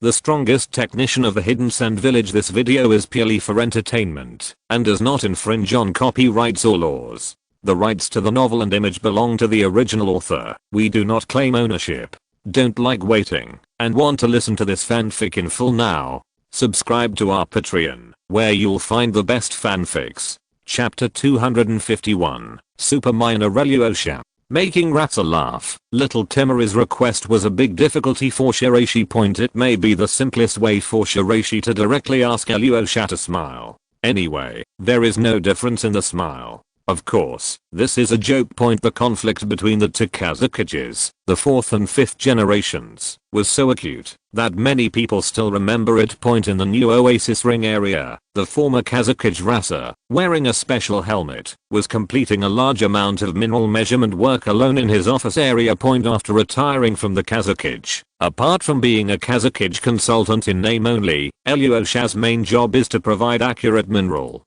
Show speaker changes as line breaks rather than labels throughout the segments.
the strongest technician of the Hidden Sand Village. This video is purely for entertainment and does not infringe on copyrights or laws. The rights to the novel and image belong to the original author. We do not claim ownership. Don't like waiting and want to listen to this fanfic in full now? Subscribe to our Patreon, where you'll find the best fanfics. Chapter 251, Super Minor Reluosha. Making Rasa laugh. Little Temeri's request was a big difficulty for Shiraishi. It may be the simplest way for Shiraishi to directly ask Reluosha to smile. Anyway, there is no difference in the smile. Of course, this is a joke. The conflict between the two Kazekages, the 4th and 5th generations, was so acute that many people still remember it. In the new Oasis Ring area, the former Kazekage Rasa, wearing a special helmet, was completing a large amount of mineral measurement work alone in his office area. After retiring from the Kazekage, apart from being a Kazekage consultant in name only, Reluosha's main job is to provide accurate mineral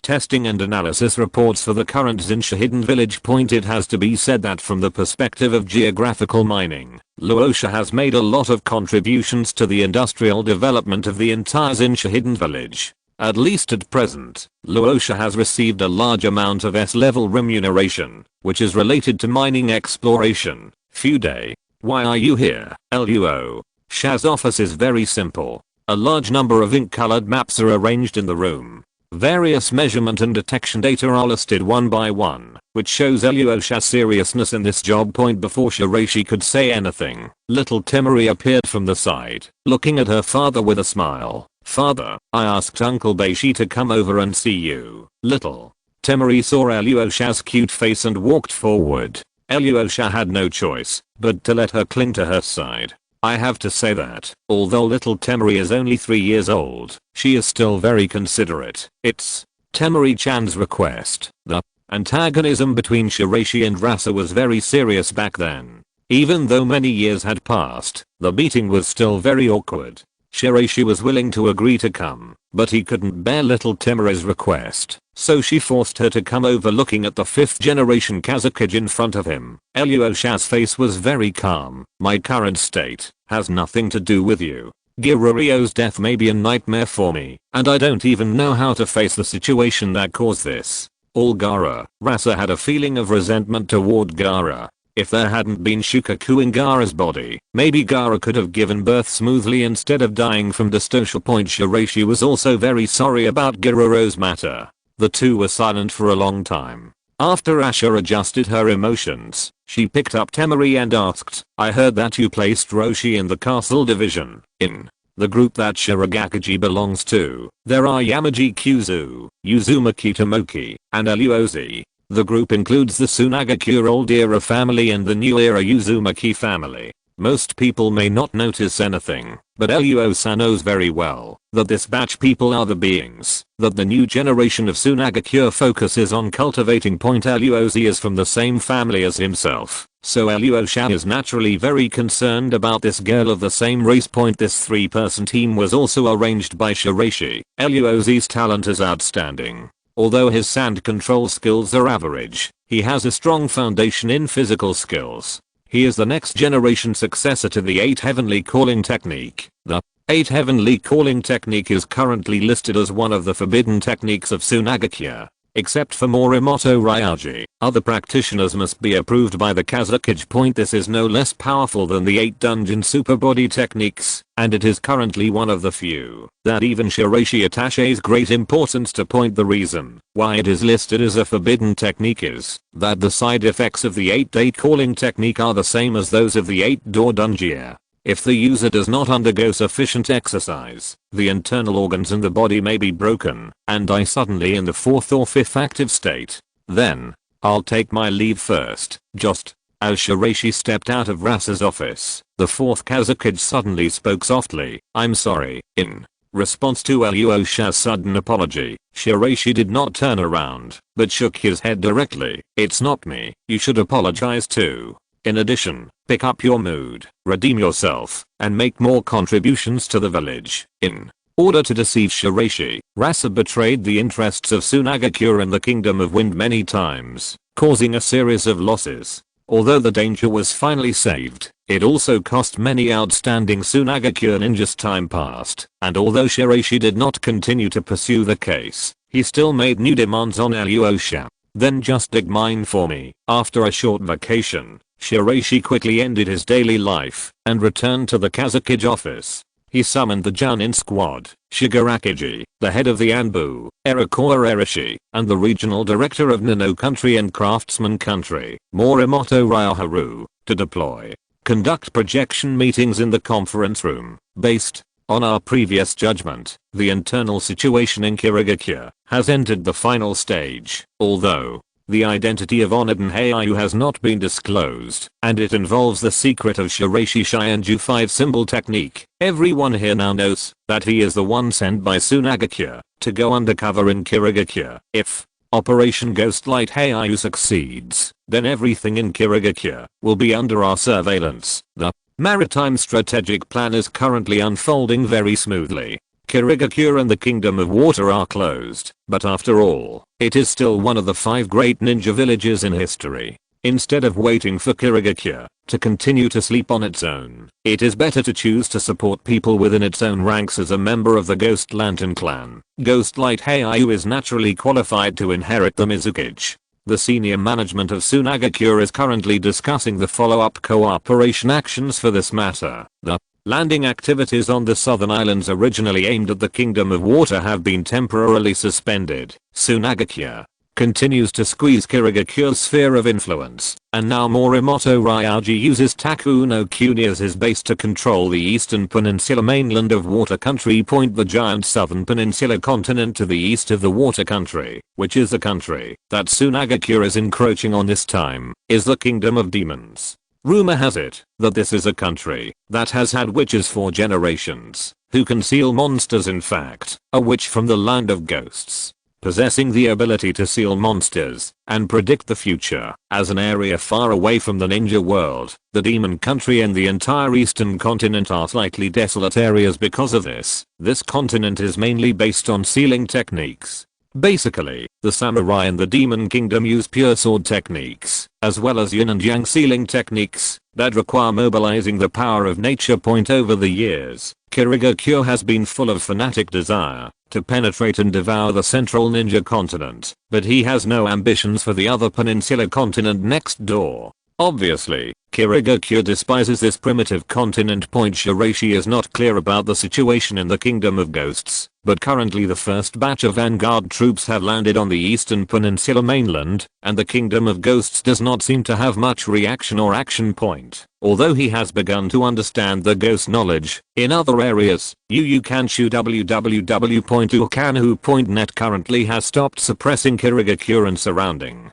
testing and analysis reports for the current Zinsha Hidden Village. It has to be said that from the perspective of geographical mining, Reluosha has made a lot of contributions to the industrial development of the entire Zinsha Hidden Village. At least at present, Reluosha has received a large amount of S-level remuneration, which is related to mining exploration. Fude. Why are you here, Reluosha's office is very simple. A large number of ink-colored maps are arranged in the room. Various measurement and detection data are listed one by one, which shows Reluosha's seriousness in this job. Before Shiraishi could say anything, little Temeri appeared from the side, looking at her father with a smile. Father, I asked Uncle Beishi to come over and see you. Little Temeri saw Reluosha's cute face and walked forward. Reluosha had no choice but to let her cling to her side. I have to say that, although little Temeri is only 3 years old, she is still very considerate. It's Temeri-chan's request. The antagonism between Shiraishi and Rasa was very serious back then. Even though many years had passed, the meeting was still very awkward. Shiraishi was willing to agree to come, but he couldn't bear little Temeri's request, so she forced her to come over. Looking at the 5th generation Kazekage in front of him, Reluosha's face was very calm. My current state has nothing to do with you. Girurio's death may be a nightmare for me, and I don't even know how to face the situation that caused this. All Gaara. Rasa had a feeling of resentment toward Gaara. If there hadn't been Shukaku in Gaara's body, maybe Gaara could have given birth smoothly instead of dying from dystocia. Shiraishi was also very sorry about Giruro's matter. The two were silent for a long time. After Asha adjusted her emotions, she picked up Temeri and asked, I heard that you placed Roshi in the castle division. In the group that Shirogakiji belongs to, there are Yamaji Kyuzu, Uzumaki Tomoki, and Reluoshi. The group includes the Sunagakure Old Era family and the New Era Uzumaki family. Most people may not notice anything, but Reluosha knows very well that this batch people are the beings that the new generation of Sunagakure focuses on cultivating. Reluoshi is from the same family as himself, so Reluosha is naturally very concerned about this girl of the same race. This 3-person team was also arranged by Shiraishi. Reluoshi's talent is outstanding. Although his sand control skills are average, he has a strong foundation in physical skills. He is the next generation successor to the 8 Heavenly Calling Technique. The 8 Heavenly Calling Technique is currently listed as one of the forbidden techniques of Sunagakure. Except for Morimoto Ryaji, other practitioners must be approved by the Kazekage. This is no less powerful than the 8 dungeon super body techniques, and it is currently one of the few that even Shiraishi attaches great importance to. The reason why it is listed as a forbidden technique is that the side effects of the 8-day calling technique are the same as those of the 8-door dungeon. If the user does not undergo sufficient exercise, the internal organs in the body may be broken and die suddenly in the 4th or 5th active state. Then, I'll take my leave first. Just as Shiraishi stepped out of Rasa's office, the 4th Kazekage suddenly spoke softly, I'm sorry. In response to Reluosha's sudden apology, Shiraishi did not turn around, but shook his head directly. It's not me, you should apologize too. In addition, pick up your mood, redeem yourself, and make more contributions to the village. In order to deceive Shiraishi, Rasa betrayed the interests of Sunagakure and the Kingdom of Wind many times, causing a series of losses. Although the danger was finally saved, it also cost many outstanding Sunagakure ninjas time passed, and although Shiraishi did not continue to pursue the case, he still made new demands on Alyosha. Then just dig mine for me. After a short vacation, Shiraishi quickly ended his daily life and returned to the Kazekage office. He summoned the jounin squad, Shirogakiji, the head of the Anbu, Shiraishi, and the regional director of Nano country and craftsman country, Morimoto Ryoharu, to deploy. Conduct projection meetings in the conference room. Based on our previous judgment, the internal situation in Shirogakure has entered the final stage, although the identity of Oniden Heiau has not been disclosed, and it involves the secret of Shiraishi Shianju 5 symbol technique. Everyone here now knows that he is the one sent by Sunagakure to go undercover in Shirogakure. If Operation Ghostlight Heiau succeeds, then everything in Shirogakure will be under our surveillance. The maritime strategic plan is currently unfolding very smoothly. Shirogakure and the Kingdom of Water are closed, but after all, it is still one of the 5 great ninja villages in history. Instead of waiting for Shirogakure to continue to sleep on its own, it is better to choose to support people within its own ranks as a member of the Ghost Lantern clan. Ghostlight Heiau is naturally qualified to inherit the Mizukage. The senior management of Sunagakure is currently discussing the follow-up cooperation actions for this matter. The landing activities on the southern islands originally aimed at the Kingdom of Water have been temporarily suspended. Sunagakure continues to squeeze Shirogakure's sphere of influence, and now Morimoto Ryuji uses Taku no Kuni as his base to control the eastern peninsula mainland of Water Country. The giant southern peninsula continent to the east of the Water Country, which is the country that Sunagakure is encroaching on this time, is the Kingdom of Demons. Rumor has it that this is a country that has had witches for generations, who conceal monsters. In fact, a witch from the land of ghosts, possessing the ability to seal monsters and predict the future. As an area far away from the ninja world, the demon country and the entire eastern continent are slightly desolate areas because of this. This continent is mainly based on sealing techniques. Basically, the samurai in the demon kingdom use pure sword techniques, as well as yin and yang sealing techniques that require mobilizing the power of nature. Over the years, Shirogakure has been full of fanatic desire to penetrate and devour the central ninja continent, but he has no ambitions for the other peninsular continent next door. Obviously, Shirogakure despises this primitive continent. Shiraishi is not clear about the situation in the Kingdom of Ghosts, but currently the first batch of vanguard troops have landed on the eastern peninsula mainland, and the Kingdom of Ghosts does not seem to have much reaction or action point, although he has begun to understand the ghost knowledge in other areas. Yukanshu www.ukanu.net currently has stopped suppressing Shirogakure and surrounding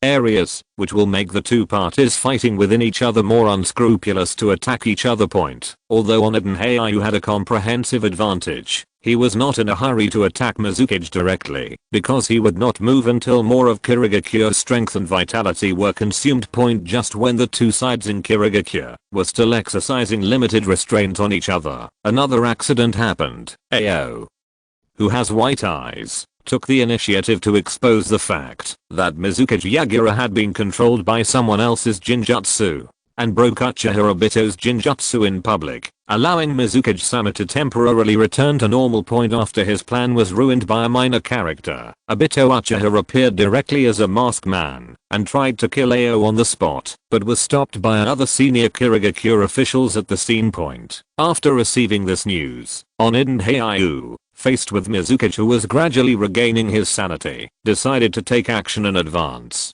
areas, which will make the two parties fighting within each other more unscrupulous to attack each other. Although Oniden Heiau had a comprehensive advantage, he was not in a hurry to attack Mizukage directly, because he would not move until more of Shirogakure's strength and vitality were consumed. Just when the two sides in Shirogakure were still exercising limited restraint on each other, another accident happened. Ao, who has white eyes, took the initiative to expose the fact that Mizukage Yagura had been controlled by someone else's jinjutsu, and broke Uchiha Obito's jinjutsu in public, allowing Mizukage-sama to temporarily return to normal. After his plan was ruined by a minor character, Obito Uchiha appeared directly as a masked man and tried to kill Ao on the spot, but was stopped by other senior Shirogakure officials at the scene. After receiving this news, Oniden Heiau, faced with Mizukage who was gradually regaining his sanity, decided to take action in advance,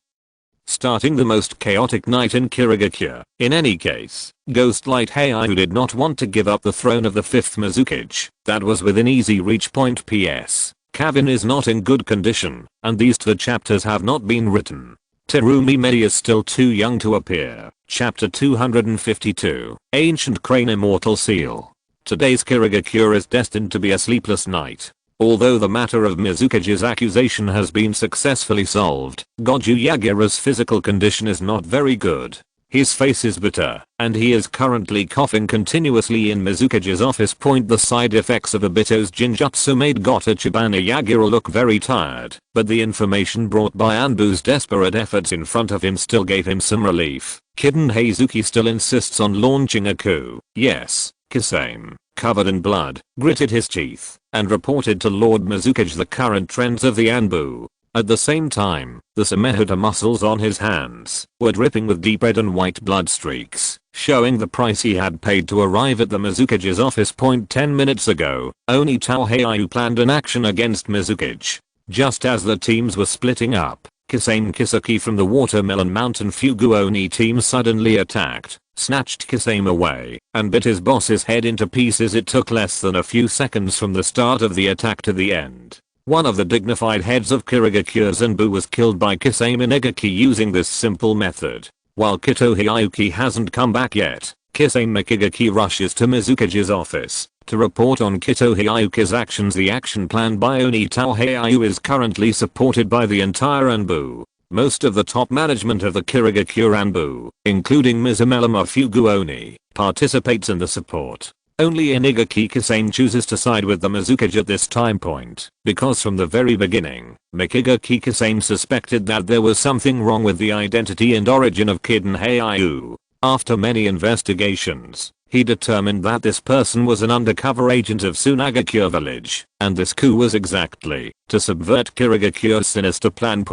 starting the most chaotic night in Shirogakure. In any case, Ghostlight Heiau did not want to give up the throne of the 5th Mizukage that was within easy reach. P.S. Kavin is not in good condition, and these two chapters have not been written. Terumi Mei is still too young to appear. Chapter 252, Ancient Crane Immortal Seal. Today's Shirogakure is destined to be a sleepless night. Although the matter of Mizukage's accusation has been successfully solved, Goju Yagura's physical condition is not very good. His face is bitter, and he is currently coughing continuously in Mizukage's office. The side effects of Obito's Jinjutsu made Gotochibana Yagura look very tired, but the information brought by Anbu's desperate efforts in front of him still gave him some relief. Kiden Heizuki still insists on launching a coup. Yes, Kisame, covered in blood, gritted his teeth, and reported to Lord Mizukage the current trends of the Anbu. At the same time, the Samehita muscles on his hands were dripping with deep red and white blood streaks, showing the price he had paid to arrive at the Mizukage's office. 10 minutes ago, Oni Tauheiyu planned an action against Mizukage. Just as the teams were splitting up, Kisame Kisaki from the Watermelon Mountain Fugu Oni team suddenly attacked, snatched Kisame away, and bit his boss's head into pieces. It took less than a few seconds from the start of the attack to the end. One of the dignified heads of Shirogakure Zenbu was killed by Kisame Negaki using this simple method. While Kito Hyuki hasn't come back yet, Kisame Makigaki rushes to Mizukage's office to report on Kito Hyuki's actions. The action plan by Oni Tauheiyu is currently supported by the entire Anbu. Most of the top management of the Shirogakure Anbu, including Mizumelama Fugu Oni, participates in the support. Only Inigaki Kisame chooses to side with the Mizukage at this time point, because from the very beginning, Makigaki Kisame suspected that there was something wrong with the identity and origin of Kiden Heiyu. After many investigations, he determined that this person was an undercover agent of Sunagakure village, and this coup was exactly to subvert Shiragakure's sinister plan.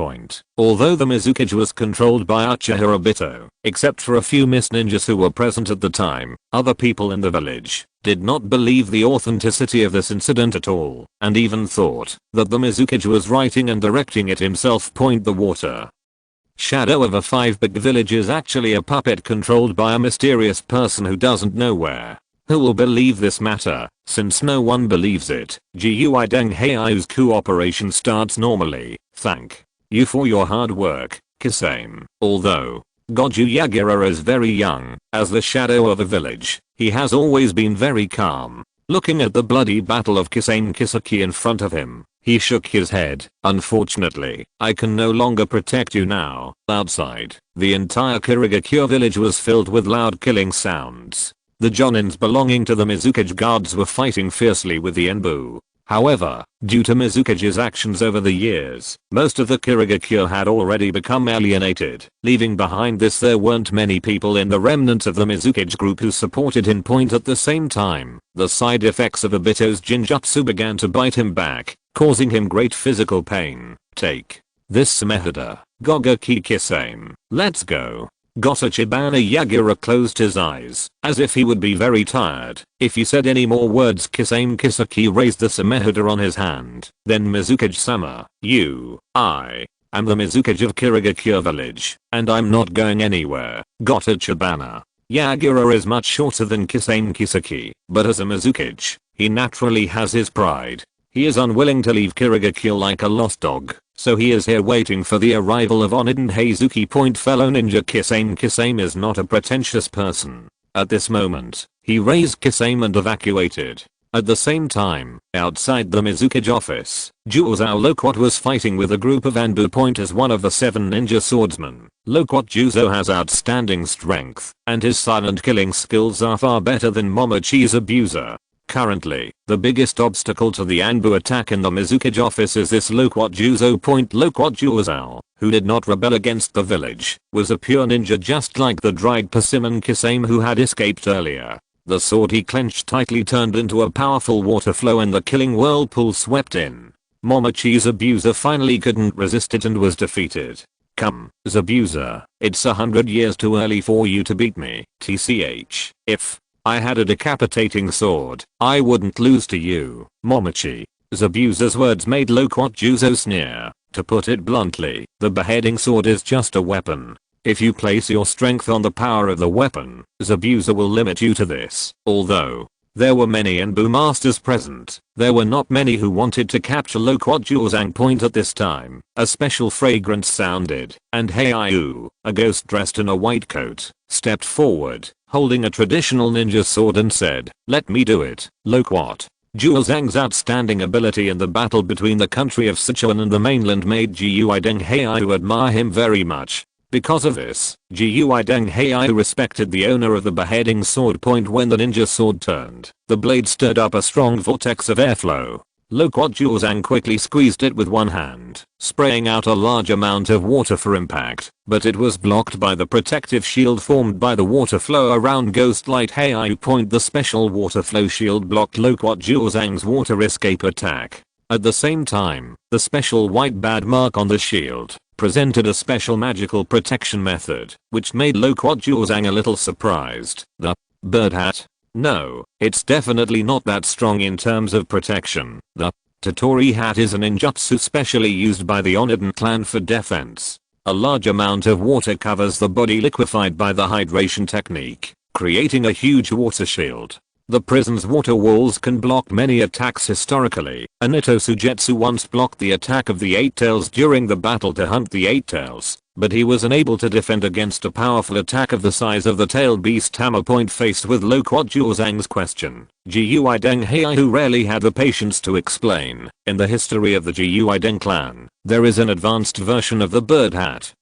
Although the Mizukage was controlled by Uchiha Obito, except for a few ninjas who were present at the time, other people in the village did not believe the authenticity of this incident at all, and even thought that the Mizukage was writing and directing it himself. The water shadow of a 5-big village is actually a puppet controlled by a mysterious person who doesn't know where. Who will believe this matter? Since no one believes it, Gui Deng Heiyu's coup operation starts normally. Thank you for your hard work, Kisame. Although Goju Yagura is very young, as the shadow of a village, he has always been very calm. Looking at the bloody battle of Kisame Kisaki in front of him, he shook his head. Unfortunately, I can no longer protect you now. Outside, the entire Shirogakure village was filled with loud killing sounds. The jounins belonging to the Mizukage guards were fighting fiercely with the Enbu. However, due to Mizukage's actions over the years, most of the Shirogakure had already become alienated. Leaving behind this, there weren't many people in the remnants of the Mizukage group who supported him. At the same time, the side effects of Obito's Jinjutsu began to bite him back, causing him great physical pain. Take this, Samehida. Gogaki Kisame. Let's go. Gotochibana Yagura closed his eyes, as if he would be very tired if he said any more words. Kisame Kisaki raised the Samehida on his hand. Then Mizukage-sama, I am the Mizukage of Shirogakure village, and I'm not going anywhere. Gotochibana Yagura is much shorter than Kisame Kisaki, but as a Mizukage, he naturally has his pride. He is unwilling to leave Shirogakure like a lost dog, so he is here waiting for the arrival of Oniden Heizuki. Fellow ninja Kisame is not a pretentious person. At this moment, he raised Kisame and evacuated. At the same time, outside the Mizukage office, Juozao Loquat was fighting with a group of Anbu. As one of the 7 ninja swordsmen, Loquat Juzo has outstanding strength, and his silent killing skills are far better than Momochi's abuser. Currently, the biggest obstacle to the Anbu attack in the Mizukage office is this Loquat Juzo. Loquat Juozao, who did not rebel against the village, was a pure ninja just like the dried persimmon Kisame who had escaped earlier. The sword he clenched tightly turned into a powerful water flow and the killing whirlpool swept in. Momochi's abuser finally couldn't resist it and was defeated. Come, abuser, it's 100 years too early for you to beat me. TCH, if I had a decapitating sword, I wouldn't lose to you. Momochi's abuser's words made Loquat Juzo sneer. To put it bluntly, the beheading sword is just a weapon. If you place your strength on the power of the weapon, abuser will limit you to this. Although there were many Enbu masters present, there were not many who wanted to capture Loquat Juozang. At this time, a special fragrance sounded, and Heiyu, a ghost dressed in a white coat, stepped forward, holding a traditional ninja sword and said, "Let me do it." Loquat Juozang's outstanding ability in the battle between the country of Sichuan and the mainland made Gui Deng Heiyu admire him very much. Because of this, Jiu Deng Heiau respected the owner of the beheading sword. When the ninja sword turned, the blade stirred up a strong vortex of airflow. Loquat Zhang quickly squeezed it with one hand, spraying out a large amount of water for impact, but it was blocked by the protective shield formed by the water flow around Ghost Light Heiau. The special water flow shield blocked Loquat Zhang's water escape attack. At the same time, the special white bad mark on the shield presented a special magical protection method, which made Loquat Zhang a little surprised. The bird hat? No, it's definitely not that strong in terms of protection. The Totori hat is an ninjutsu specially used by the Onidan clan for defense. A large amount of water covers the body liquefied by the hydration technique, creating a huge water shield. The prison's water walls can block many attacks historically. Anito Sujetsu once blocked the attack of the Eight Tails during the battle to hunt the Eight Tails, but he was unable to defend against a powerful attack of the size of the tailed beast hammer. Faced with Loquat Zhang's question, Jiu Deng Heiau rarely had the patience to explain. In the history of the Jiu Deng clan, there is an advanced version of the bird hat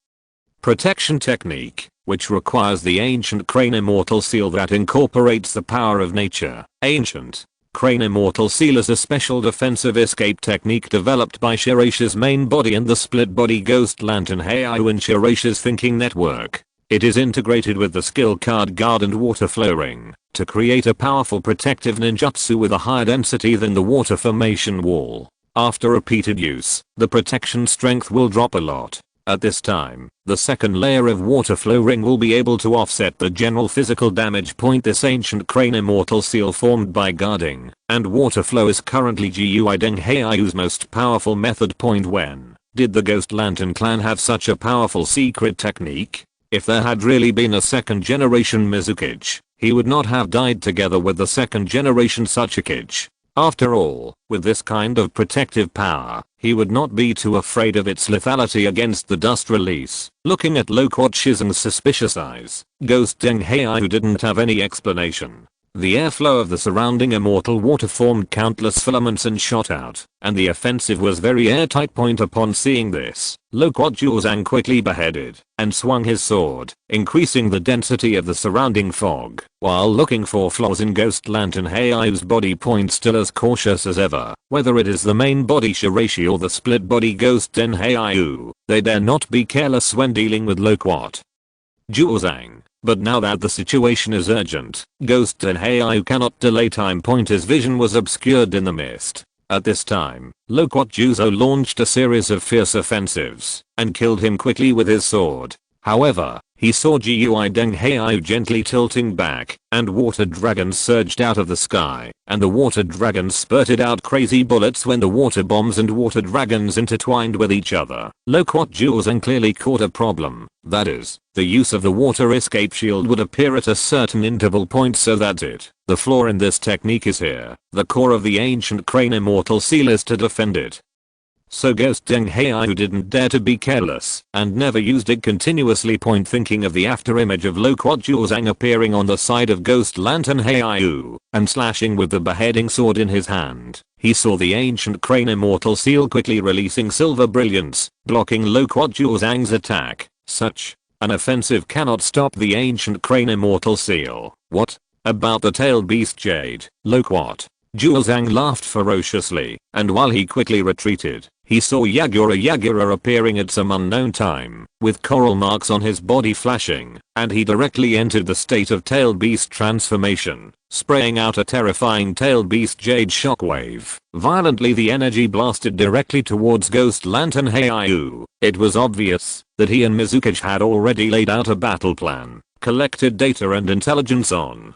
protection technique, which requires the ancient crane immortal seal that incorporates the power of nature. Ancient crane immortal seal is a special defensive escape technique developed by Shiraishi's main body and the split body ghost lantern Heiau in Shiraishi's thinking network. It is integrated with the skill card guard and water flow ring to create a powerful protective ninjutsu with a higher density than the water formation wall. After repeated use, the protection strength will drop a lot. At this time, the second layer of water flow ring will be able to offset the general physical damage. This ancient crane immortal seal formed by guarding and water flow is currently Jiu Deng Heiau's most powerful method. When did the Ghost Lantern clan have such a powerful secret technique? If there had really been a second generation Mizukage, he would not have died together with the second generation Tsuchikage. After all, with this kind of protective power, he would not be too afraid of its lethality against the dust release. Looking at Loquat Zhang's suspicious eyes, Ghost Deng Heiau didn't have any explanation. The airflow of the surrounding immortal water formed countless filaments and shot out, and the offensive was very airtight. Upon seeing this, Loquat Zhang quickly beheaded and swung his sword, increasing the density of the surrounding fog, while looking for flaws in Ghost Lantern Heiau's body. Still as cautious as ever, whether it is the main body Shiraishi or the split body Ghost Den Heiau, they dare not be careless when dealing with Loquat Zhang. But now that the situation is urgent, Ghost Den Heiau cannot delay time. His vision was obscured in the mist. At this time, Loquat Zhang launched a series of fierce offensives and killed him quickly with his sword. However, he saw Jiu Deng Heiau gently tilting back, and water dragons surged out of the sky, and the water dragons spurted out crazy bullets when the water bombs and water dragons intertwined with each other. Loquat Zhang clearly caught a problem, that is, the use of the water escape shield would appear at a certain interval. So that's it. The flaw in this technique is here. The core of the ancient crane immortal seal is to defend it. So Ghost Deng Heiau didn't dare to be careless and never used it continuously. Thinking of the afterimage of Loquat Zhang appearing on the side of Ghost Lantern Heiau and slashing with the beheading sword in his hand, he saw the ancient crane immortal seal quickly releasing silver brilliance, blocking Loquat Zhang's attack. Such an offensive cannot stop the ancient crane immortal seal. What about the tailed beast Jade? Loquat Zhang laughed ferociously, and while he quickly retreated, he saw Yagura appearing at some unknown time, with coral marks on his body flashing, and he directly entered the state of tailed beast transformation, spraying out a terrifying tailed beast Jade shockwave. Violently the energy blasted directly towards Ghost Lantern Heiau. It was obvious that he and Mizukage had already laid out a battle plan, collected data and intelligence on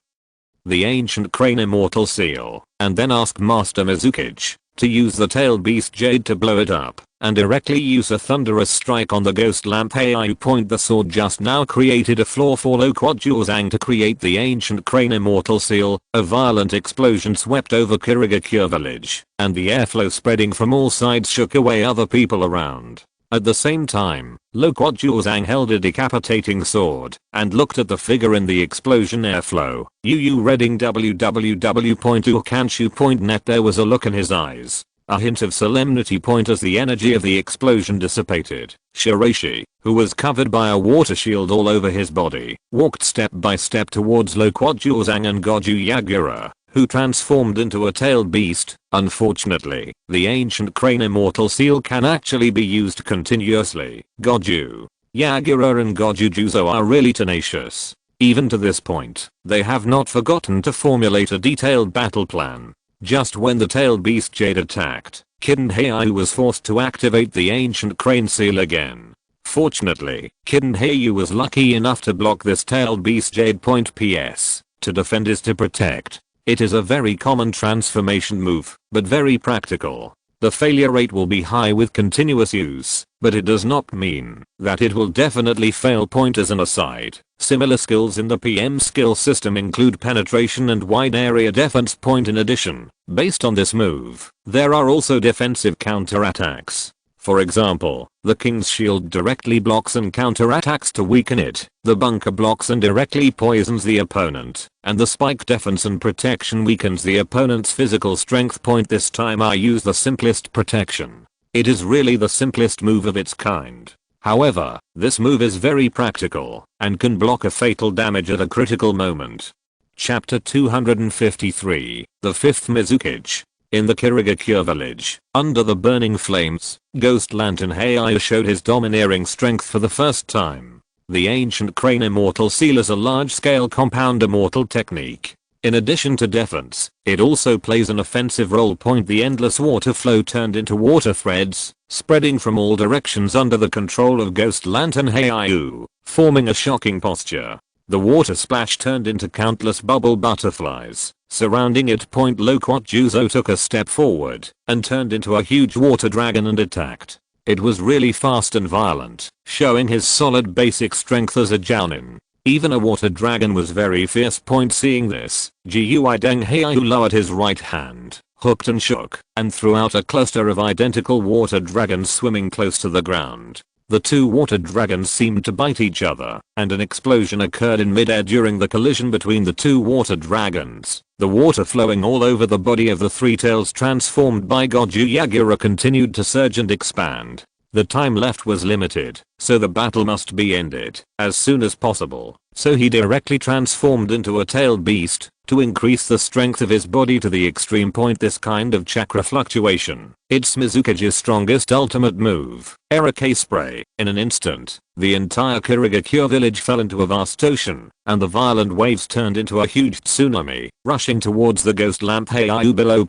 the ancient crane immortal seal, and then asked Master Mizukage to use the tailed beast Jade to blow it up, and directly use a thunderous strike on the ghost lamp Heiau. The sword just now created a flaw for Loquat Zhang to create the ancient crane immortal seal. A violent explosion swept over Shirogakure village, and the airflow spreading from all sides shook away other people around. At the same time, Loquat Zhang held a decapitating sword and looked at the figure in the explosion airflow. Reading www.ukanshu.net. There was a look in his eyes A hint of solemnity point as the energy of the explosion dissipated. Shiraishi, who was covered by a water shield all over his body, walked step by step towards Jounin and Goju Yagura, who transformed into a tailed beast. Unfortunately, the ancient crane immortal seal can actually be used continuously. Goju Yagura and Goju Juzo are really tenacious. Even to this point, they have not forgotten to formulate a detailed battle plan. Just when the tailed beast Jade attacked, Kiden Heiyu was forced to activate the ancient crane seal again. Fortunately, Kiden Heiyu was lucky enough to block this tailed beast Jade. PS. To defend is to protect. It is a very common transformation move, but very practical. The failure rate will be high with continuous use, but it does not mean that it will definitely fail. As an aside, similar skills in the PM skill system include penetration and wide area defense. In addition, based on this move, there are also defensive counterattacks. For example, the King's Shield directly blocks and counterattacks to weaken it, the Bunker blocks and directly poisons the opponent, and the Spike defense and protection weakens the opponent's physical strength. This time I use the simplest protection. It is really the simplest move of its kind. However, this move is very practical, and can block a fatal damage at a critical moment. Chapter 253, The Fifth Kazekage. In the Shirogakure village, under the burning flames, Ghost Lantern Heiyu showed his domineering strength for the first time. The ancient crane immortal seal is a large-scale compound immortal technique. In addition to defense, it also plays an offensive role. The endless water flow turned into water threads, spreading from all directions under the control of Ghost Lantern Heiyu, forming a shocking posture. The water splash turned into countless bubble butterflies surrounding it. Juzo took a step forward and turned into a huge water dragon and attacked. It was really fast and violent, showing his solid basic strength as a jounin. Even a water dragon was very fierce. Seeing this, Shirogakiji Heiyu lowered his right hand, hooked and shook, and threw out a cluster of identical water dragons swimming close to the ground. The two water dragons seemed to bite each other, and an explosion occurred in midair during the collision between the two water dragons. The water flowing all over the body of the three tails transformed by Goju Yagura continued to surge and expand. The time left was limited, so the battle must be ended as soon as possible. So he directly transformed into a tailed beast to increase the strength of his body to the extreme. This kind of chakra fluctuation, it's Kazekage's strongest ultimate move, Erike Spray. In an instant, the entire Shirogakure village fell into a vast ocean, and the violent waves turned into a huge tsunami, rushing towards the ghost lamp Heiyu below.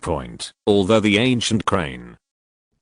Although the ancient crane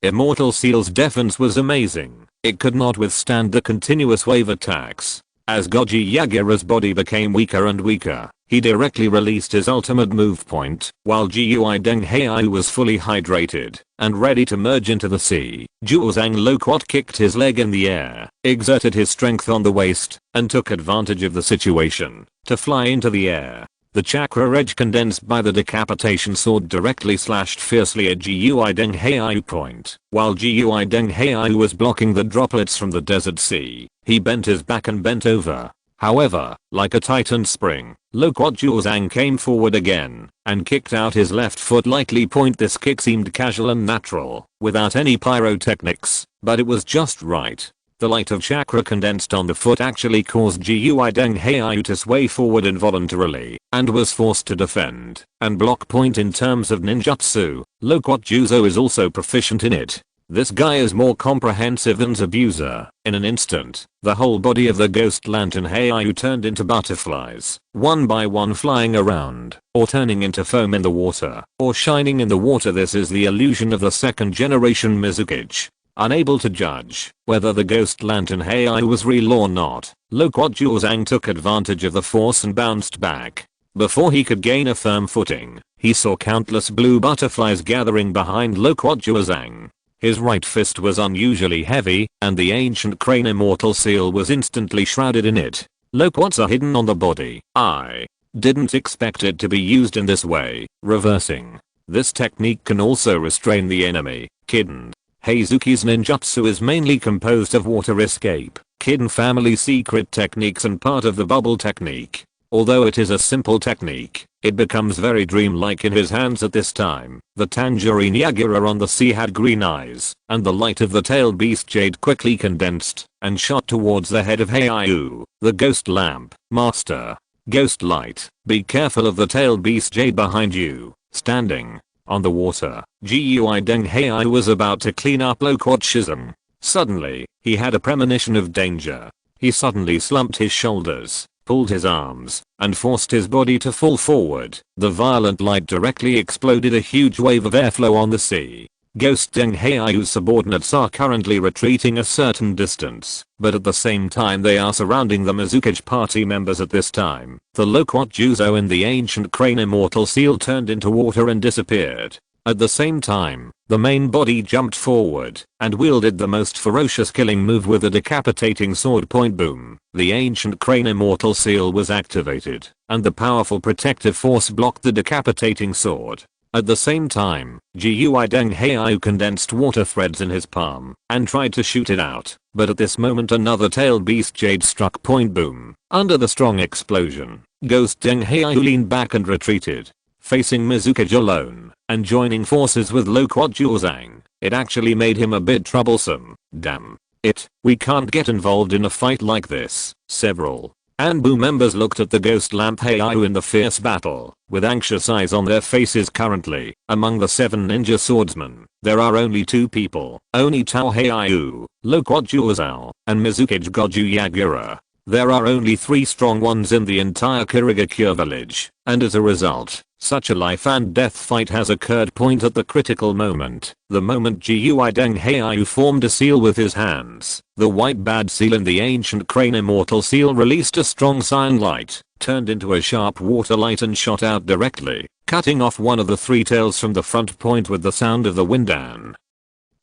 immortal seal's defense was amazing, it could not withstand the continuous wave attacks. As Goju Yagura's body became weaker and weaker, he directly released his ultimate move. While Shirogakiji Heiyu was fully hydrated and ready to merge into the sea, Zhang Loquat kicked his leg in the air, exerted his strength on the waist, and took advantage of the situation to fly into the air. The chakra edge condensed by the decapitation sword directly slashed fiercely at Shirogakiji Heiyu. While Shirogakiji Heiyu was blocking the droplets from the desert sea, he bent his back and bent over. However, like a titan spring, Zhang came forward again and kicked out his left foot lightly. This kick seemed casual and natural, without any pyrotechnics, but it was just right. The light of chakra condensed on the foot actually caused Shirogakiji Heiyu to sway forward involuntarily, and was forced to defend and block. In terms of ninjutsu, Loquat Juzo is also proficient in it. This guy is more comprehensive than Zabuza. In an instant, the whole body of the ghost lantern Heiyu turned into butterflies, one by one flying around, or turning into foam in the water, or shining in the water. This is the illusion of the second generation Kazekage. Unable to judge whether the ghost lantern Heiyu was real or not, Loquat Zhang took advantage of the force and bounced back. Before he could gain a firm footing, he saw countless blue butterflies gathering behind Loquat Zhang. His right fist was unusually heavy, and the ancient crane immortal seal was instantly shrouded in it. Loquats are hidden on the body. I didn't expect it to be used in this way. Reversing. This technique can also restrain the enemy. Kiden Heizuki's ninjutsu is mainly composed of water escape, Kiden family secret techniques and part of the bubble technique. Although it is a simple technique, It becomes very dreamlike in his hands at this time. The tangerine Yagura on the sea had green eyes, and the light of the tailed beast jade quickly condensed and shot towards the head of Heiau, the ghost lamp. Master. Ghost light, be careful of the tailed beast jade behind you. Standing on the water, Gui Deng Heiau was about to clean up Loquatchism. Suddenly, he had a premonition of danger. He suddenly slumped his shoulders, pulled his arms, and forced his body to fall forward. The violent light directly exploded a huge wave of airflow on the sea. Ghost Deng Heiau's subordinates are currently retreating a certain distance, but at the same time they are surrounding the Mizukage party members at this time. The Loquat Juzo and the ancient crane immortal seal turned into water and disappeared. At the same time, the main body jumped forward and wielded the most ferocious killing move with a decapitating sword. Point boom. The ancient crane immortal seal was activated, and the powerful protective force blocked the decapitating sword. At the same time, Gui Deng Heiau condensed water threads in his palm and tried to shoot it out, but at this moment another tailed beast jade struck. Point boom. Under the strong explosion, Ghost Deng Heiau leaned back and retreated, facing Mizukage alone and joining forces with Loquat Juozang. It actually made him a bit troublesome. Damn it, we can't get involved in a fight like this. Several Anbu members looked at the ghost lamp Heiau in the fierce battle, with anxious eyes on their faces. Currently, among the 7 ninja swordsmen, there are only 2 people, Oni Tao Heiau, Loquat Juozao, and Mizukage Goju Yagura. There are only 3 strong ones in the entire Shirogakure village, and as a result, such a life and death fight has occurred. Point at the critical moment, the moment Gui Deng Heiau formed a seal with his hands, the white bad seal in the ancient crane immortal seal released a strong cyan light, turned into a sharp water light and shot out directly, cutting off one of the 3 tails from the front. Point with the sound of the wind down.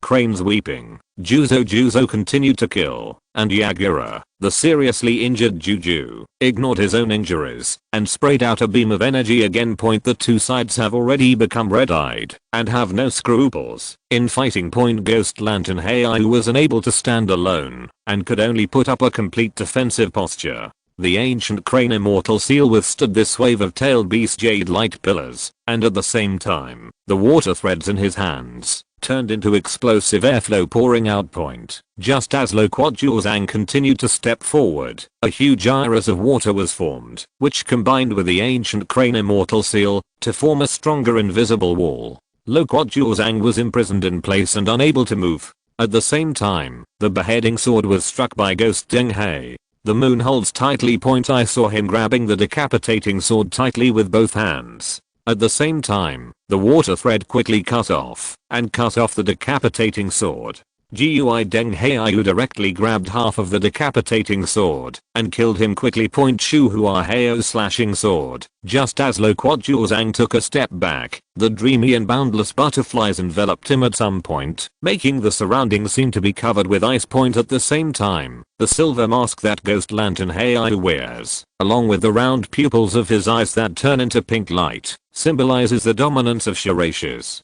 Cranes weeping, Juzo continued to kill, and Yagura, the seriously injured Juju, ignored his own injuries and sprayed out a beam of energy again. Point the 2 sides have already become red-eyed and have no scruples in fighting. Point Ghost Lantern Heiau was unable to stand alone and could only put up a complete defensive posture. The ancient crane immortal seal withstood this wave of tailed beast jade light pillars, and at the same time, the water threads in his hands turned into explosive airflow pouring out. Point. Just as Loquat Juozang continued to step forward, a huge iris of water was formed, which combined with the ancient crane immortal seal to form a stronger invisible wall. Loquat Juozang was imprisoned in place and unable to move. At the same time, the beheading sword was struck by Ghost Deng Heiau. The moon holds tightly. Point I saw him grabbing the decapitating sword tightly with both hands. At the same time, the water thread quickly cut off the decapitating sword. Gui Deng Heiau directly grabbed half of the decapitating sword and killed him quickly. Point Shu Hua Heiau's slashing sword. Just as Loquat Juozang took a step back, the dreamy and boundless butterflies enveloped him at some point, making the surroundings seem to be covered with ice. Point at the same time, the silver mask that Ghost Lantern Heiau wears, along with the round pupils of his eyes that turn into pink light, symbolizes the dominance of Shiraishis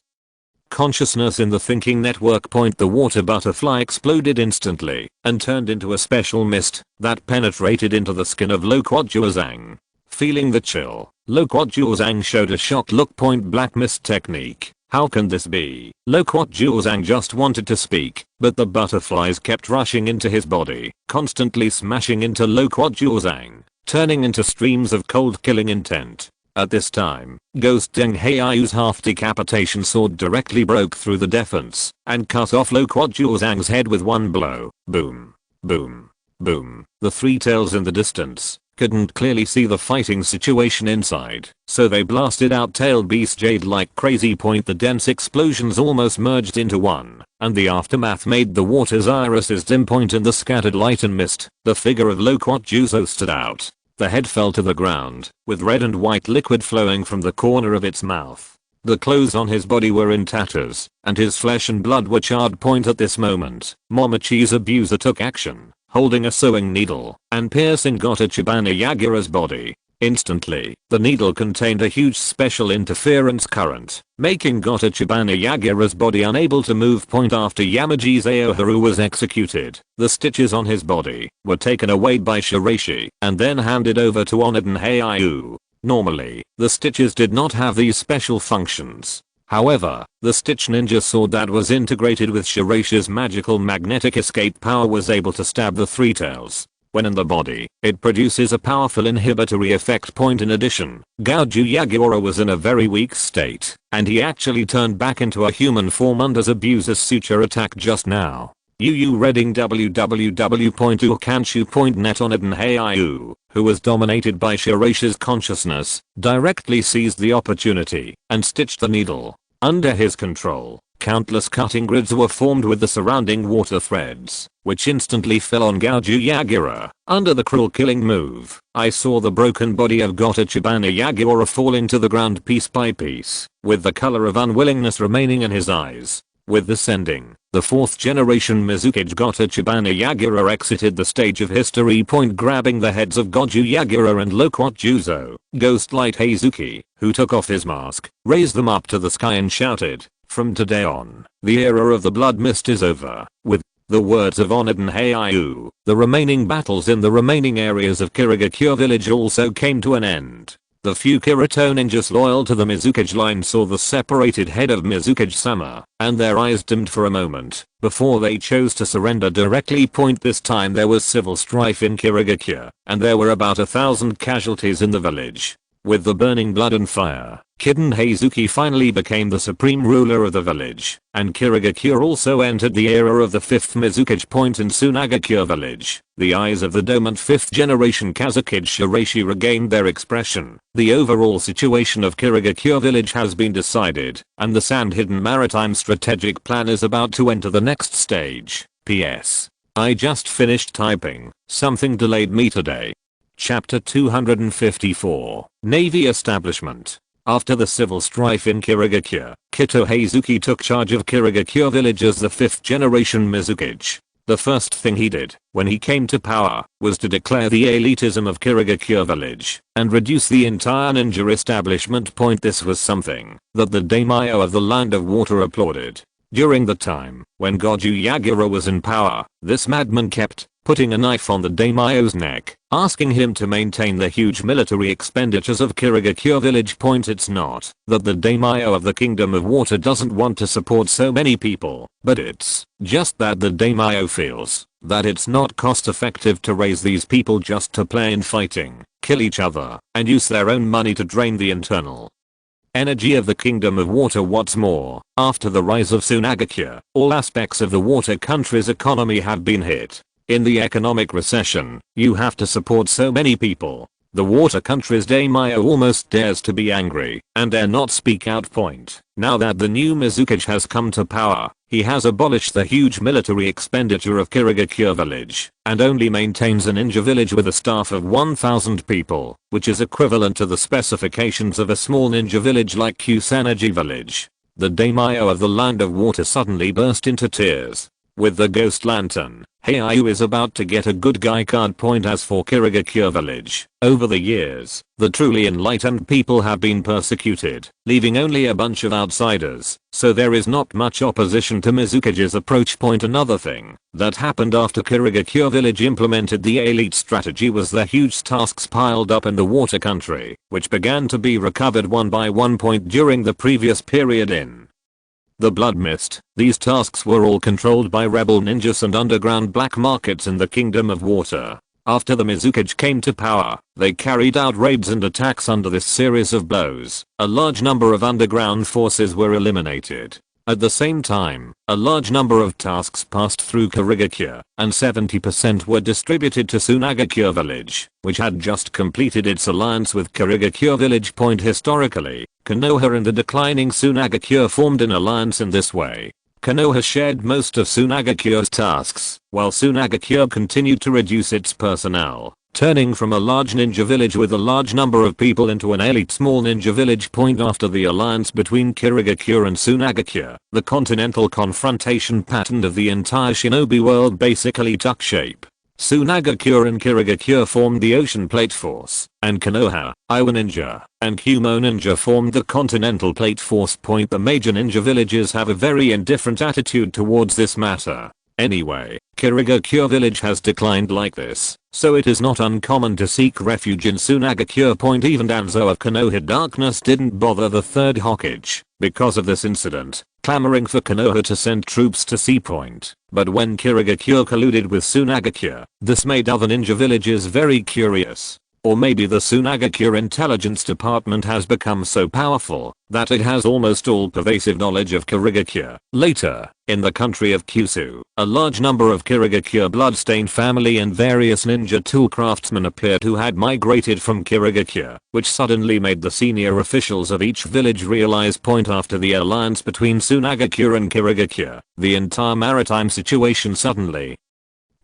consciousness in the thinking network. Point the water butterfly exploded instantly and turned into a special mist that penetrated into the skin of Loquat Juozang. Feeling the chill, Loquat Juozang showed a shocked look. Point black mist technique. How can this be? Loquat Juozang just wanted to speak, but the butterflies kept rushing into his body, constantly smashing into Loquat Juozang, turning into streams of cold killing intent. At this time, Ghost Deng Heiau's half decapitation sword directly broke through the defense and cut off Loquat Juozang's head with one blow. Boom. Boom. Boom. The 3 tails in the distance couldn't clearly see the fighting situation inside, so they blasted out tailed beast jade like crazy. Point the dense explosions almost merged into one, and the aftermath made the water's irises dim. Point in the scattered light and mist, the figure of Loquat Juzo stood out. The head fell to the ground, with red and white liquid flowing from the corner of its mouth. The clothes on his body were in tatters, and his flesh and blood were charred. Point at this moment, Momochi's abuser took action, holding a sewing needle and piercing Gotachibana Yagura's body. Instantly, the needle contained a huge special interference current, making Gotachibana Yagura's body unable to move. Point after Yamaji's Aoharu was executed, the stitches on his body were taken away by Shiraishi and then handed over to Onoden Heiau. Normally, the stitches did not have these special functions. However, the stitch ninja sword that was integrated with Shiraishi's magical magnetic escape power was able to stab the three tails. When in the body, it produces a powerful inhibitory effect. In addition, Goju Yagura was in a very weak state, and he actually turned back into a human form under Zabuza's suture attack just now. Yu reading www.ukanshu.net on Eden Heiyu, who was dominated by Shiraishi's consciousness, directly seized the opportunity and stitched the needle. Under his control, countless cutting grids were formed with the surrounding water threads, which instantly fell on Goju Yagura. Under the cruel killing move, I saw the broken body of Gotachibana Yagura falling to the ground piece by piece, with the color of unwillingness remaining in his eyes. With this ending, the 4th generation Mizukage Gotachibana Yagura exited the stage of history. Grabbing the heads of Goju Yagura and Loquat Juzo, Ghost Light Heizuki, who took off his mask, raised them up to the sky and shouted, "From today on, the era of the blood mist is over." With the words of Oniden Heiyu, the remaining battles in the remaining areas of Shirogakure village also came to an end. The few Kirito ninjas loyal to the Mizukage line saw the separated head of Mizukage-sama, and their eyes dimmed for a moment, before they chose to surrender directly. This time there was civil strife in Shirogakure, and there were about 1,000 casualties in the village. With the burning blood and fire, Kiden Heizuki finally became the supreme ruler of the village, and Shirogakure also entered the era of the 5th Mizukage in Sunagakure village. The eyes of the dormant 5th generation Kazekage Shiraishi regained their expression. The overall situation of Shirogakure village has been decided, and the Sand Hidden Maritime strategic plan is about to enter the next stage. P.S. I just finished typing, something delayed me today. Chapter 254, Navy Establishment. After the civil strife in Shirogakure, Kito Heizuki took charge of Shirogakure village as the 5th generation Mizukage. The first thing he did, when he came to power, was to declare the elitism of Shirogakure village, and reduce the entire ninja establishment. This was something that the daimyo of the Land of Water applauded. During the time when Goju Yagura was in power, this madman kept putting a knife on the daimyo's neck, asking him to maintain the huge military expenditures of Shirogakure village. It's not that the daimyo of the Kingdom of Water doesn't want to support so many people, but it's just that the daimyo feels that it's not cost effective to raise these people just to play in fighting, kill each other, and use their own money to drain the internal energy of the Kingdom of Water. What's more, after the rise of Sunagakure, all aspects of the water country's economy have been hit. In the economic recession, you have to support so many people. The water country's daimyo almost dares to be angry and dare not speak out. Now that the new Mizukage has come to power, he has abolished the huge military expenditure of Shirogakure village and only maintains a ninja village with a staff of 1,000 people, which is equivalent to the specifications of a small ninja village like Kusanagi village. The daimyo of the Land of Water suddenly burst into tears. With the ghost lantern, Heiyu is about to get a good guy card. As for Shirogakure village, over the years, the truly enlightened people have been persecuted, leaving only a bunch of outsiders, so there is not much opposition to Mizukage's approach. Another thing that happened after Shirogakure village implemented the elite strategy was the huge tasks piled up in the water country, which began to be recovered one by one. During the previous period in the Blood Mist, these tasks were all controlled by rebel ninjas and underground black markets in the Kingdom of Water. After the Mizukage came to power, they carried out raids and attacks. Under this series of blows, a large number of underground forces were eliminated. At the same time, a large number of tasks passed through Shirogakure, and 70% were distributed to Sunagakure village, which had just completed its alliance with Shirogakure village. Historically, Konoha and the declining Sunagakure formed an alliance in this way. Konoha shared most of Sunagakure's tasks, while Sunagakure continued to reduce its personnel, turning from a large ninja village with a large number of people into an elite small ninja village. After the alliance between Shirogakure and Sunagakure, the continental confrontation pattern of the entire shinobi world basically took shape. Sunagakure and Shirogakure formed the Ocean Plate Force, and Konoha, Iwa Ninja, and Kumo Ninja formed the Continental Plate Force. The major ninja villages have a very indifferent attitude towards this matter. Anyway, Shirogakure village has declined like this, so it is not uncommon to seek refuge in Sunagakure Point. Even Danzo of Konoha Darkness didn't bother the Third Hokage because of this incident, clamoring for Konoha to send troops to Sea Point. But when Shirogakure colluded with Sunagakure, this made other ninja villages very curious. Or maybe the Sunagakure intelligence department has become so powerful that it has almost all-pervasive knowledge of Shirogakure. Later, in the country of Kyushu, a large number of Shirogakure bloodstained family and various ninja tool craftsmen appeared who had migrated from Shirogakure, which suddenly made the senior officials of each village realize point after the alliance between Sunagakure and Shirogakure, the entire maritime situation suddenly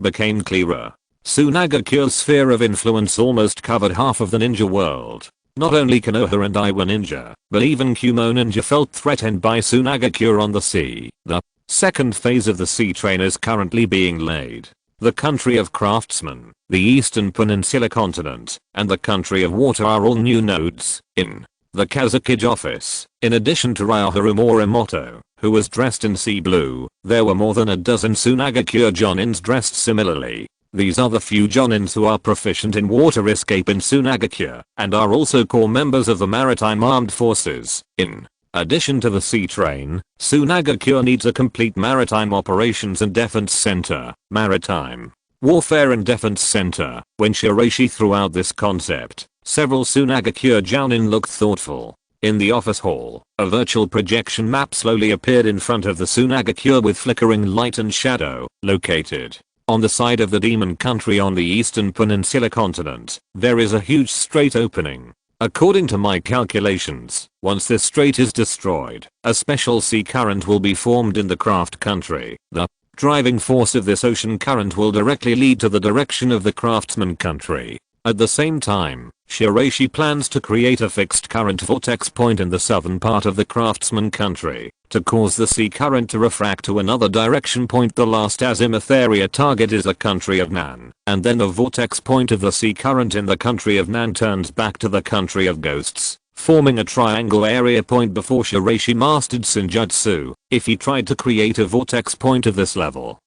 became clearer. Sunagakure's sphere of influence almost covered half of the ninja world. Not only Konoha and Iwa ninja, but even Kumo ninja felt threatened by Sunagakure on the sea. The second phase of the sea train is currently being laid. The country of craftsmen, the eastern peninsula continent, and the country of water are all new nodes. In the Kazekage office, in addition to Ryoharu Morimoto, who was dressed in sea blue, there were more than a dozen Sunagakure jounins dressed similarly. These are the few jounins who are proficient in water escape in Sunagakure, and are also core members of the Maritime Armed Forces. In addition to the sea train, Sunagakure needs a complete maritime operations and defense center, maritime warfare and defense center. When Shiraishi threw out this concept, several Sunagakure jounin looked thoughtful. In the office hall, a virtual projection map slowly appeared in front of the Sunagakure with flickering light and shadow, located on the side of the demon country on the eastern peninsula continent. There is a huge strait opening. According to my calculations, once this strait is destroyed, a special sea current will be formed in the craft country. The driving force of this ocean current will directly lead to the direction of the craftsman country. At the same time, Shiraishi plans to create a fixed current vortex point in the southern part of the craftsman country to cause the sea current to refract to another direction point. The last azimuth area target is the country of Nan, and then the vortex point of the sea current in the country of Nan turns back to the country of ghosts, forming a triangle area point. Before Shiraishi mastered Senjutsu, if he tried to create a vortex point of this level,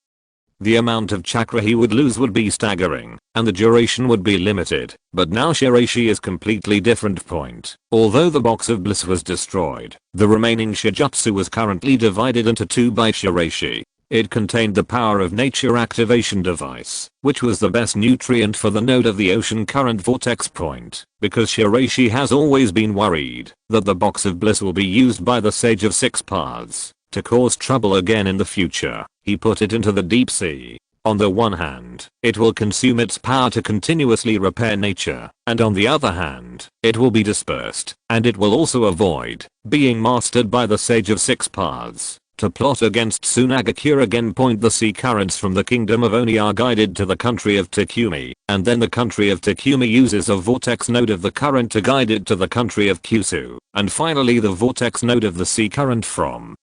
the amount of chakra he would lose would be staggering, and the duration would be limited. But now Shiraishi is completely different point. Although the box of bliss was destroyed, the remaining Shijutsu was currently divided into two by Shiraishi. It contained the power of nature activation device, which was the best nutrient for the node of the ocean current vortex point, because Shiraishi has always been worried that the box of bliss will be used by the Sage of Six Paths to cause trouble again in the future. He put it into the deep sea. On the one hand, it will consume its power to continuously repair nature, and on the other hand, it will be dispersed, and it will also avoid being mastered by the Sage of Six Paths. To plot against Sunagakure again. The sea currents from the kingdom of Oni are guided to the country of Takumi, and then the country of Takumi uses a vortex node of the current to guide it to the country of Kyushu, and finally the vortex node of the sea current from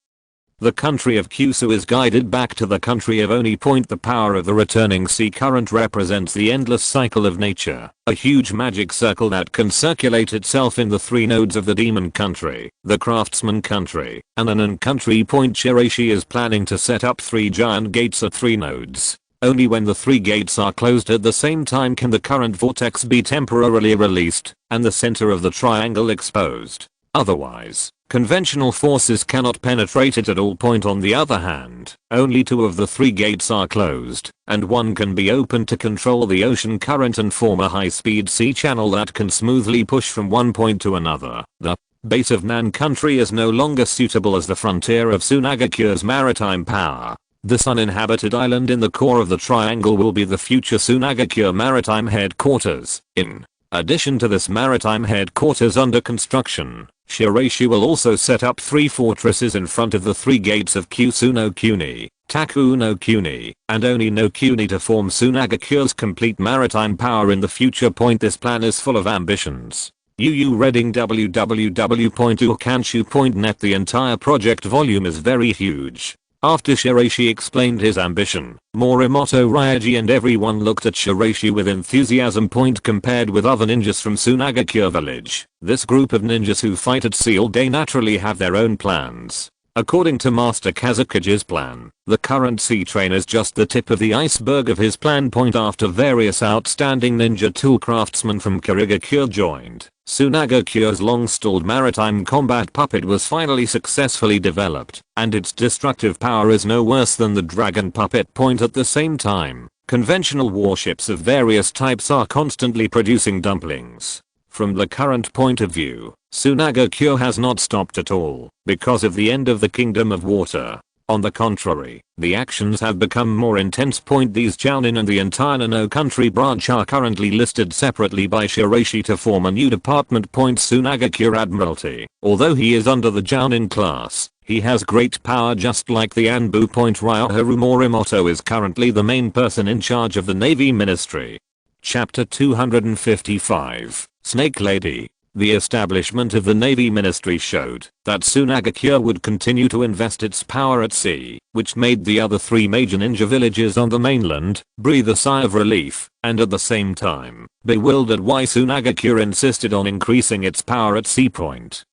the country of Kyushu is guided back to the country of Oni. The power of the returning sea current represents the endless cycle of nature, a huge magic circle that can circulate itself in the three nodes of the demon country, the craftsman country, and the Nen country. Shiraishi is planning to set up 3 giant gates at 3 nodes. Only when the 3 gates are closed at the same time can the current vortex be temporarily released, and the center of the triangle exposed. Otherwise, conventional forces cannot penetrate it at all. On the other hand, only 2 of the 3 gates are closed, and 1 can be opened to control the ocean current and form a high-speed sea channel that can smoothly push from one point to another. The base of Nan country is no longer suitable as the frontier of Sunagakure's maritime power. This uninhabited island in the core of the triangle will be the future Sunagakure maritime headquarters. In addition to this maritime headquarters under construction, Shiraishi will also set up 3 fortresses in front of the 3 gates of Kyushu no Kuni, Taku no Kuni, and Oni no Kuni to form Sunagakure's complete maritime power in the future. This plan is full of ambitions. Reading www.ukanshu.net. The entire project volume is very huge. After Shiraishi explained his ambition, Morimoto, Ryoji and everyone looked at Shiraishi with enthusiasm. Compared with other ninjas from Sunagakure village, this group of ninjas who fight at sea all day naturally have their own plans. According to Master Kazekage's plan, the current sea train is just the tip of the iceberg of his plan. After various outstanding ninja tool craftsmen from Shirogakure joined, Sunagakure's long-stalled maritime combat puppet was finally successfully developed, and its destructive power is no worse than the dragon puppet. At the same time, conventional warships of various types are constantly producing dumplings. From the current point of view, Sunagakure has not stopped at all because of the end of the Kingdom of Water. On the contrary, the actions have become more intense. These jounin and the entire Nano country branch are currently listed separately by Shiraishi to form a new department. Sunagakure Admiralty. Although he is under the jounin class, he has great power just like the Anbu. Ryoharu Morimoto is currently the main person in charge of the Navy Ministry. Chapter 255, Snake Lady. The establishment of the Navy Ministry showed that Sunagakure would continue to invest its power at sea, which made the other 3 major ninja villages on the mainland breathe a sigh of relief, and at the same time, bewildered why Sunagakure insisted on increasing its power at sea.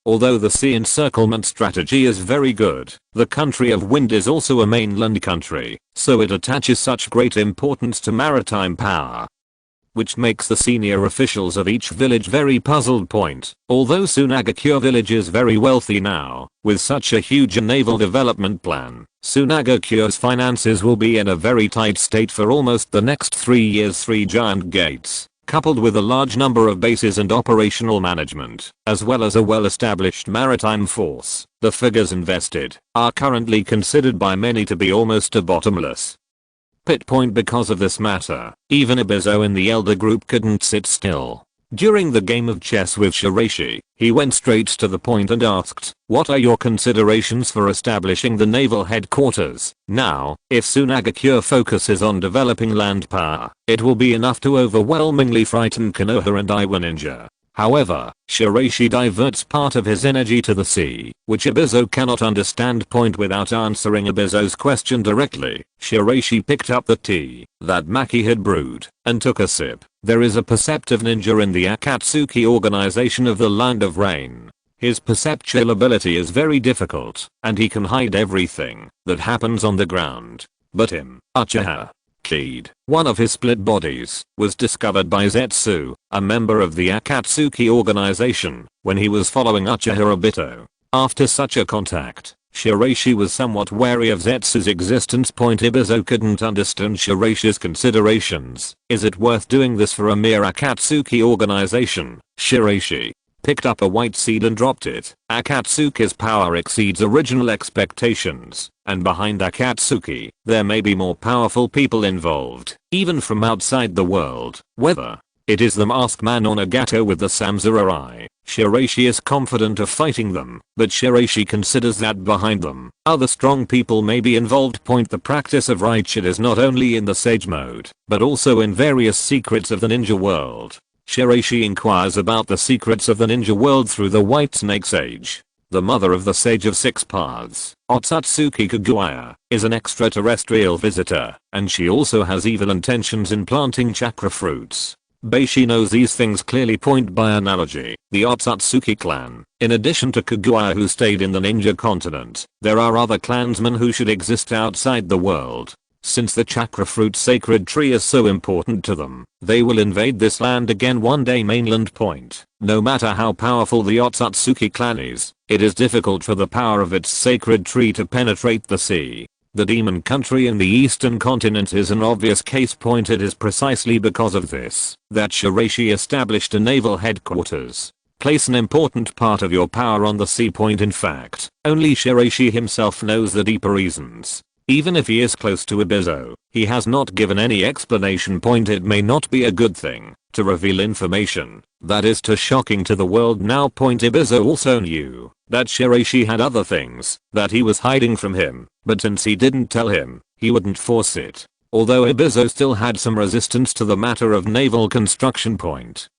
Although the sea encirclement strategy is very good, the country of wind is also a mainland country, so it attaches such great importance to maritime power, which makes the senior officials of each village very puzzled. Although Sunagakure village is very wealthy now, with such a huge naval development plan, Sunagakure's finances will be in a very tight state for almost the next 3 years. 3 giant gates, coupled with a large number of bases and operational management, as well as a well-established maritime force, the figures invested are currently considered by many to be almost a bottomless pit. Because of this matter, even Ibizo in the elder group couldn't sit still. During the game of chess with Shiraishi, he went straight to the point and asked, "What are your considerations for establishing the naval headquarters?" Now, if Sunagakure focuses on developing land power, it will be enough to overwhelmingly frighten Konoha and Iwa Ninja. However, Shiraishi diverts part of his energy to the sea, which Ibizo cannot understand. Without answering Ibizo's question directly, Shiraishi picked up the tea that Maki had brewed and took a sip. There is a perceptive ninja in the Akatsuki organization of the Land of Rain. His perceptual ability is very difficult, and he can hide everything that happens on the ground. But Uchiha Kid, one of his split bodies, was discovered by Zetsu, a member of the Akatsuki organization, when he was following Uchiha Obito. After such a contact, Shiraishi was somewhat wary of Zetsu's existence. Ibizo couldn't understand Shiraishi's considerations. Is it worth doing this for a mere Akatsuki organization? Shiraishi picked up a white seed and dropped it. Akatsuki's power exceeds original expectations, and behind Akatsuki, there may be more powerful people involved, even from outside the world. Whether it is the masked man or Nagato with the samurai, Shiraishi is confident of fighting them, but Shiraishi considers that behind them, other strong people may be involved. The practice of Raichid is not only in the sage mode, but also in various secrets of the ninja world. Shiraishi inquires about the secrets of the ninja world through the White Snake Sage. The mother of the Sage of Six Paths, Otsutsuki Kaguya, is an extraterrestrial visitor, and she also has evil intentions in planting chakra fruits. Beishi knows these things clearly. By analogy, the Otsutsuki clan, in addition to Kaguya who stayed in the ninja continent, there are other clansmen who should exist outside the world. Since the chakra fruit sacred tree is so important to them, they will invade this land again one day. Mainland. No matter how powerful the Otsutsuki clan is, it is difficult for the power of its sacred tree to penetrate the sea. The demon country in the eastern continent is an obvious case. It is precisely because of this that Shiraishi established a naval headquarters. Place an important part of your power on the sea. In fact, only Shiraishi himself knows the deeper reasons. Even if he is close to Ibizo, he has not given any explanation. It may not be a good thing to reveal information that is too shocking to the world now. Ibizo also knew that Shiraishi had other things that he was hiding from him, but since he didn't tell him, he wouldn't force it. Although Ibizo still had some resistance to the matter of naval construction.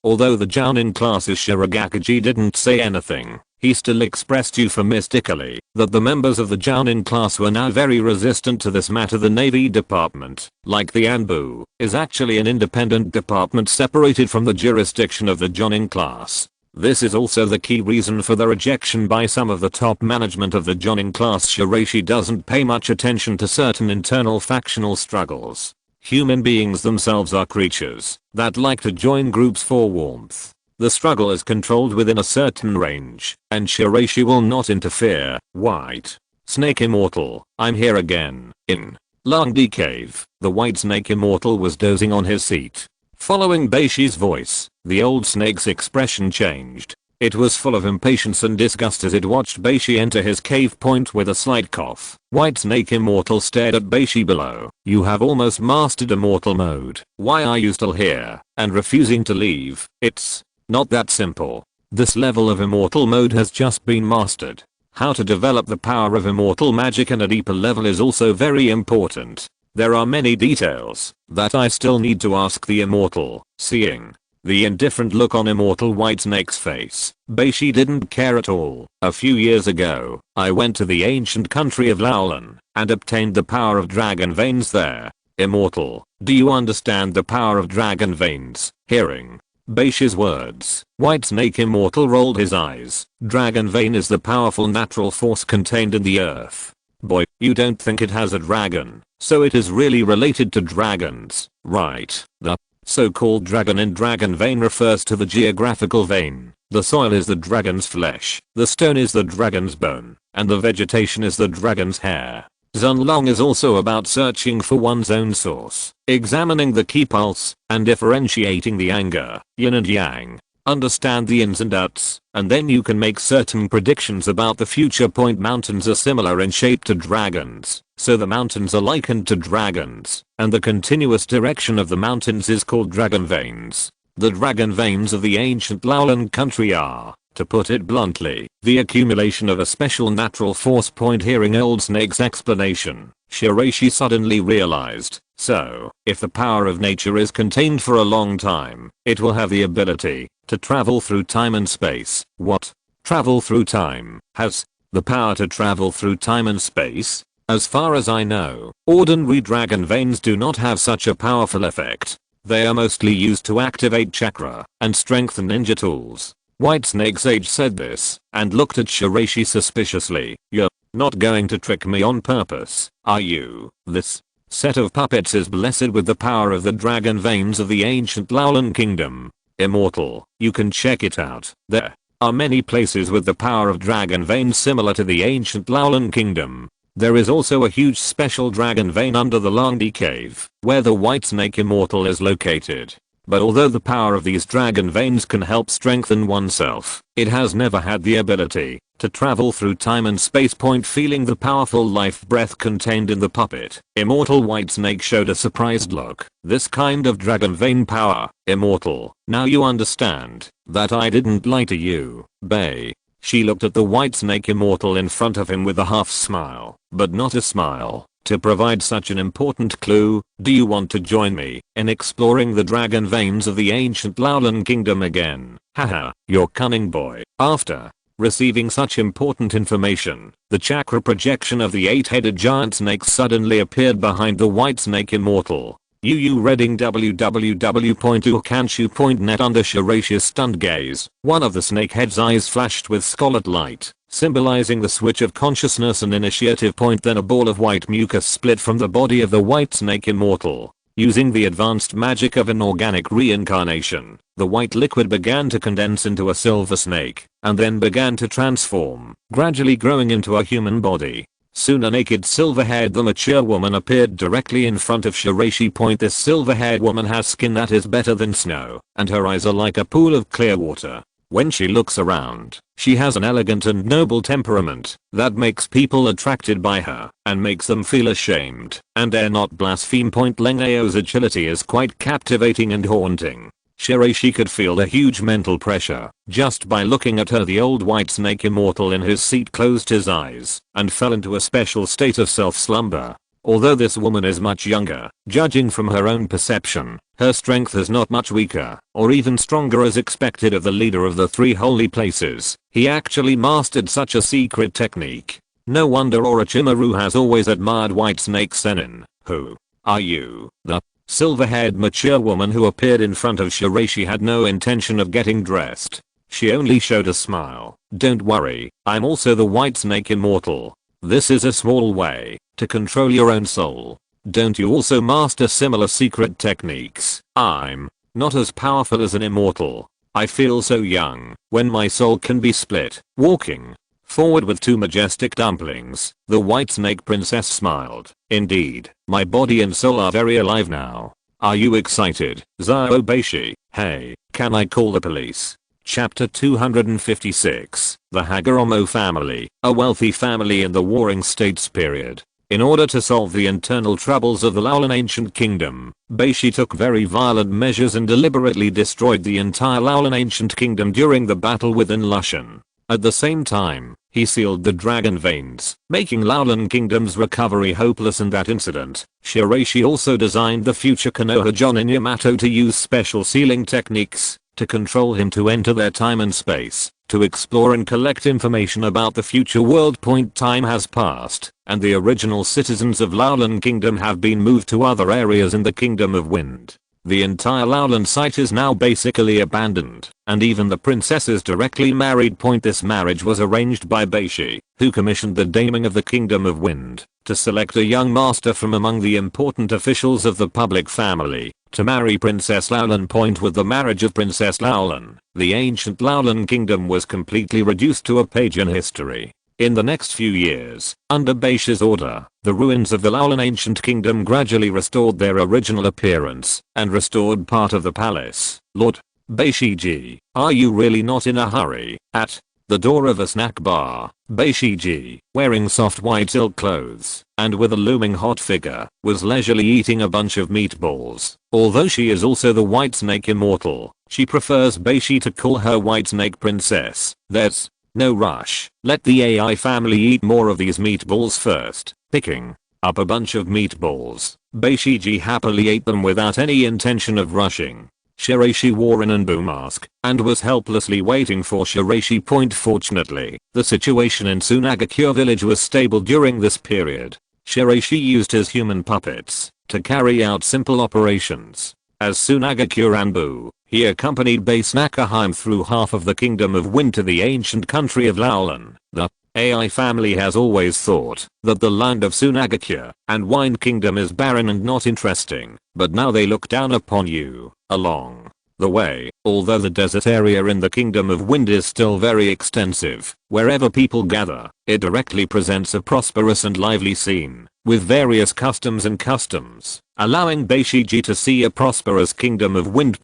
Although the jounin class's Shirogakiji didn't say anything, he still expressed euphemistically that the members of the jounin class were now very resistant to this matter. The Navy Department, like the Anbu, is actually an independent department separated from the jurisdiction of the jounin class. This is also the key reason for the rejection by some of the top management of the jounin class. Shiraishi doesn't pay much attention to certain internal factional struggles. Human beings themselves are creatures that like to join groups for warmth. The struggle is controlled within a certain range, and Shiraishi will not interfere. White Snake Immortal, I'm here again. In Langdi Cave, the White Snake Immortal was dozing on his seat. Following Beishi's voice, the old snake's expression changed. It was full of impatience and disgust as it watched Beishi enter his cave point with a slight cough. White Snake Immortal stared at Beishi below. You have almost mastered Immortal mode. Why are you still here and refusing to leave? It's not that simple. This level of Immortal mode has just been mastered. How to develop the power of Immortal magic in a deeper level is also very important. There are many details that I still need to ask the Immortal. Seeing the indifferent look on Immortal Whitesnake's face, Beishi didn't care at all. A few years ago, I went to the ancient country of Laolan and obtained the power of dragon veins there. Immortal, do you understand the power of dragon veins? Hearing Beishi's words, Whitesnake Immortal rolled his eyes. Dragon vein is the powerful natural force contained in the earth. Boy, you don't think it has a dragon, so it is really related to dragons, right? The so-called dragon in dragon vein refers to the geographical vein. The soil is the dragon's flesh, the stone is the dragon's bone, and the vegetation is the dragon's hair. Zunlong is also about searching for one's own source, examining the ki pulse, and differentiating the anger, yin and yang. Understand the ins and outs, and then you can make certain predictions about the future. Mountains are similar in shape to dragons, so the mountains are likened to dragons, and the continuous direction of the mountains is called dragon veins. The dragon veins of the ancient Laolan country are, to put it bluntly, the accumulation of a special natural force. Hearing Old Snake's explanation, Shiraishi suddenly realized, so, if the power of nature is contained for a long time, it will have the ability to travel through time and space. What? Travel through time? Has the power to travel through time and space? As far as I know, ordinary dragon veins do not have such a powerful effect. They are mostly used to activate chakra and strengthen ninja tools. Whitesnake Sage said this and looked at Shiraishi suspiciously. You're not going to trick me on purpose, are you? This set of puppets is blessed with the power of the dragon veins of the ancient Laolan kingdom. Immortal, you can check it out. There are many places with the power of dragon veins similar to the ancient Laolan kingdom. There is also a huge special dragon vein under the Langdi cave, where the Whitesnake Immortal is located. But although the power of these dragon veins can help strengthen oneself, it has never had the ability to travel through time and space. Feeling the powerful life breath contained in the puppet, Immortal Whitesnake showed a surprised look. This kind of dragon vein power, Immortal, now you understand that I didn't lie to you, Bay. She looked at the Whitesnake Immortal in front of him with a half smile, but not a smile. To provide such an important clue, do you want to join me in exploring the dragon veins of the ancient Laolan kingdom again? Haha, you're cunning boy. After receiving such important information, the chakra projection of the 8-headed giant snake suddenly appeared behind the Whitesnake Immortal. Reading www.ukanshu.net. Under Shiraishi's stunned gaze, one of the snakehead's eyes flashed with scarlet light, symbolizing the switch of consciousness and initiative. Then a ball of white mucus split from the body of the Whitesnake Immortal. Using the advanced magic of inorganic reincarnation, the white liquid began to condense into a silver snake, and then began to transform, gradually growing into a human body. Soon a naked silver-haired mature woman appeared directly in front of Shiraishi. This silver-haired woman has skin that is better than snow, and her eyes are like a pool of clear water. When she looks around, she has an elegant and noble temperament that makes people attracted by her and makes them feel ashamed and dare not blaspheme. Leng Ao's agility is quite captivating and haunting. Shiraishi could feel the huge mental pressure just by looking at her. The old Whitesnake Immortal in his seat closed his eyes and fell into a special state of self-slumber. Although this woman is much younger, judging from her own perception, her strength is not much weaker or even stronger as expected of the leader of the 3 holy places. He actually mastered such a secret technique. No wonder Orochimaru has always admired Whitesnake Sennin. Who are you? The silver-haired mature woman who appeared in front of Shiraishi had no intention of getting dressed. She only showed a smile. Don't worry, I'm also the white snake immortal. This is a small way to control your own soul. Don't you also master similar secret techniques? I'm not as powerful as an immortal. I feel so young when my soul can be split. Walking forward with two majestic dumplings, the white snake princess smiled. Indeed, my body and soul are very alive now. Are you excited, Zao Beishi? Hey, can I call the police? Chapter 256, The Hagoromo Family, a wealthy family in the Warring States period. In order to solve the internal troubles of the Laolan ancient kingdom, Beishi took very violent measures and deliberately destroyed the entire Laolan ancient kingdom during the battle within Lushan. At the same time, he sealed the dragon veins, making Laolan kingdom's recovery hopeless in that incident. Shiraishi also designed the future Konoha jounin Yamato to use special sealing techniques to control him to enter their time and space, to explore and collect information about the future world. Time has passed, and the original citizens of Laolan Kingdom have been moved to other areas in the Kingdom of Wind. The entire Laolan site is now basically abandoned, and even the princess is directly married. This marriage was arranged by Beishi, who commissioned the daiming of the Kingdom of Wind to select a young master from among the important officials of the public family to marry Princess Laolan. With the marriage of Princess Laolan, the ancient Laolan kingdom was completely reduced to a page in history. In the next few years, under Beishi's order, the ruins of the Laolan ancient kingdom gradually restored their original appearance and restored part of the palace. Lord Beishi-ji, are you really not in a hurry? At the door of a snack bar, Beishi-ji, wearing soft white silk clothes and with a looming hot figure, was leisurely eating a bunch of meatballs. Although she is also the white snake immortal, she prefers Beishi to call her white snake princess. There's no rush. Let the AI family eat more of these meatballs first. Picking up a bunch of meatballs, Beishi-ji happily ate them without any intention of rushing. Shiraishi wore an Anbu mask and was helplessly waiting for Shiraishi. Fortunately, the situation in Sunagakure village was stable during this period. Shiraishi used his human puppets to carry out simple operations. As Sunagakure Anbu, he accompanied Base Nakaheim through half of the Kingdom of Wind to the ancient country of Laolan. The AI family has always thought that the land of Sunagakure and Wind Kingdom is barren and not interesting, but now they look down upon you. Along the way, although the desert area in the Kingdom of Wind is still very extensive, wherever people gather, it directly presents a prosperous and lively scene, with various customs, allowing Beishi-ji to see a prosperous Kingdom of Wind.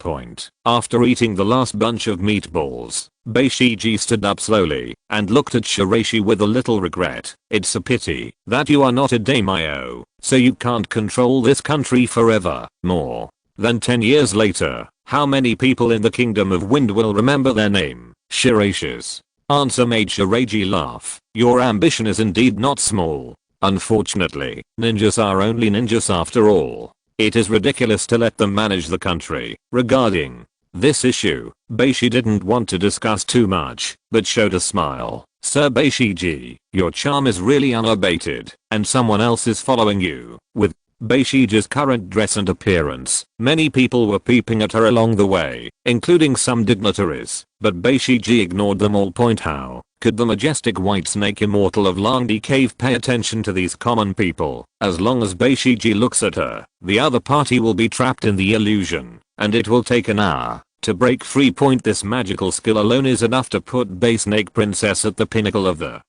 After eating the last bunch of meatballs, Beishi-ji stood up slowly and looked at Shiraishi with a little regret. It's a pity that you are not a daimyo, so you can't control this country forever. More than 10 years later, how many people in the Kingdom of Wind will remember their name? Shiraishi's answer made Shiraishi laugh. Your ambition is indeed not small. Unfortunately, ninjas are only ninjas after all. It is ridiculous to let them manage the country. Regarding this issue, Beishi didn't want to discuss too much, but showed a smile. Sir Beishi-ji, your charm is really unabated, and someone else is following you. With Beishiji's current dress and appearance, many people were peeping at her along the way, including some dignitaries, but Beishi-ji ignored them all. How could the majestic white snake immortal of Langdi Cave pay attention to these common people? As long as Beishi-ji looks at her, the other party will be trapped in the illusion, and it will take an hour to break free. This magical skill alone is enough to put Bay Snake Princess at the pinnacle of the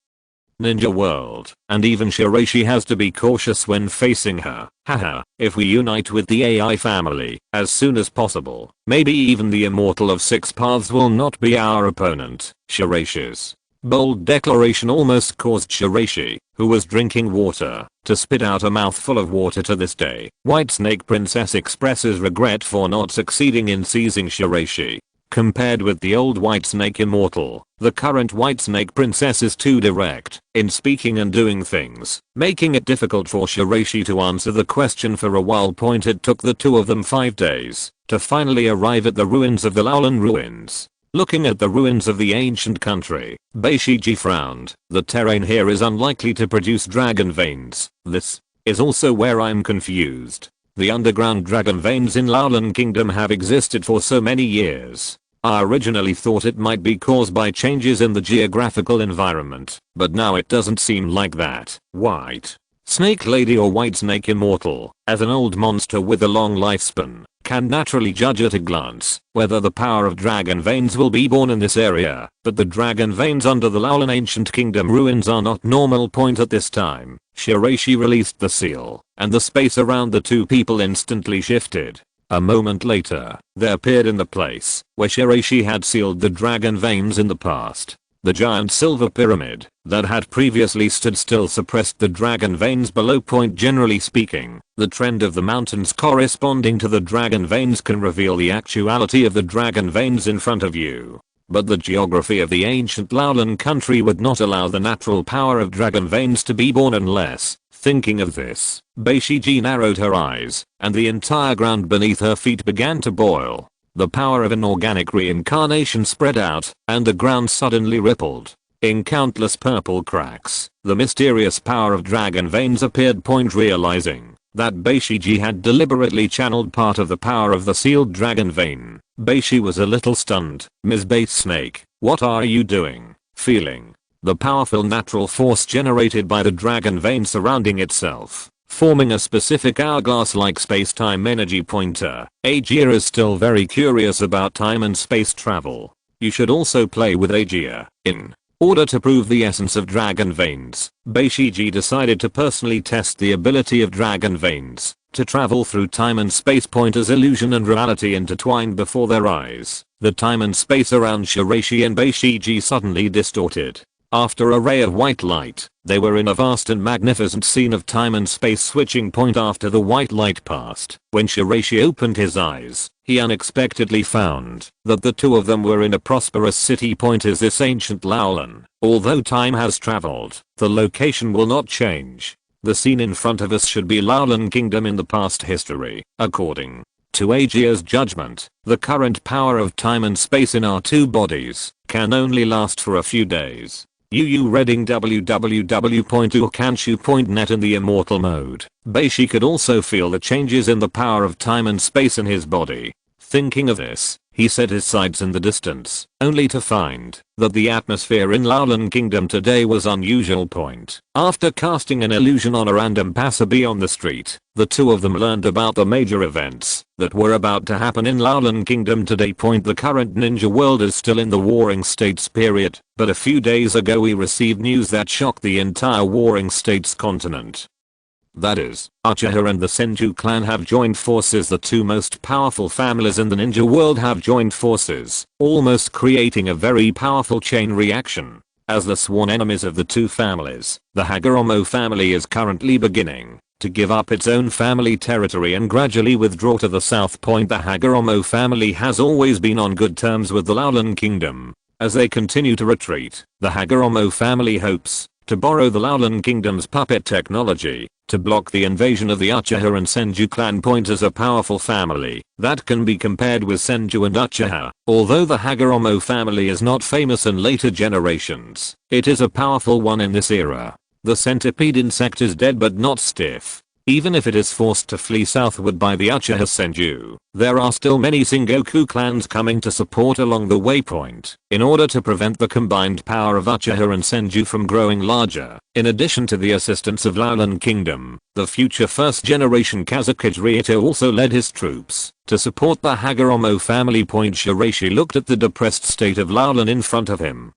ninja world, and even Shiraishi has to be cautious when facing her. Haha, if we unite with the AI family as soon as possible, maybe even the immortal of Six Paths will not be our opponent. Shiraishi's bold declaration almost caused Shiraishi, who was drinking water, to spit out a mouthful of water. To this day, White Snake Princess expresses regret for not succeeding in seizing Shiraishi. Compared with the old White Snake Immortal, the current White Snake Princess is too direct in speaking and doing things, making it difficult for Shiraishi to answer the question for a while. It took the two of them 5 days to finally arrive at the ruins of the Laolan ruins. Looking at the ruins of the ancient country, Beishi-ji frowned. The terrain here is unlikely to produce dragon veins. This is also where I'm confused. The underground dragon veins in Laolan Kingdom have existed for so many years. I originally thought it might be caused by changes in the geographical environment, but now it doesn't seem like that. White Snake Lady or White Snake Immortal, as an old monster with a long lifespan, can naturally judge at a glance whether the power of dragon veins will be born in this area, but the dragon veins under the Laulan ancient kingdom ruins are not normal point at this time. Shiraishi released the seal, and the space around the two people instantly shifted. A moment later, they appeared in the place where Shiraishi had sealed the dragon veins in the past. The giant silver pyramid that had previously stood still suppressed the dragon veins below. Generally speaking, the trend of the mountains corresponding to the dragon veins can reveal the actuality of the dragon veins in front of you. But the geography of the ancient Laulan country would not allow the natural power of dragon veins to be born unless, thinking of this, Beishiji narrowed her eyes, and the entire ground beneath her feet began to boil. The power of inorganic reincarnation spread out, and the ground suddenly rippled. In countless purple cracks, the mysterious power of dragon veins appeared. Realizing that Beishiji had deliberately channeled part of the power of the sealed dragon vein, Beishi was a little stunned. Ms. Bait Snake, what are you doing? Feeling the powerful natural force generated by the dragon vein surrounding itself, forming a specific hourglass-like space-time energy pointer. Aegir is still very curious about time and space travel. You should also play with Aegir. In order to prove the essence of dragon veins, Beishiji decided to personally test the ability of dragon veins to travel through time and space. As illusion and reality intertwined before their eyes, the time and space around Shiraishi and Beishiji suddenly distorted. After a ray of white light, they were in a vast and magnificent scene of time and space switching. After the white light passed, when Shiraishi opened his eyes, he unexpectedly found that the two of them were in a prosperous city. Is this ancient Laulan? Although time has traveled, the location will not change. The scene in front of us should be Laulan Kingdom in the past history. According to Aegir's judgment, the current power of time and space in our two bodies can only last for a few days. Reading www.ukanshu.net in the immortal mode. Beishi could also feel the changes in the power of time and space in his body. Thinking of this, he set his sights in the distance, only to find that the atmosphere in Laulan Kingdom today was unusual. After casting an illusion on a random passerby on the street, the two of them learned about the major events that were about to happen in Laulan Kingdom today. The current ninja world is still in the warring states period, but a few days ago we received news that shocked the entire warring states continent. That is, Uchiha and the Senju clan have joined forces. The two most powerful families in the ninja world have joined forces, almost creating a very powerful chain reaction. As the sworn enemies of the two families, the Hagoromo family is currently beginning to give up its own family territory and gradually withdraw to the south. The Hagoromo family has always been on good terms with the Laulan Kingdom. As they continue to retreat, the Hagoromo family hopes to borrow the Laulan Kingdom's puppet technology to block the invasion of the Uchiha and Senju clan. As a powerful family that can be compared with Senju and Uchiha, although the Hagoromo family is not famous in later generations, it is a powerful one in this era. The centipede insect is dead but not stiff. Even if it is forced to flee southward by the Uchiha Senju, there are still many Sengoku clans coming to support along the waypoint in order to prevent the combined power of Uchiha and Senju from growing larger. In addition to the assistance of Laulan Kingdom, the future first generation Kazekage Ryuto also led his troops to support the Hagoromo family. Shiraishi looked at the depressed state of Laulan in front of him.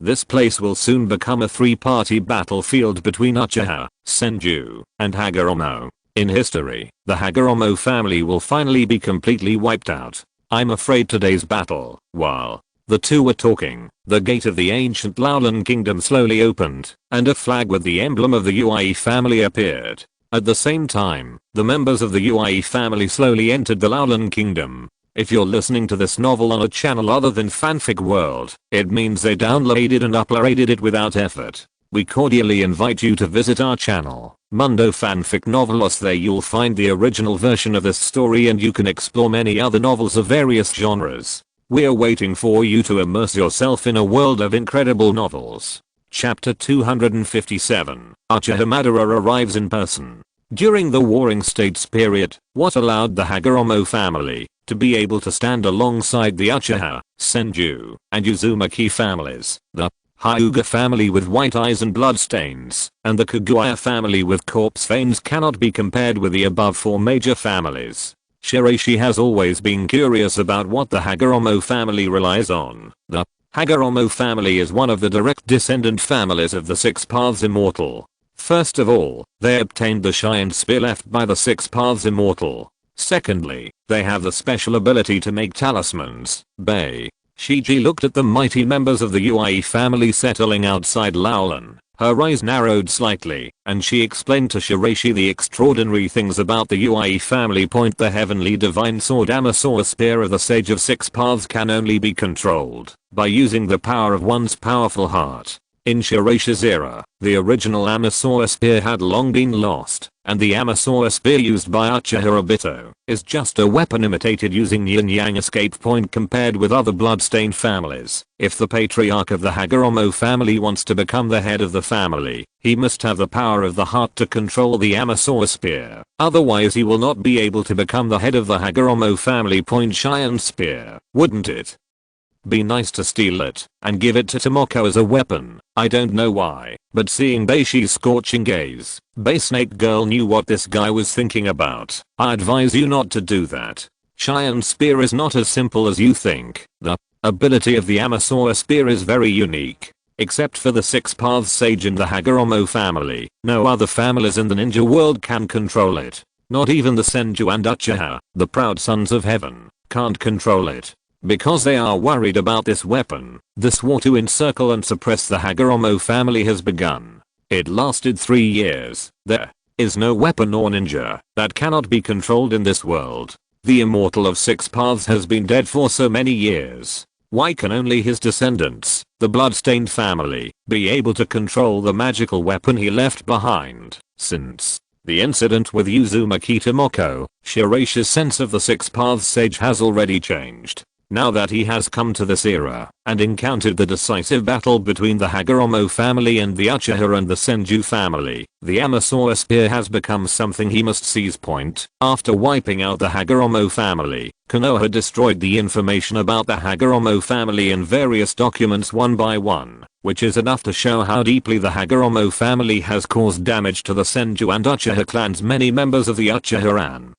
This place will soon become a three-party battlefield between Uchiha, Senju, and Hagoromo. In history, the Hagoromo family will finally be completely wiped out. I'm afraid today's battle. While the two were talking, the gate of the ancient Laulan Kingdom slowly opened, and a flag with the emblem of the Ui family appeared. At the same time, the members of the Ui family slowly entered the Laulan Kingdom. If you're listening to this novel on a channel other than Fanfic World, it means they downloaded and uploaded it without effort. We cordially invite you to visit our channel, Mundo Fanfic Novelos. There you'll find the original version of this story and you can explore many other novels of various genres. We're waiting for you to immerse yourself in a world of incredible novels. Chapter 257, Uchiha Madara arrives in person. During the Warring States period, what allowed the Hagoromo family to be able to stand alongside the Uchiha, Senju, and Uzumaki families, the Hyuga family with white eyes and bloodstains, and the Kaguya family with corpse veins cannot be compared with the above four major families. Shiraishi has always been curious about what the Hagoromo family relies on. The Hagoromo family is one of the direct descendant families of the Six Paths Immortal. First of all, they obtained the Cheyenne spear left by the Six Paths Immortal. Secondly, they have the special ability to make talismans. Bei Shiji looked at the mighty members of the Ui family settling outside Laolan. Her eyes narrowed slightly, and she explained to Shiraishi the extraordinary things about the Ui family. The heavenly divine sword Amasaur spear of the Sage of Six Paths can only be controlled by using the power of one's powerful heart. In Shiraishi's era, the original Amasaur spear had long been lost, and the Amasaur spear used by Uchiha Obito is just a weapon imitated using yin-yang escape point compared with other bloodstained families. If the patriarch of the Hagoromo family wants to become the head of the family, he must have the power of the heart to control the Amasaur spear. Otherwise he will not be able to become the head of the Hagoromo family. Cheyenne spear, wouldn't it be nice to steal it and give it to Tomoko as a weapon? I don't know why, but seeing Beishi's scorching gaze, Bei Snake Girl knew what this guy was thinking about. I advise you not to do that. Cheyenne spear is not as simple as you think. The ability of the Amasaur spear is very unique. Except for the Six Paths Sage in the Hagoromo family, no other families in the ninja world can control it. Not even the Senju and Uchiha, the proud sons of heaven, can't control it. Because they are worried about this weapon, this war to encircle and suppress the Hagoromo family has begun. It lasted 3 years. There is no weapon or ninja that cannot be controlled in this world. The Immortal of Six Paths has been dead for so many years. Why can only his descendants, the bloodstained family, be able to control the magical weapon he left behind? Since the incident with Uzumaki Tomoko, Shiraishi's sense of the Six Paths Sage has already changed. Now that he has come to this era and encountered the decisive battle between the Hagoromo family and the Uchiha and the Senju family, the Amasaur spear has become something he must seize. After wiping out the Hagoromo family, Konoha destroyed the information about the Hagoromo family in various documents one by one, which is enough to show how deeply the Hagoromo family has caused damage to the Senju and Uchiha clans. Many members of the Uchiha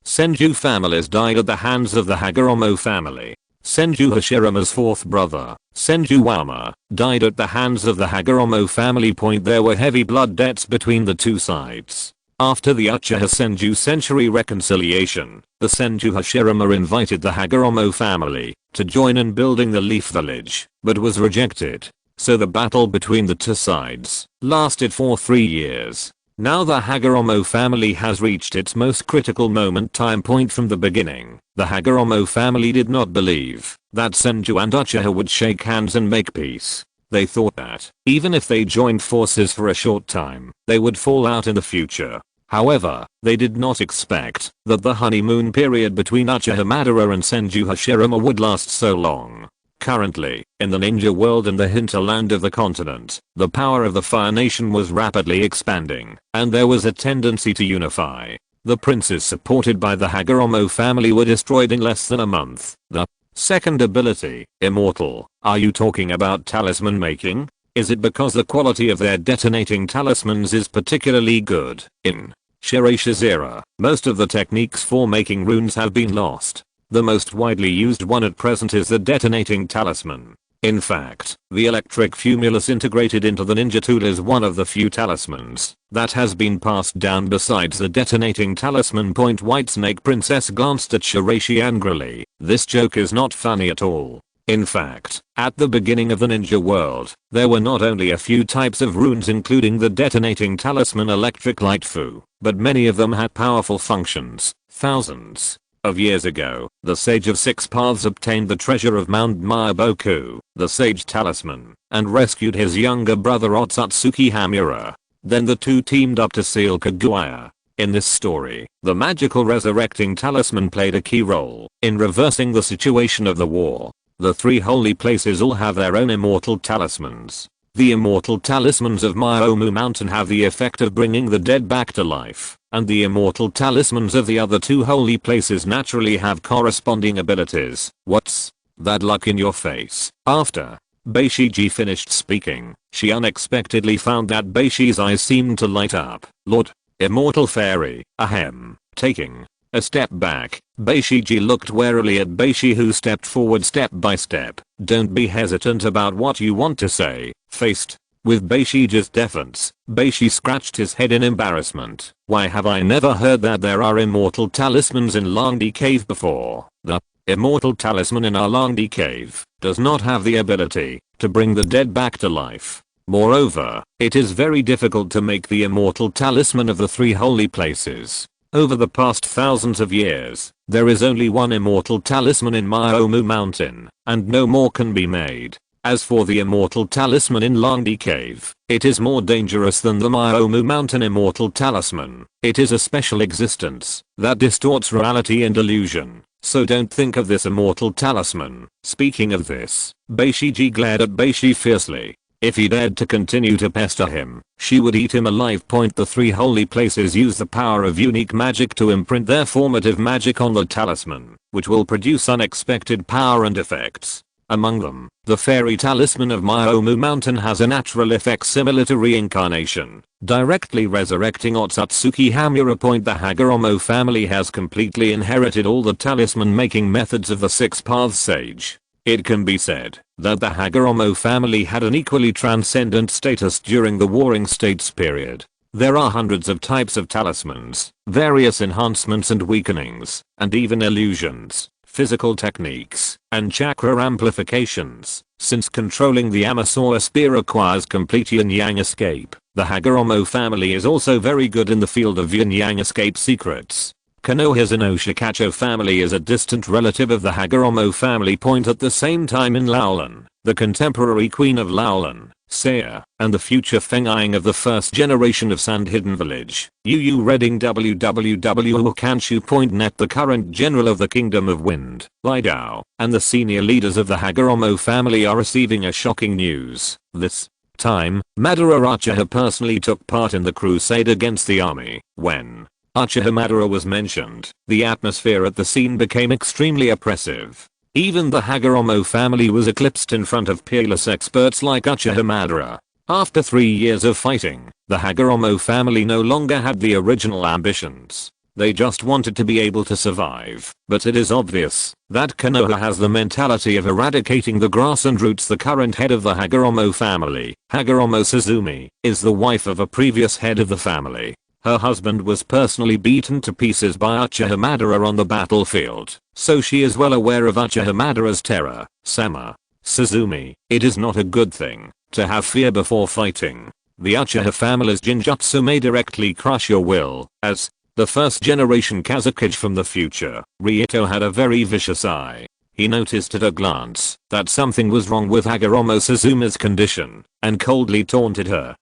Senju families died at the hands of the Hagoromo family. Senju Hashirama's fourth brother, Senju Wama, died at the hands of the Hagoromo family. There were heavy blood debts between the two sides. After the Uchiha Senju century reconciliation, the Senju Hashirama invited the Hagoromo family to join in building the Leaf Village, but was rejected. So the battle between the two sides lasted for 3 years. Now the Hagoromo family has reached its most critical moment. From the beginning, the Hagoromo family did not believe that Senju and Uchiha would shake hands and make peace. They thought that, even if they joined forces for a short time, they would fall out in the future. However, they did not expect that the honeymoon period between Uchiha Madara and Senju Hashirama would last so long. Currently, in the ninja world and the hinterland of the continent, the power of the Fire Nation was rapidly expanding, and there was a tendency to unify. The princes supported by the Hagoromo family were destroyed in less than a month. The second ability, Immortal. Are you talking about talisman making? Is it because the quality of their detonating talismans is particularly good? In Shiraishi's era, most of the techniques for making runes have been lost. The most widely used one at present is the detonating talisman. In fact, the electric fumulus integrated into the ninja tool is one of the few talismans that has been passed down besides the detonating talisman. Whitesnake Princess glanced at Shiraishi angrily. This joke is not funny at all. In fact, at the beginning of the ninja world, there were not only a few types of runes including the detonating talisman electric light fu, but many of them had powerful functions. Thousands of years ago, the Sage of Six Paths obtained the treasure of Mount Myaboku, the Sage Talisman, and rescued his younger brother Otsutsuki Hamura. Then the two teamed up to seal Kaguya. In this story, the magical resurrecting talisman played a key role in reversing the situation of the war. The three holy places all have their own immortal talismans. The immortal talismans of Myomu Mountain have the effect of bringing the dead back to life. and the immortal talismans of the other two holy places naturally have corresponding abilities. What's that look in your face? After Beishiji finished speaking, she unexpectedly found that Beishi's eyes seemed to light up. Lord, immortal fairy, ahem. Taking a step back, Beishiji looked warily at Beishi, who stepped forward step by step. Don't be hesitant about what you want to say. Faced with Beishiji's defense, Beishi scratched his head in embarrassment. Why have I never heard that there are immortal talismans in Langdi Cave before? The immortal talisman in our Langdi Cave does not have the ability to bring the dead back to life. Moreover, it is very difficult to make the immortal talisman of the three holy places. Over the past thousands of years, there is only one immortal talisman in Myomu Mountain, and no more can be made. As for the immortal talisman in Langdi Cave, it is more dangerous than the Myomu Mountain immortal talisman. It is a special existence that distorts reality and illusion. So don't think of this immortal talisman. Speaking of this, Beishiji glared at Beishi fiercely. If he dared to continue to pester him, she would eat him alive. The three holy places use the power of unique magic to imprint their formative magic on the talisman, which will produce unexpected power and effects. Among them, the fairy talisman of Myomu Mountain has a natural effect similar to reincarnation, directly resurrecting Otsutsuki Hamura. The Hagoromo family has completely inherited all the talisman making methods of the Six Paths Sage. It can be said that the Hagoromo family had an equally transcendent status during the Warring States period. There are hundreds of types of talismans, various enhancements and weakenings, and even illusions, physical techniques, and chakra amplifications. Since controlling the Amasawa spear requires complete yin-yang escape, the Hagoromo family is also very good in the field of yin-yang escape secrets. Konoha's Inoshikacho family is a distant relative of the Hagoromo family. At the same time in Laolan, the contemporary queen of Laolan, Saya, and the future Feng'ang of the first generation of Sand Hidden Village, Yu Redding www.wakanshu.net, the current general of the Kingdom of Wind, Lidao, and the senior leaders of the Hagoromo family are receiving a shocking news. This time, Madara Uchiha personally took part in the crusade against the army. When Uchiha Madara was mentioned, the atmosphere at the scene became extremely oppressive. Even the Hagoromo family was eclipsed in front of peerless experts like Uchiha Madara. After 3 years of fighting, the Hagoromo family no longer had the original ambitions. They just wanted to be able to survive. But it is obvious that Konoha has the mentality of eradicating the grass and roots. The current head of the Hagoromo family, Hagoromo Suzumi, is the wife of a previous head of the family. Her husband was personally beaten to pieces by Uchiha Madara on the battlefield, so she is well aware of Uchiha Madara's terror. Sama Suzumi, it is not a good thing to have fear before fighting. The Uchiha family's Jinjutsu may directly crush your will. As the first generation Kazekage from the future, Ryuto had a very vicious eye. He noticed at a glance that something was wrong with Hagoromo Suzumi's condition, and coldly taunted her.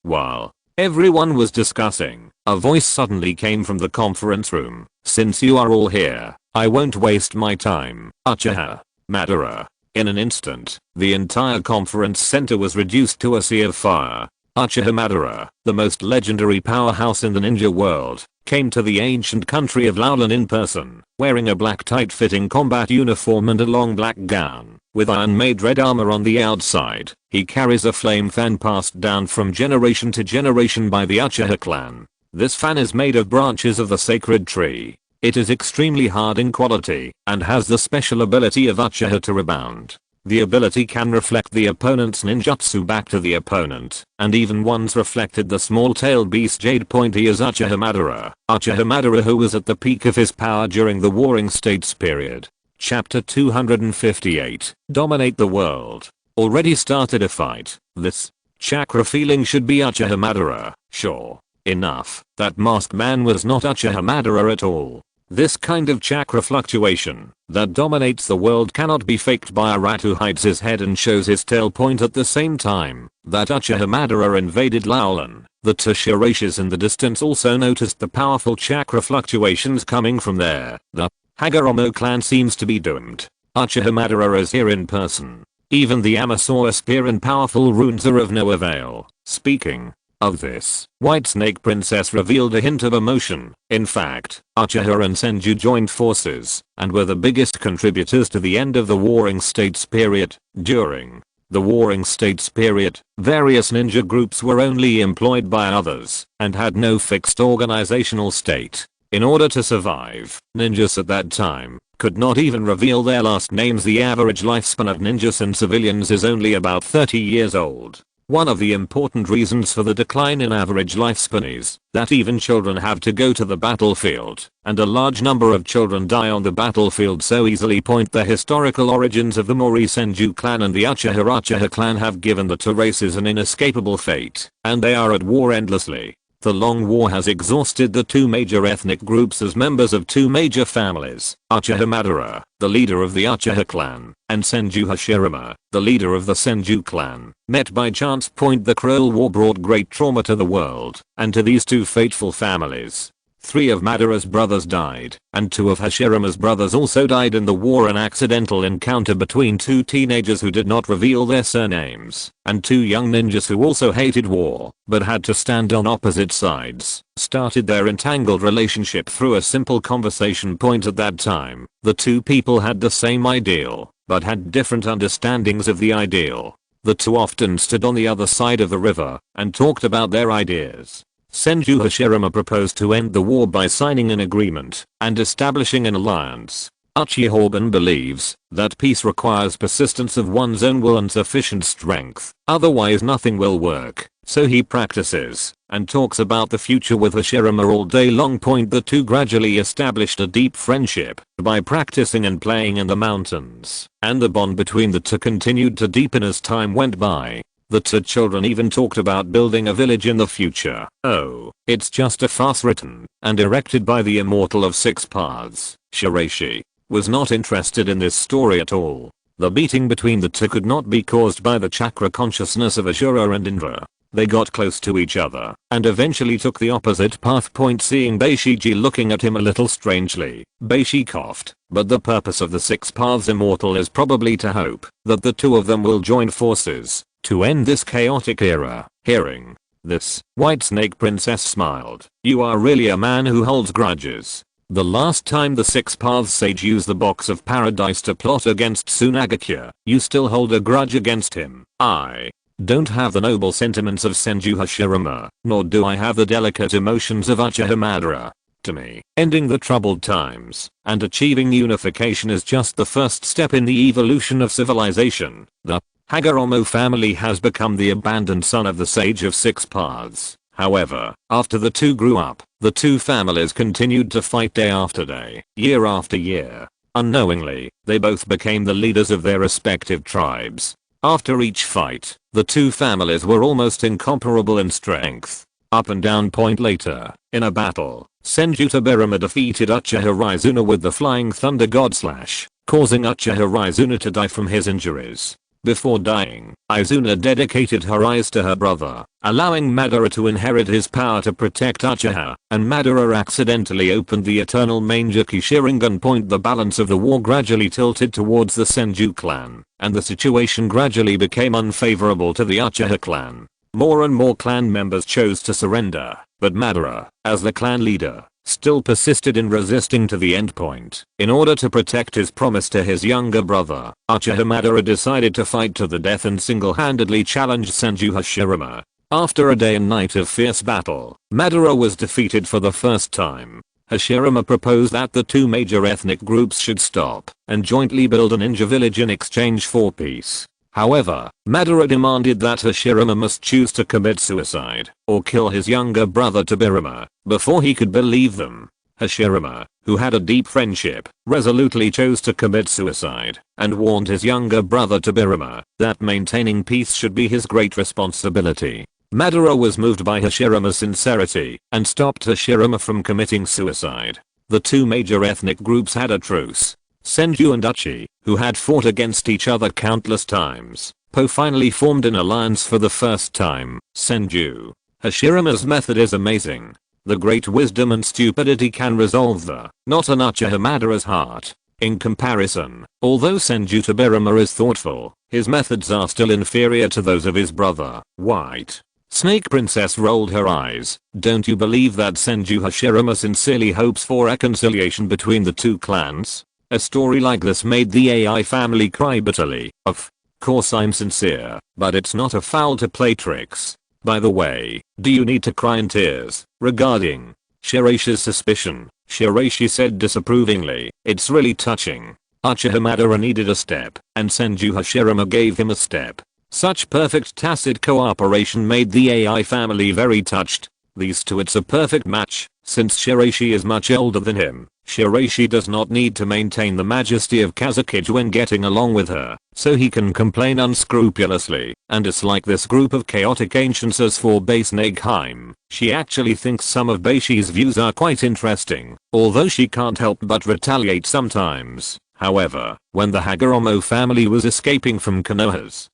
While everyone was discussing, a voice suddenly came from the conference room. Since you are all here, I won't waste my time. Uchiha Madara. In an instant, the entire conference center was reduced to a sea of fire. Uchiha Madara, the most legendary powerhouse in the ninja world, came to the ancient country of Laolan in person, wearing a black tight-fitting combat uniform and a long black gown, with iron-made red armor on the outside. He carries a flame fan passed down from generation to generation by the Uchiha clan. This fan is made of branches of the sacred tree. It is extremely hard in quality, and has the special ability of Uchiha to rebound. The ability can reflect the opponent's ninjutsu back to the opponent, and even once reflected the small-tailed beast Jade Pointy as Uchiha Madara. Uchiha Madara, who was at the peak of his power during the Warring States period. Chapter 258. Dominate the world. Already started a fight. This chakra feeling should be Uchiha Madara. Sure enough, that masked man was not Uchiha Madara at all. This kind of chakra fluctuation that dominates the world cannot be faked by a rat who hides his head and shows his tail point at the same time that Uchiha Madara invaded Laolan. The two Shiraishis in the distance also noticed the powerful chakra fluctuations coming from there. The Hagoromo clan seems to be doomed. Uchiha Madara is here in person. Even the Amasawa spear and powerful runes are of no avail. Speaking Of this, White Snake Princess revealed a hint of emotion. In fact, Uchiha and Senju joined forces and were the biggest contributors to the end of the Warring States period. During the Warring States period, various ninja groups were only employed by others and had no fixed organizational state. In order to survive, ninjas at that time could not even reveal their last names. The average lifespan of ninjas and civilians is only about 30 years old. One of the important reasons for the decline in average lifespan is that even children have to go to the battlefield, and a large number of children die on the battlefield so easily. The historical origins of the Mori Senju clan and the Uchiha clan have given the two races an inescapable fate, and they are at war endlessly. The long war has exhausted the two major ethnic groups as members of two major families, Uchiha Madara, the leader of the Uchiha clan, and Senju Hashirama, the leader of the Senju clan, met by chance. The cruel war brought great trauma to the world, and to these two fateful families. 3 of Madara's brothers died, and 2 of Hashirama's brothers also died in the war. An accidental encounter between 2 teenagers who did not reveal their surnames, and 2 young ninjas who also hated war, but had to stand on opposite sides, started their entangled relationship through a simple conversation. At that time, the 2 people had the same ideal, but had different understandings of the ideal. The 2 often stood on the other side of the river, and talked about their ideas. Senju Hashirama proposed to end the war by signing an agreement and establishing an alliance. Uchiha believes that peace requires persistence of one's own will and sufficient strength, otherwise nothing will work, so he practices and talks about the future with Hashirama all day long. The 2 gradually established a deep friendship by practicing and playing in the mountains, and the bond between the 2 continued to deepen as time went by. The 2 children even talked about building a village in the future. Oh, it's just a farce written and erected by the immortal of 6 paths. Shiraishi was not interested in this story at all. The beating between the 2 could not be caused by the chakra consciousness of Ashura and Indra. They got close to each other and eventually took the opposite path. Seeing Beishiji looking at him a little strangely, Beishi coughed. But the purpose of the 6 paths immortal is probably to hope that the 2 of them will join forces to end this chaotic era. Hearing this, White Snake Princess smiled. You are really a man who holds grudges. The last time the 6 paths sage used the box of paradise to plot against Sunagakure, you still hold a grudge against him. I don't have the noble sentiments of Senju Hashirama, nor do I have the delicate emotions of Uchiha Madara. To me, ending the troubled times and achieving unification is just the first step in the evolution of civilization. The Hagoromo family has become the abandoned son of the Sage of 6 Paths. However, after the 2 grew up, the 2 families continued to fight day after day, year after year. Unknowingly, they both became the leaders of their respective tribes. After each fight, the 2 families were almost incomparable in strength. Up and down. Later, in a battle, Senju Tobirama defeated Uchiha Raizuna with the Flying Thunder God Slash, causing Uchiha Raizuna to die from his injuries. Before dying, Izuna dedicated her eyes to her brother, allowing Madara to inherit his power to protect Uchiha, and Madara accidentally opened the Eternal Mangeki Sharingan. The balance of the war gradually tilted towards the Senju clan, and the situation gradually became unfavorable to the Uchiha clan. More and more clan members chose to surrender, but Madara, as the clan leader, still persisted in resisting to the end point. In order to protect his promise to his younger brother, Uchiha Madara decided to fight to the death and single-handedly challenged Senju Hashirama. After a day and night of fierce battle, Madara was defeated for the first time. Hashirama proposed that the 2 major ethnic groups should stop and jointly build a ninja village in exchange for peace. However, Madara demanded that Hashirama must choose to commit suicide or kill his younger brother Tobirama before he could believe them. Hashirama, who had a deep friendship, resolutely chose to commit suicide and warned his younger brother Tobirama that maintaining peace should be his great responsibility. Madara was moved by Hashirama's sincerity and stopped Hashirama from committing suicide. The 2 major ethnic groups had a truce. Senju and Uchi, who had fought against each other countless times, finally formed an alliance for the first time. Senju Hashirama's method is amazing. The great wisdom and stupidity can resolve the not an Uchiha Madara's heart. In comparison, although Senju Tobirama is thoughtful, his methods are still inferior to those of his brother, White Snake Princess rolled her eyes. Don't you believe that Senju Hashirama sincerely hopes for reconciliation between the two clans? A story like this made the AI family cry bitterly. Of course I'm sincere, but it's not a foul to play tricks. By the way, do you need to cry in tears regarding Shiraishi's suspicion? Shiraishi said disapprovingly. It's really touching. Uchiha Madara needed a step, and Senju Hashirama gave him a step. Such perfect tacit cooperation made the AI family very touched. These two, it's a perfect match. Since Shiraishi is much older than him, Shiraishi does not need to maintain the majesty of Kazekage when getting along with her, so he can complain unscrupulously and dislike this group of chaotic ancients. As for Base Nagheim, she actually thinks some of Beishi's views are quite interesting, although she can't help but retaliate sometimes. However, when the Hagoromo family was escaping from Konoha's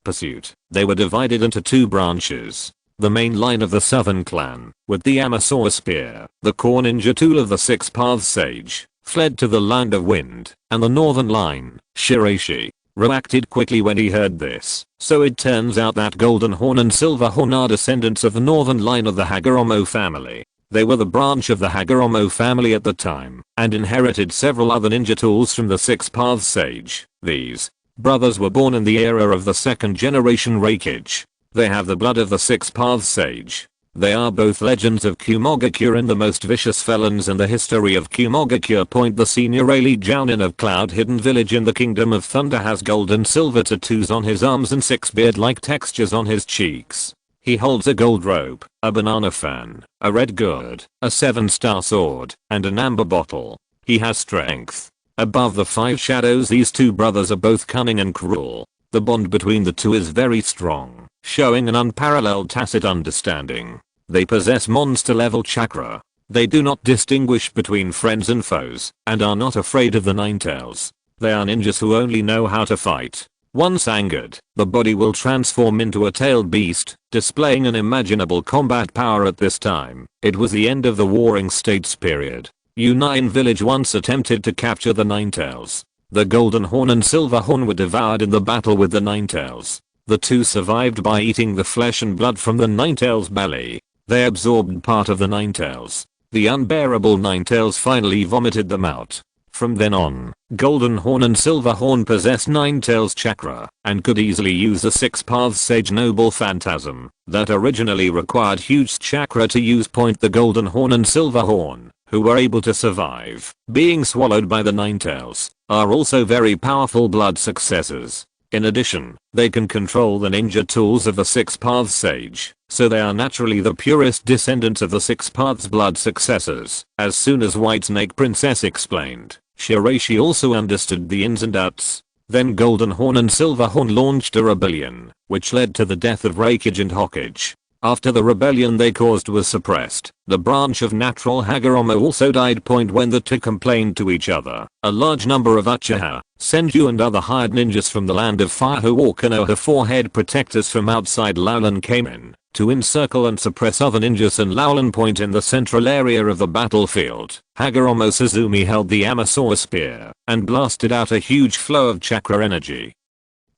pursuit, they were divided into two branches. The main line of the Southern clan, with the Amasaur Spear, the core ninja tool of the Six Paths Sage, fled to the Land of Wind, and the northern line, Shiraishi, reacted quickly when he heard this. So it turns out that Golden Horn and Silver Horn are descendants of the northern line of the Hagoromo family. They were the branch of the Hagoromo family at the time, and inherited several other ninja tools from the Six Paths Sage. These brothers were born in the era of the second generation Raikage. They have the blood of the Six Paths Sage. They are both legends of Shirogakure and the most vicious felons in the history of Shirogakure. The senior elite jounin of Cloud Hidden Village in the Kingdom of Thunder has gold and silver tattoos on his arms and 6 beard-like textures on his cheeks. He holds a gold rope, a banana fan, a red gourd, a 7-star sword, and an amber bottle. He has strength. Above the 5 shadows, these two brothers are both cunning and cruel. The bond between the two is very strong, showing an unparalleled tacit understanding. They possess monster-level chakra. They do not distinguish between friends and foes, and are not afraid of the Ninetales. They are ninjas who only know how to fight. Once angered, the body will transform into a tailed beast, displaying an unimaginable combat power at this time. It was the end of the Warring States period. Unine Village once attempted to capture the Ninetales. The Golden Horn and Silver Horn were devoured in the battle with the Ninetales. The two survived by eating the flesh and blood from the Ninetales' belly. They absorbed part of the Ninetales. The unbearable Ninetales finally vomited them out. From then on, Golden Horn and Silver Horn possessed Ninetales chakra, and could easily use the Six Paths Sage Noble Phantasm, that originally required huge chakra to use. The Golden Horn and Silver Horn, who were able to survive being swallowed by the Ninetales, are also very powerful blood successors. In addition, they can control the ninja tools of the Six Paths Sage, so they are naturally the purest descendants of the Six Paths blood successors. As soon as White Snake Princess explained, Shiraishi also understood the ins and outs. Then Golden Horn and Silver Horn launched a rebellion, which led to the death of Raikage and Hokage. After the rebellion they caused was suppressed, the branch of natural Hagoromo also died. When the two complained to each other, a large number of Uchiha, Senju and other hired ninjas from the Land of Fire who wore Konoha 4-head protectors from outside Laulan came in to encircle and suppress other ninjas in Laulan. In the central area of the battlefield, Hagoromo Suzumi held the Amasaur Spear and blasted out a huge flow of chakra energy.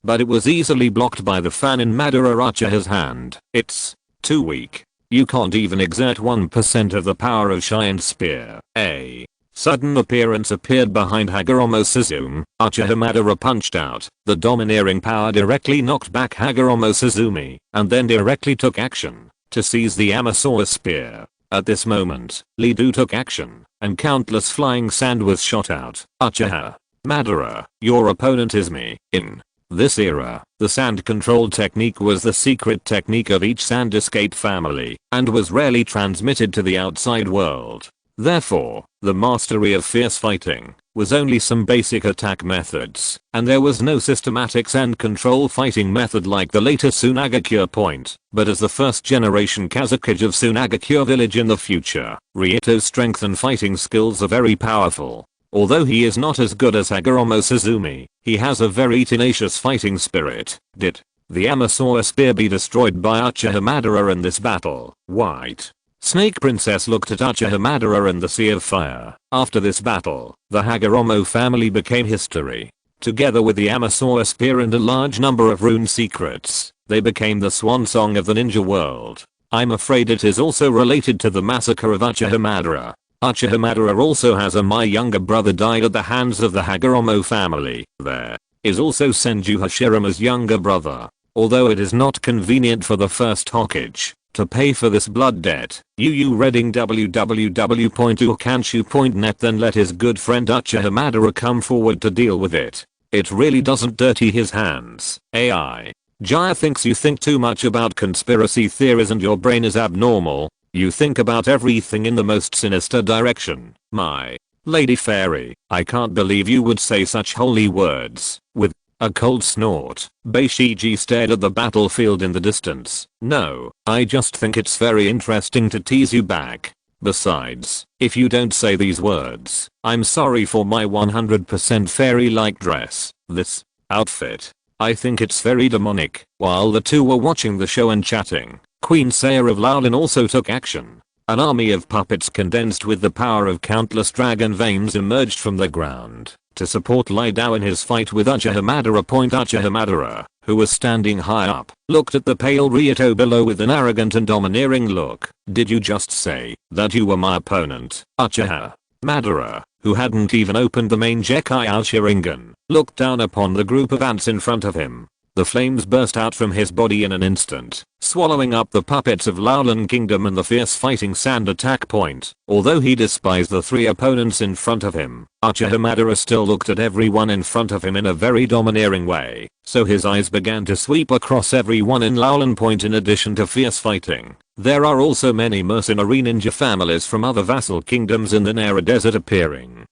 But it was easily blocked by the fan in Madara Uchiha's hand. It's too weak. You can't even exert 1% of the power of Shine's spear. A sudden appearance appeared behind Hagoromo Suzumi. Uchiha Madara punched out. The domineering power directly knocked back Hagoromo Suzumi, and then directly took action to seize the Amasaur spear. At this moment, Lidu took action, and countless flying sand was shot out. Uchiha Madara, your opponent is me. In this era, the sand control technique was the secret technique of each sand escape family, and was rarely transmitted to the outside world. Therefore, the mastery of fierce fighting was only some basic attack methods, and there was no systematic sand control fighting method like the later Sunagakure. But as the first generation Kazekage of Sunagakure village in the future, Ryuto's strength and fighting skills are very powerful. Although he is not as good as Hagoromo Suzumi, he has a very tenacious fighting spirit. Did the Amasaur spear be destroyed by Uchiha Madara in this battle? White Snake Princess looked at Uchiha Madara in the Sea of Fire. After this battle, the Hagoromo family became history. Together with the Amasaur spear and a large number of rune secrets, They became the swan song of the ninja world. I'm afraid it is also related to the massacre of Uchiha Madara. Uchiha Madara also has a my younger brother died at the hands of the Hagoromo family. There is also Senju Hashirama's younger brother. Although it is not convenient for the first Hokage to pay for this blood debt, reading www.ukanshu.net, then let his good friend Uchiha Madara come forward to deal with it. It really doesn't dirty his hands. AI. Jaya thinks you think too much about conspiracy theories and your brain is abnormal. You think about everything in the most sinister direction. My lady fairy, I can't believe you would say such holy words. With a cold snort, Beishiji stared at the battlefield in the distance. No, I just think it's very interesting to tease you back. Besides, if you don't say these words, I'm sorry for my 100% fairy-like dress. This outfit. I think it's very demonic. While the two were watching the show and chatting, Queen Saya of Laolin also took action. An army of puppets condensed with the power of countless dragon veins emerged from the ground to support Lai Dao in his fight with Uchiha Madara. Uchiha Madara, who was standing high up, looked at the pale Ryoto below with an arrogant and domineering look. Did you just say that you were my opponent? Uchiha Madara, who hadn't even opened the main Gekai Sharingan, looked down upon the group of ants in front of him. The flames burst out from his body in an instant, swallowing up the puppets of Laolin Kingdom and the fierce fighting sand attack point. Although he despised the three opponents in front of him, Uchiha Madara still looked at everyone in front of him in a very domineering way, so his eyes began to sweep across everyone in Laolin Point. In addition to fierce fighting, there are also many mercenary ninja families from other vassal kingdoms in the Nara Desert appearing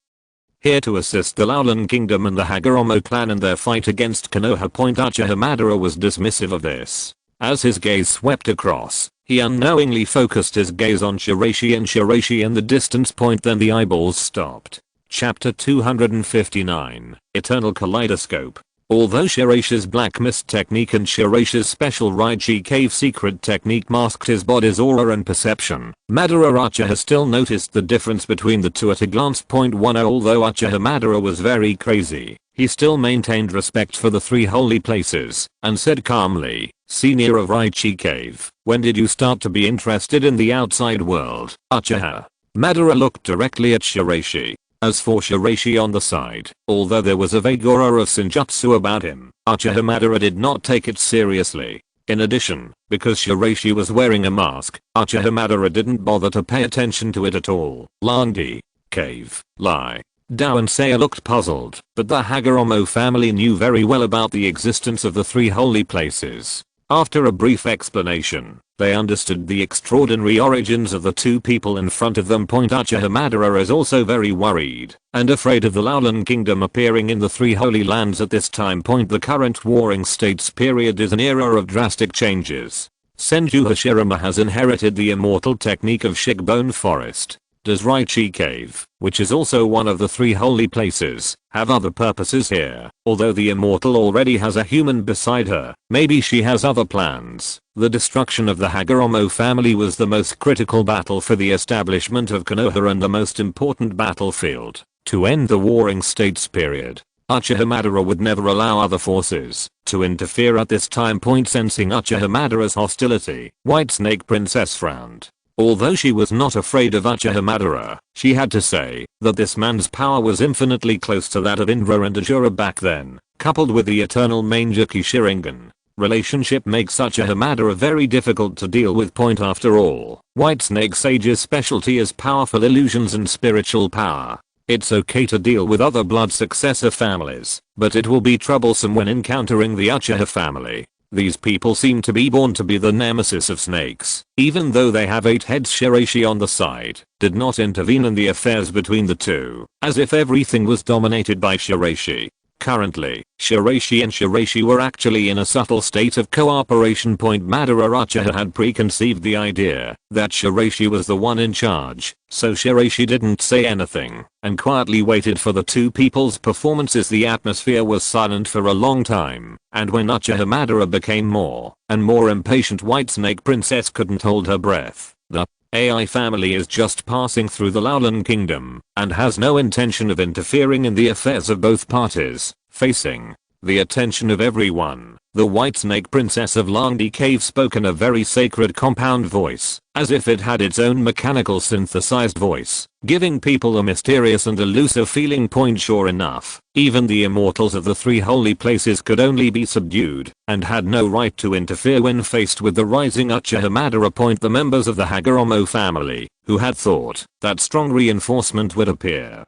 here to assist the Laolin Kingdom and the Hagoromo clan in their fight against Konoha Point. Uchiha Madara was dismissive of this. As his gaze swept across, he unknowingly focused his gaze on Shiraishi in the distance point, then the eyeballs stopped. Chapter 259, Eternal Kaleidoscope. Although Shiraishi's Black Mist technique and Shiraishi's special Raichi Cave secret technique masked his body's aura and perception, Madara Uchiha still noticed the difference between the two at a glance. Although Uchiha Madara was very crazy, he still maintained respect for the three holy places, and said calmly, "Senior of Raichi Cave, when did you start to be interested in the outside world?" Uchiha Madara looked directly at Shiraishi. As for Shiraishi on the side, although there was a vague aura of senjutsu about him, Uchiha Madara did not take it seriously. In addition, because Shiraishi was wearing a mask, Uchiha Madara didn't bother to pay attention to it at all. Langi, Cave, Lai Dao and Saya looked puzzled, but the Hagoromo family knew very well about the existence of the three holy places. After a brief explanation, they understood the extraordinary origins of the two people in front of them. Uchiha Madara is also very worried and afraid of the Laolin Kingdom appearing in the three holy lands at this time. The current warring states period is an era of drastic changes. Senju Hashirama has inherited the immortal technique of Shigbone Forest. Does Raichi Cave, which is also one of the three holy places, have other purposes here? Although the immortal already has a human beside her, maybe she has other plans. The destruction of the Hagoromo family was the most critical battle for the establishment of Konoha and the most important battlefield to end the warring states period. Uchiha Madara would never allow other forces to interfere at this time. Sensing Uchiha Madara's hostility, White Snake Princess frowned. Although she was not afraid of Uchiha Madara, she had to say that this man's power was infinitely close to that of Indra and Ajura back then, coupled with the eternal Manjaki Sharingan. Relationship makes Uchiha Madara very difficult to deal with. After all, White Snake Sage's specialty is powerful illusions and spiritual power. It's okay to deal with other blood successor families, but it will be troublesome when encountering the Uchiha family. These people seem to be born to be the nemesis of snakes. Even though they have 8 heads, Shiraishi on the side did not intervene in the affairs between the two, as if everything was dominated by Shiraishi. Currently, Shiraishi and Shiraishi were actually in a subtle state of cooperation. Madara Uchiha had preconceived the idea that Shiraishi was the one in charge, so Shiraishi didn't say anything and quietly waited for the two people's performances. The atmosphere was silent for a long time, and when Uchiha Madara became more and more impatient, White Snake Princess couldn't hold her breath. The AI family is just passing through the Laolin Kingdom and has no intention of interfering in the affairs of both parties. Facing the attention of everyone, The white snake princess of Langdi Cave spoke in a very sacred compound voice, as if it had its own mechanical synthesized voice, giving people a mysterious and elusive feeling. Sure enough, even the immortals of the three holy places could only be subdued, and had no right to interfere when faced with the rising Uchiha Madara. The members of the Hagoromo family, who had thought that strong reinforcement would appear,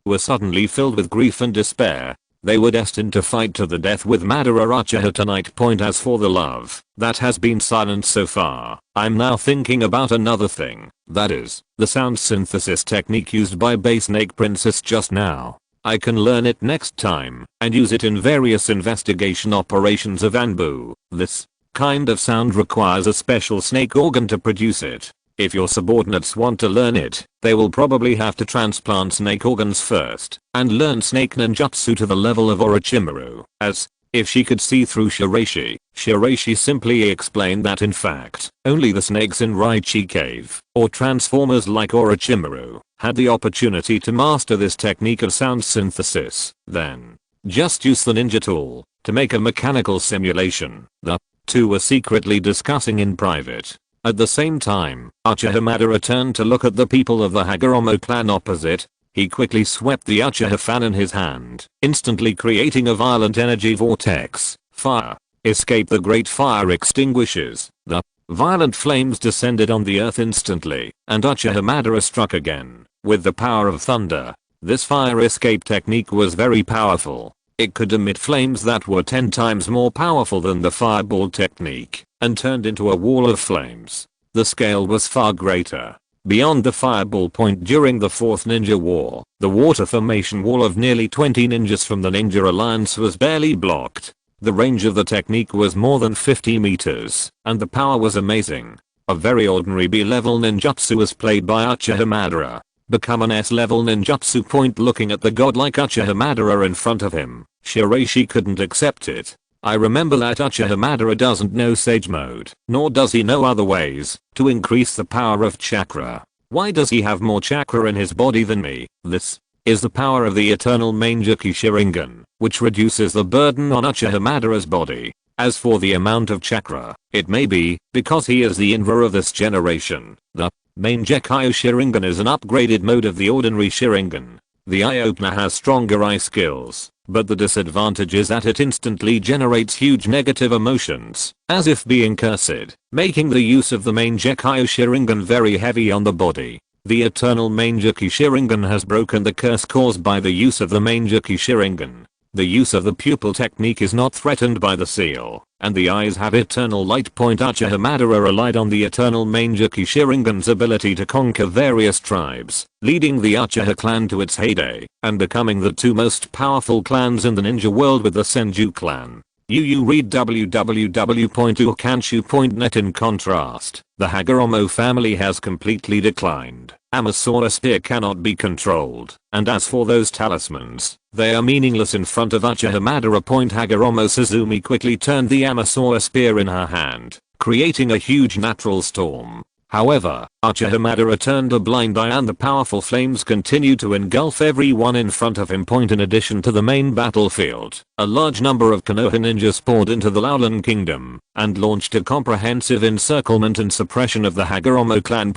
were suddenly filled with grief and despair. They were destined to fight to the death with Madara Uchiha tonight. As for the love that has been silent so far, I'm now thinking about another thing, that is, the sound synthesis technique used by Bay Snake Princess just now. I can learn it next time and use it in various investigation operations of Anbu. This kind of sound requires a special snake organ to produce it. If your subordinates want to learn it, they will probably have to transplant snake organs first, and learn snake ninjutsu to the level of Orochimaru. As if she could see through Shiraishi, Shiraishi simply explained that in fact, only the snakes in Raichi Cave, or transformers like Orochimaru, had the opportunity to master this technique of sound synthesis. Then, just use the ninja tool to make a mechanical simulation. The two were secretly discussing in private. At the same time, Uchiha Madara turned to look at the people of the Hagoromo clan opposite. He quickly swept the Uchiha fan in his hand, instantly creating a violent energy vortex. Fire! Escape! The great fire extinguishes. The violent flames descended on the earth instantly, and Uchiha Madara struck again, with the power of thunder. This fire escape technique was very powerful. It could emit flames that were 10 times more powerful than the fireball technique, and turned into a wall of flames. The scale was far greater. Beyond the fireball point during the 4th Ninja War, the water formation wall of nearly 20 ninjas from the Ninja Alliance was barely blocked. The range of the technique was more than 50 meters, and the power was amazing. A very ordinary B-level ninjutsu was played by Uchiha Madara. Become an S-level ninjutsu. Looking at the godlike Uchiha Madara in front of him, Shiraishi couldn't accept it. I remember that Uchiha Madara doesn't know Sage Mode, nor does he know other ways to increase the power of chakra. Why does he have more chakra in his body than me? This is the power of the eternal Mangekyou Sharingan, which reduces the burden on Uchiha Madara's body. As for the amount of chakra, it may be because he is the Inva of this generation. The Mangekyou Sharingan is an upgraded mode of the ordinary Sharingan. The eye opener has stronger eye skills, but the disadvantage is that it instantly generates huge negative emotions, as if being cursed, making the use of the Mangekyou Sharingan very heavy on the body. The eternal Mangekyou Sharingan has broken the curse caused by the use of the Mangekyou Sharingan. The use of the pupil technique is not threatened by the seal, and the eyes have eternal light. Uchiha Madara relied on the eternal Mangekyou Sharingan's ability to conquer various tribes, leading the Uchiha clan to its heyday, and becoming the two most powerful clans in the ninja world with the Senju clan. You read www.ukanshu.net. In contrast, the Hagoromo family has completely declined. Amasaurus spear cannot be controlled, and as for those talismans, they are meaningless in front of Uchiha Madara. Hagoromo Suzumi quickly turned the Amasaurus spear in her hand, creating a huge natural storm. However, Uchiha Madara turned a blind eye and the powerful flames continued to engulf everyone in front of him. In addition to the main battlefield, a large number of Konoha ninjas poured into the Lowland Kingdom, and launched a comprehensive encirclement and suppression of the Hagoromo clan.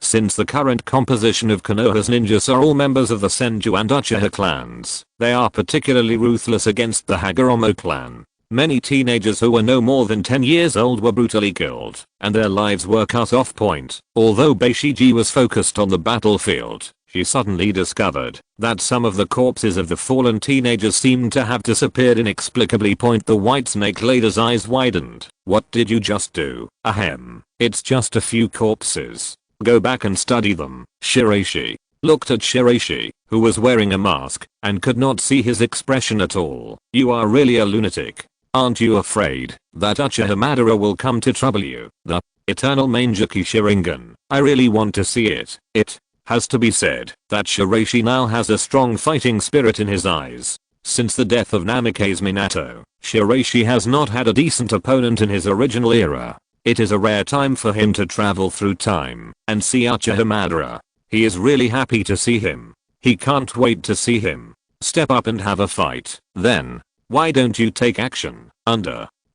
Since the current composition of Konoha's ninjas are all members of the Senju and Uchiha clans, they are particularly ruthless against the Hagoromo clan. Many teenagers who were no more than 10 years old were brutally killed, and their lives were cut off. Although Beishiji was focused on the battlefield, she suddenly discovered that some of the corpses of the fallen teenagers seemed to have disappeared inexplicably. The white snake lady's eyes widened. What did you just do? Ahem. It's just a few corpses. Go back and study them. Shiraishi looked at Shiraishi, who was wearing a mask, and could not see his expression at all. You are really a lunatic. Aren't you afraid that Uchiha Madara will come to trouble you? The eternal Mangekyou Sharingan. I really want to see it. It has to be said that Shiraishi now has a strong fighting spirit in his eyes. Since the death of Namikaze Minato, Shiraishi has not had a decent opponent in his original era. It is a rare time for him to travel through time and see Uchiha Madara. He is really happy to see him. He can't wait to see him step up and have a fight. Then, why don't you take action?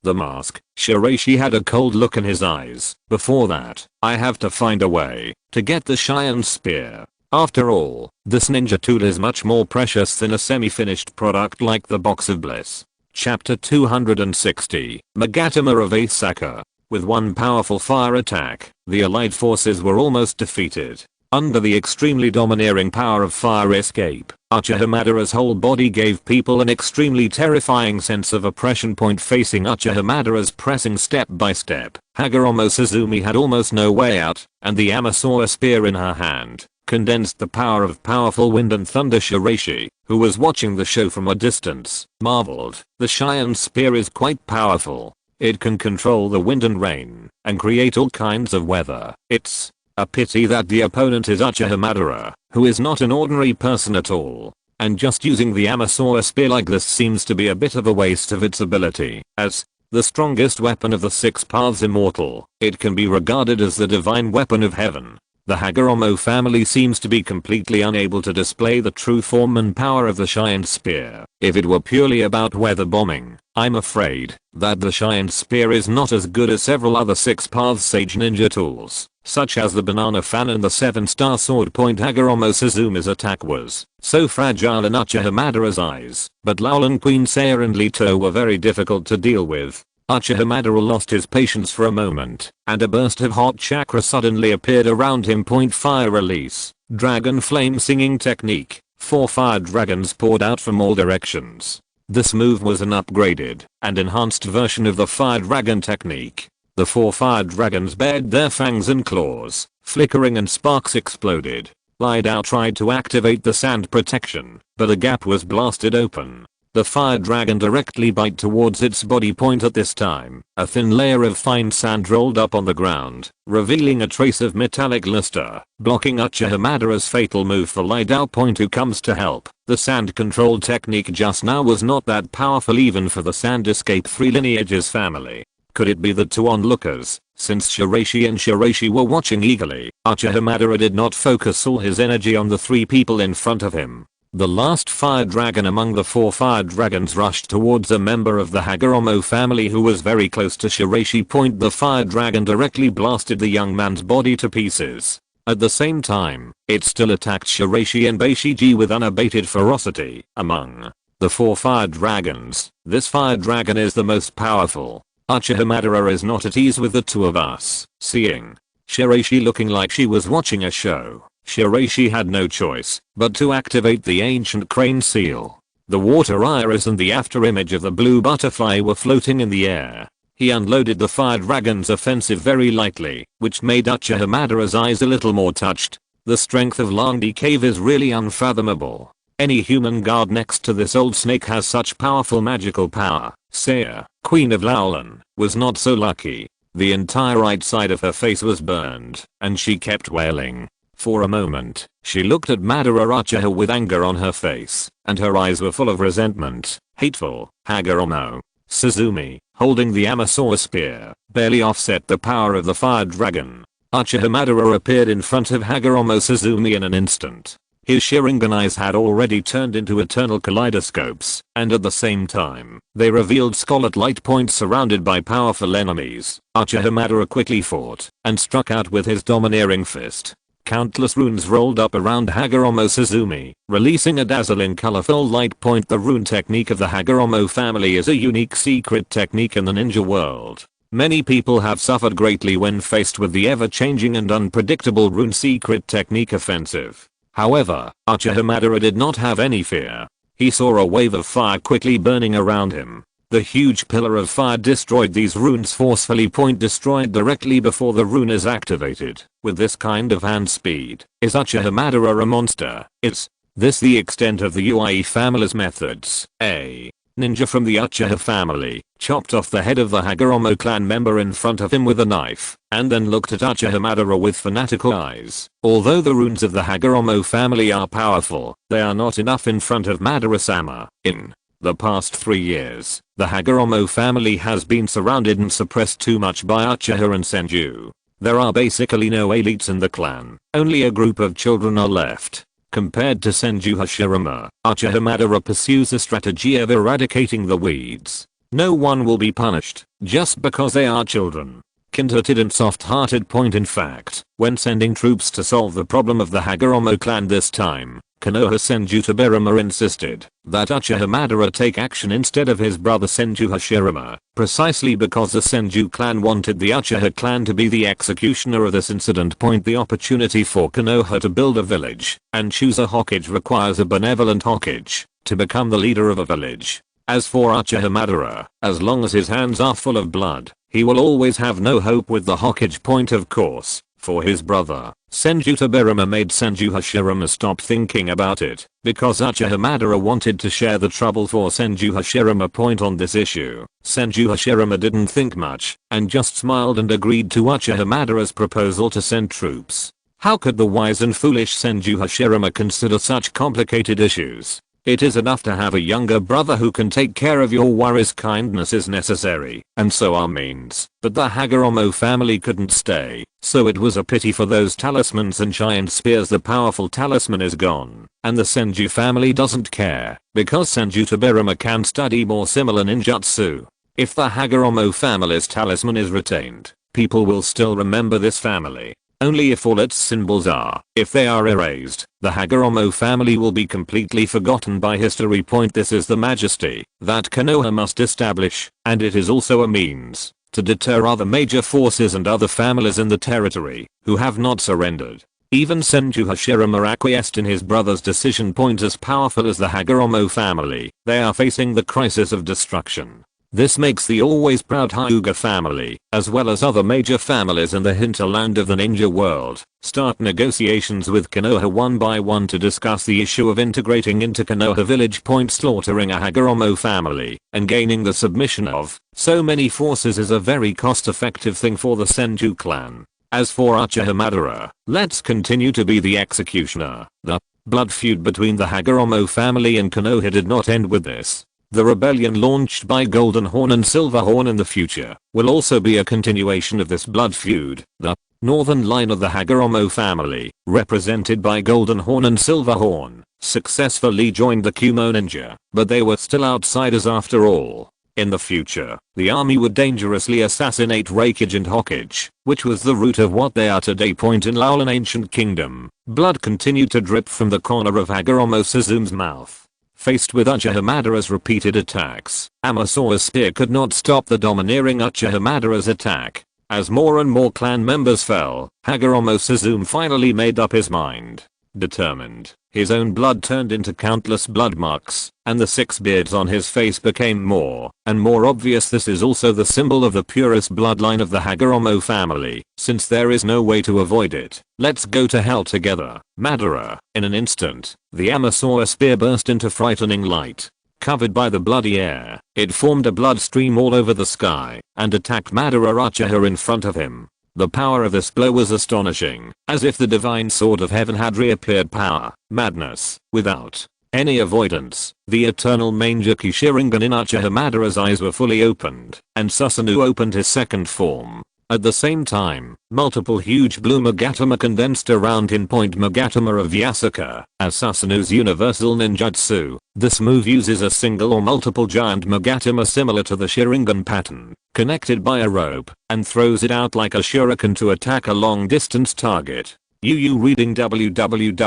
The mask. Shiraishi had a cold look in his eyes. Before that, I have to find a way to get the Cheyenne spear. After all, this ninja tool is much more precious than a semi-finished product like the Box of Bliss. Chapter 260, Magatama of Asaka. With one powerful fire attack, the allied forces were almost defeated. Under the extremely domineering power of fire escape, Uchiha Madara's whole body gave people an extremely terrifying sense of oppression. Facing Uchiha Madara's pressing step by step, Hagoromo Suzumi had almost no way out, and the Amasawa spear in her hand condensed the power of powerful wind and thunder. Shiraishi, who was watching the show from a distance, marveled. The Cheyenne spear is quite powerful. It can control the wind and rain, and create all kinds of weather. It's a pity that the opponent is Uchiha Madara, who is not an ordinary person at all. And just using the Amasawa spear like this seems to be a bit of a waste of its ability. As the strongest weapon of the Six Paths Immortal, it can be regarded as the divine weapon of heaven. The Hagoromo family seems to be completely unable to display the true form and power of the Cheyenne spear. If it were purely about weather bombing, I'm afraid that the Cheyenne spear is not as good as several other Six Paths Sage ninja tools, such as the banana fan and the 7-star sword. Hagoromo Suzumi's attack was so fragile in Uchiha Madara's eyes, but Laolan, Queen Saya and Leto were very difficult to deal with. Uchiha Madara lost his patience for a moment, and a burst of hot chakra suddenly appeared around him. Fire release. Dragon flame singing technique. 4 fire dragons poured out from all directions. This move was an upgraded and enhanced version of the fire dragon technique. The 4 fire dragons bared their fangs and claws, flickering, and sparks exploded. Lidao tried to activate the sand protection, but a gap was blasted open. The fire dragon directly bit towards its body. At this time, a thin layer of fine sand rolled up on the ground, revealing a trace of metallic luster, blocking Uchiha Madara's fatal move for Lidao. Who comes to help. The sand control technique just now was not that powerful even for the Sand Escape 3 lineage's family. Could it be the 2 onlookers? Since Shiraishi and Shiraishi were watching eagerly, Uchiha Madara did not focus all his energy on the 3 people in front of him. The last fire dragon among the 4 fire dragons rushed towards a member of the Hagoromo family who was very close to Shiraishi. The fire dragon directly blasted the young man's body to pieces. At the same time, it still attacked Shiraishi and Beishiji with unabated ferocity. Among the 4 fire dragons, this fire dragon is the most powerful. Uchiha Madara is not at ease with the 2 of us. Seeing Shiraishi looking like she was watching a show, Shiraishi had no choice but to activate the ancient crane seal. The water iris and the afterimage of the blue butterfly were floating in the air. He unloaded the fire dragon's offensive very lightly, which made Uchiha Madara's eyes a little more touched. The strength of Langdi Cave is really unfathomable. Any human guard next to this old snake has such powerful magical power. Saya, Queen of Laolan, was not so lucky. The entire right side of her face was burned, and she kept wailing. For a moment, she looked at Madara Uchiha with anger on her face, and her eyes were full of resentment. Hateful. Hagoromo Suzumi, holding the Amasawa spear, barely offset the power of the fire dragon. Uchiha Madara appeared in front of Hagoromo Suzumi in an instant. His Sharingan eyes had already turned into eternal kaleidoscopes, and at the same time, they revealed scarlet light points surrounded by powerful enemies. Uchiha Madara quickly fought, and struck out with his domineering fist. Countless runes rolled up around Hagoromo Suzumi, releasing a dazzling colorful light. The rune technique of the Hagoromo family is a unique secret technique in the ninja world. Many people have suffered greatly when faced with the ever-changing and unpredictable rune secret technique offensive. However, Uchiha Madara did not have any fear. He saw a wave of fire quickly burning around him. The huge pillar of fire destroyed these runes forcefully. Destroyed directly before the rune is activated. With this kind of hand speed, is Uchiha Madara a monster? Is this the extent of the Ui family's methods? A ninja from the Uchiha family chopped off the head of the Hagoromo clan member in front of him with a knife, and then looked at Uchiha Madara with fanatical eyes. Although the runes of the Hagoromo family are powerful, they are not enough in front of Madara-sama. In the past 3 years, the Hagoromo family has been surrounded and suppressed too much by Uchiha and Senju. There are basically no elites in the clan, only a group of children are left. Compared to Senju Hashirama, Uchiha Madara pursues a strategy of eradicating the weeds. No one will be punished just because they are children. Kind-hearted and soft-hearted point. In fact, when sending troops to solve the problem of the Hagoromo clan this time, Konoha Senju Tobirama insisted that Uchiha Madara take action instead of his brother Senju Hashirama, precisely because the Senju clan wanted the Uchiha clan to be the executioner of this incident. The opportunity for Konoha to build a village and choose a Hokage requires a benevolent Hokage to become the leader of a village. As for Uchiha Madara, as long as his hands are full of blood, he will always have no hope with the Hokage. Of course, for his brother, Senju Tobirama made Senju Hashirama stop thinking about it, because Uchiha Madara wanted to share the trouble for Senju Hashirama. On this issue, Senju Hashirama didn't think much, and just smiled and agreed to Uchiha Madara's proposal to send troops. How could the wise and foolish Senju Hashirama consider such complicated issues? It is enough to have a younger brother who can take care of your worries. Kindness is necessary, and so are means. But the Hagoromo family couldn't stay, so it was a pity for those talismans and giant spears. The powerful talisman is gone, and the Senju family doesn't care, because Senju Tobirama can study more similar ninjutsu. If the Hagoromo family's talisman is retained, people will still remember this family. Only if all its symbols are. If they are erased, the Hagoromo family will be completely forgotten by history. This is the majesty that Konoha must establish, and it is also a means to deter other major forces and other families in the territory who have not surrendered. Even Senju Hashirama acquiesced in his brother's decision. As powerful as the Hagoromo family, they are facing the crisis of destruction. This makes the always proud Hyuga family, as well as other major families in the hinterland of the ninja world, start negotiations with Konoha one by one to discuss the issue of integrating into Konoha village. Slaughtering a Hagoromo family and gaining the submission of so many forces is a very cost-effective thing for the Senju clan. As for Uchiha Madara, let's continue to be the executioner. The blood feud between the Hagoromo family and Konoha did not end with this. The rebellion launched by Golden Horn and Silverhorn in the future will also be a continuation of this blood feud. The northern line of the Hagoromo family, represented by Golden Horn and Silverhorn, successfully joined the Kumo ninja, but they were still outsiders after all. In the future, the army would dangerously assassinate Raikage and Hokage, which was the root of what they are today. In Laulan Ancient Kingdom, blood continued to drip from the corner of Hagoromo Suzume's mouth. Faced with Uchiha Madara's repeated attacks, Amasora's spear could not stop the domineering Uchiha Madara's attack. As more and more clan members fell, Hagoromo Suzume finally made up his mind. Determined, his own blood turned into countless blood marks, and the 6 beards on his face became more and more obvious. This is also the symbol of the purest bloodline of the Hagoromo family, since there is no way to avoid it. Let's go to hell together, Madara. In an instant, the Amasora spear burst into frightening light. Covered by the bloody air, it formed a blood stream all over the sky and attacked Madara Uchiha in front of him. The power of this blow was astonishing, as if the divine sword of heaven had reappeared. Power, madness, without any avoidance. The eternal Mangekyo Sharingan in Uchiha Madara's eyes were fully opened, and Susanoo opened his second form. At the same time, multiple huge blue Magatama condensed around him. Magatama of Yasuka, as Susanoo's universal ninjutsu. This move uses a single or multiple giant Magatama similar to the Sharingan pattern, connected by a rope, and throws it out like a shuriken to attack a long distance target. Yu reading www.ukanshu.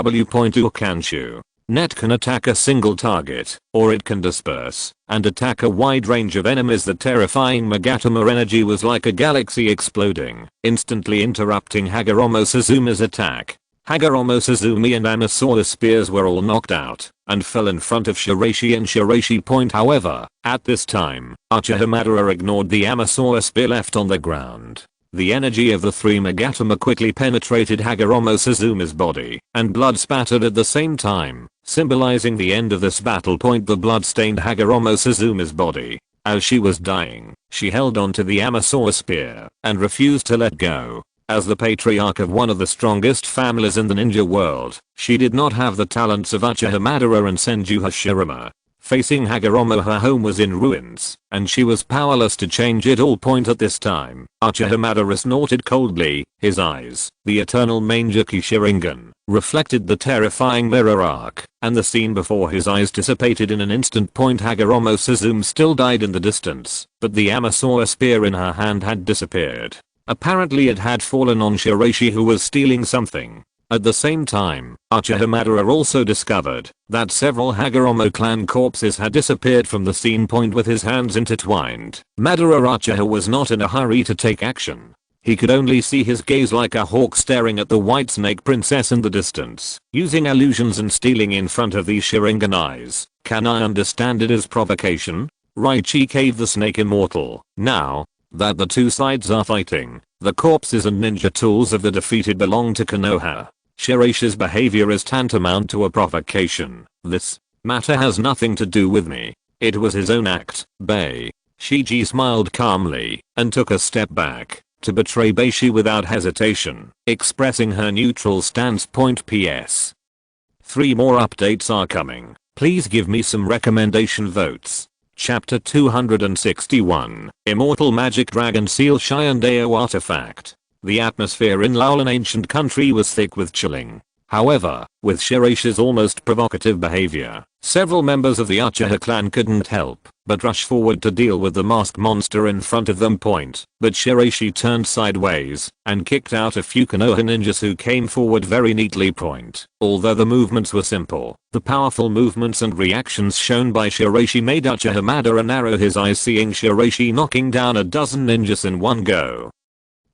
Net can attack a single target, or it can disperse and attack a wide range of enemies. The terrifying Magatama energy was like a galaxy exploding, instantly interrupting Hagoromo Suzume's attack. Hagoromo Suzume and Amasora spears were all knocked out and fell in front of Shiraishi and Shiraishi. However, at this time, Uchiha Madara ignored the Amasora spear left on the ground. The energy of the 3 Magatama quickly penetrated Hagoromo Suzume's body, and blood spattered at the same time, symbolizing the end of this battle. The blood stained Hagoromo Suzume's body. As she was dying, she held on to the Amasora spear and refused to let go. As the patriarch of one of the strongest families in the ninja world, she did not have the talents of Uchiha Madara and Senju Hashirama. Facing Hagoromo, her home was in ruins, and she was powerless to change it all. At this time, Uchiha Madara snorted coldly. His eyes, the eternal Mangeki Sharingan, reflected the terrifying mirror arc, and the scene before his eyes dissipated in an instant. Hagoromo Suzume still died in the distance, but the Amasaur spear in her hand had disappeared. Apparently it had fallen on Shiraishi, who was stealing something. At the same time, Uchiha Madara also discovered that several Hagoromo clan corpses had disappeared from the scene. With his hands intertwined, Madara Uchiha was not in a hurry to take action. He could only see his gaze like a hawk staring at the white snake princess in the distance, using illusions and stealing in front of these Sharingan eyes. Can I understand it as provocation? Raichi gave the snake immortal. Now that the two sides are fighting, the corpses and ninja tools of the defeated belong to Konoha. Shiraishi's behavior is tantamount to a provocation. This matter has nothing to do with me. It was his own act. Bei. Shiji smiled calmly and took a step back to betray Beishi without hesitation, expressing her neutral stance. PS. 3 more updates are coming. Please give me some recommendation votes. Chapter 261, Immortal Magic Dragon Seal Shiandeo Artifact. The atmosphere in Laolan ancient country was thick with chilling. However, with Shiraishi's almost provocative behavior, several members of the Uchiha clan couldn't help but rush forward to deal with the masked monster in front of them. But Shiraishi turned sideways and kicked out a few Konoha ninjas who came forward very neatly. Although the movements were simple, the powerful movements and reactions shown by Shiraishi made Uchiha Madara narrow his eyes, seeing Shiraishi knocking down a dozen ninjas in one go.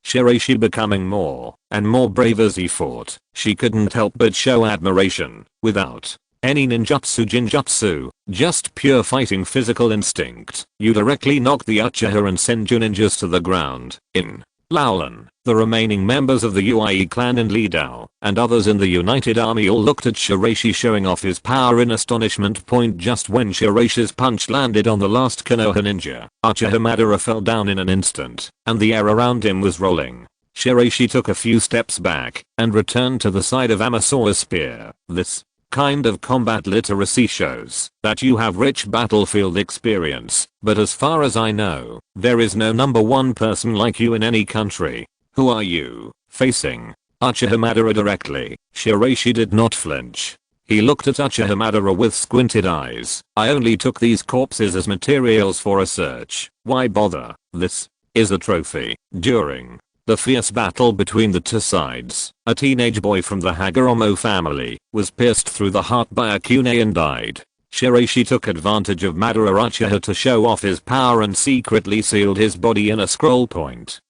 Shiraishi becoming more and more brave as he fought. She couldn't help but show admiration. Without any jinjutsu, just pure fighting physical instinct, you directly knock the Uchiha and Senju ninjas to the ground. In Laolan, the remaining members of the Uie clan in Lidao and others in the United Army all looked at Shiraishi showing off his power in astonishment. Just when Shiraishi's punch landed on the last Konoha ninja, Uchiha Madara fell down in an instant, and the air around him was rolling. Shiraishi took a few steps back and returned to the side of Amasaur's spear. This kind of combat literacy shows that you have rich battlefield experience, but as far as I know, there is no number one person like you in any country. Who are you? Facing Uchiha Madara directly, Shiraishi did not flinch. He looked at Uchiha Madara with squinted eyes. I only took these corpses as materials for a search. Why bother? This is a trophy. During the fierce battle between the two sides, a teenage boy from the Hagoromo family was pierced through the heart by a kunai and died. Shiraishi took advantage of Madara Uchiha to show off his power and secretly sealed his body in a scroll.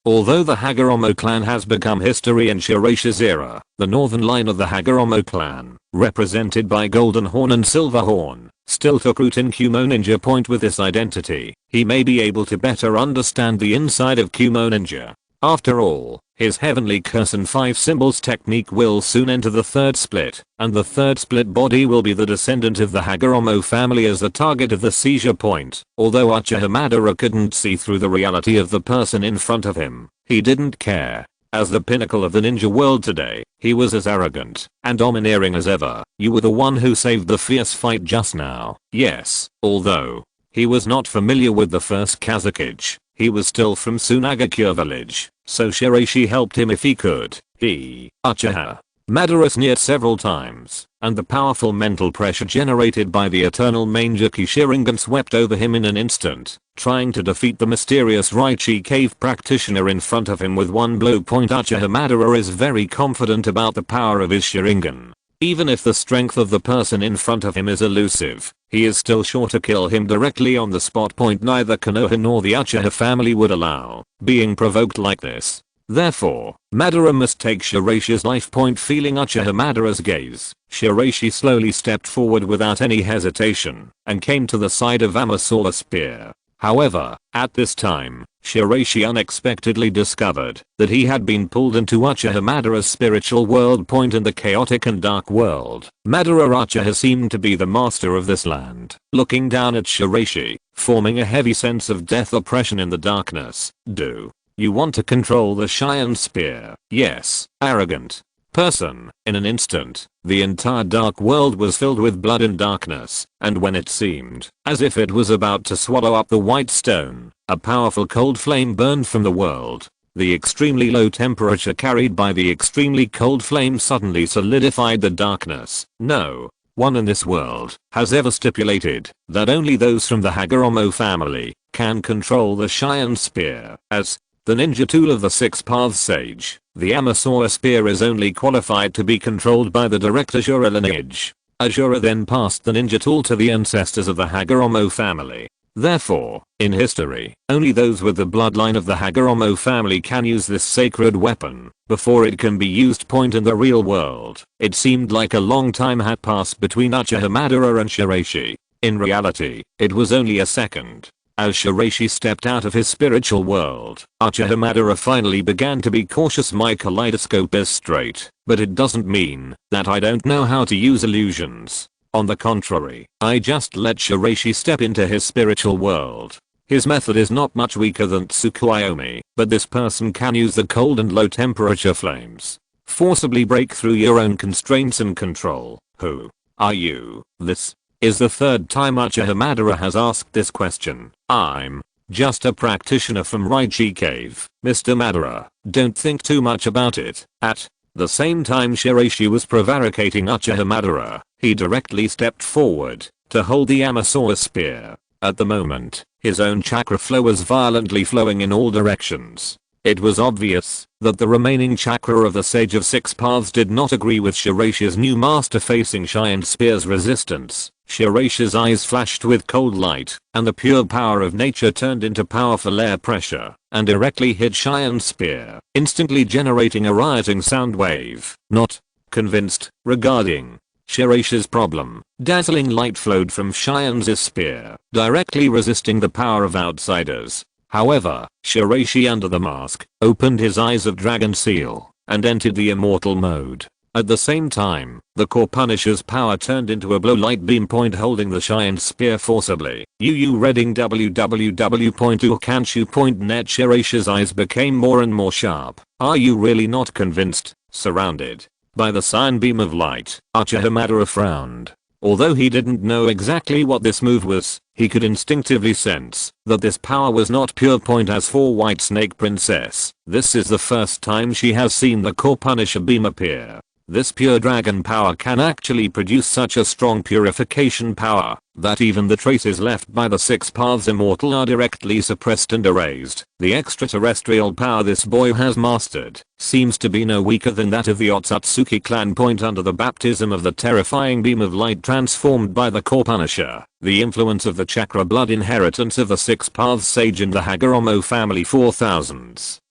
Although the Hagoromo clan has become history in Shiraishi's era, the northern line of the Hagoromo clan, represented by Golden Horn and Silver Horn, still took root in Kumo Ninja. With this identity, he may be able to better understand the inside of Kumo Ninja. After all, his heavenly curse and 5 symbols technique will soon enter the third split, and the third split body will be the descendant of the Hagoromo family as the target of the seizure. Although Uchiha Madara couldn't see through the reality of the person in front of him, he didn't care. As the pinnacle of the ninja world today, he was as arrogant and domineering as ever. You were the one who saved the fierce fight just now. Yes, although he was not familiar with the first Kazekage, he was still from Sunagakure village, so Shiraishi helped him if he could. Uchiha Madara sneered several times, and the powerful mental pressure generated by the eternal Mangeki Sharingan swept over him in an instant, trying to defeat the mysterious Raichi cave practitioner in front of him with one blow. Uchiha Madara is very confident about the power of his Sharingan. Even if the strength of the person in front of him is elusive, he is still sure to kill him directly on the spot. Neither Konoha nor the Uchiha family would allow being provoked like this. Therefore, Madara must take Shiraishi's life. Feeling Uchiha Madara's gaze, Shiraishi slowly stepped forward without any hesitation and came to the side of Amasaur's spear. However, at this time, Shiraishi unexpectedly discovered that he had been pulled into Uchiha Madara's spiritual world. In the chaotic and dark world, Madara Uchiha seemed to be the master of this land, looking down at Shiraishi, forming a heavy sense of death oppression in the darkness. Do you want to control the Cheyenne spear? Yes, arrogant person. In an instant, the entire dark world was filled with blood and darkness, and when it seemed as if it was about to swallow up the white stone, a powerful cold flame burned from the world. The extremely low temperature carried by the extremely cold flame suddenly solidified the darkness. No one in this world has ever stipulated that only those from the Hagoromo family can control the Cheyenne Spear. As the ninja tool of the Six Paths Sage, the Amasora Spear is only qualified to be controlled by the direct Ashura lineage. Ashura then passed the ninja tool to the ancestors of the Hagoromo family. Therefore, in history, only those with the bloodline of the Hagoromo family can use this sacred weapon before it can be used. In the real world, it seemed like a long time had passed between Uchiha Madara and Shiraishi. In reality, it was only a second. As Shiraishi stepped out of his spiritual world, Uchiha Madara finally began to be cautious. My kaleidoscope is straight, but it doesn't mean that I don't know how to use illusions. On the contrary, I just let Shiraishi step into his spiritual world. His method is not much weaker than Tsukuyomi, but this person can use the cold and low temperature flames. Forcibly break through your own constraints and control. Who are you? This is the third time Uchiha Madara has asked this question. I'm just a practitioner from Raichi Cave, Mr. Madara. Don't think too much about it. At the same time Shiraishi was prevaricating Uchiha Madara, he directly stepped forward to hold the Amasora Spear. At the moment, his own chakra flow was violently flowing in all directions. It was obvious that the remaining chakra of the Sage of Six Paths did not agree with Shiraishi's new master facing Cheyenne Spear's resistance. Shiraishi's eyes flashed with cold light, and the pure power of nature turned into powerful air pressure and directly hit Cheyenne's spear, instantly generating a rioting sound wave. Not convinced regarding Shiraishi's problem, dazzling light flowed from Cheyenne's spear, directly resisting the power of outsiders. However, Shiraishi under the mask opened his eyes of dragon seal and entered the immortal mode. At the same time, the core Punisher's power turned into a blow light beam holding the Cheyenne Spear forcibly. Reading www.ukanshu.net. Shiraishi's eyes became more and more sharp. Are you really not convinced? Surrounded by the cyan beam of light, Uchiha Madara frowned. Although he didn't know exactly what this move was, he could instinctively sense that this power was not pure. As for White Snake Princess, this is the first time she has seen the core Punisher beam appear. This pure dragon power can actually produce such a strong purification power that even the traces left by the Six Paths Immortal are directly suppressed and erased. The extraterrestrial power this boy has mastered seems to be no weaker than that of the Otsutsuki clan. Under the baptism of the terrifying beam of light transformed by the core Punisher, the influence of the chakra blood inheritance of the Six Paths Sage in the Hagoromo family for thousands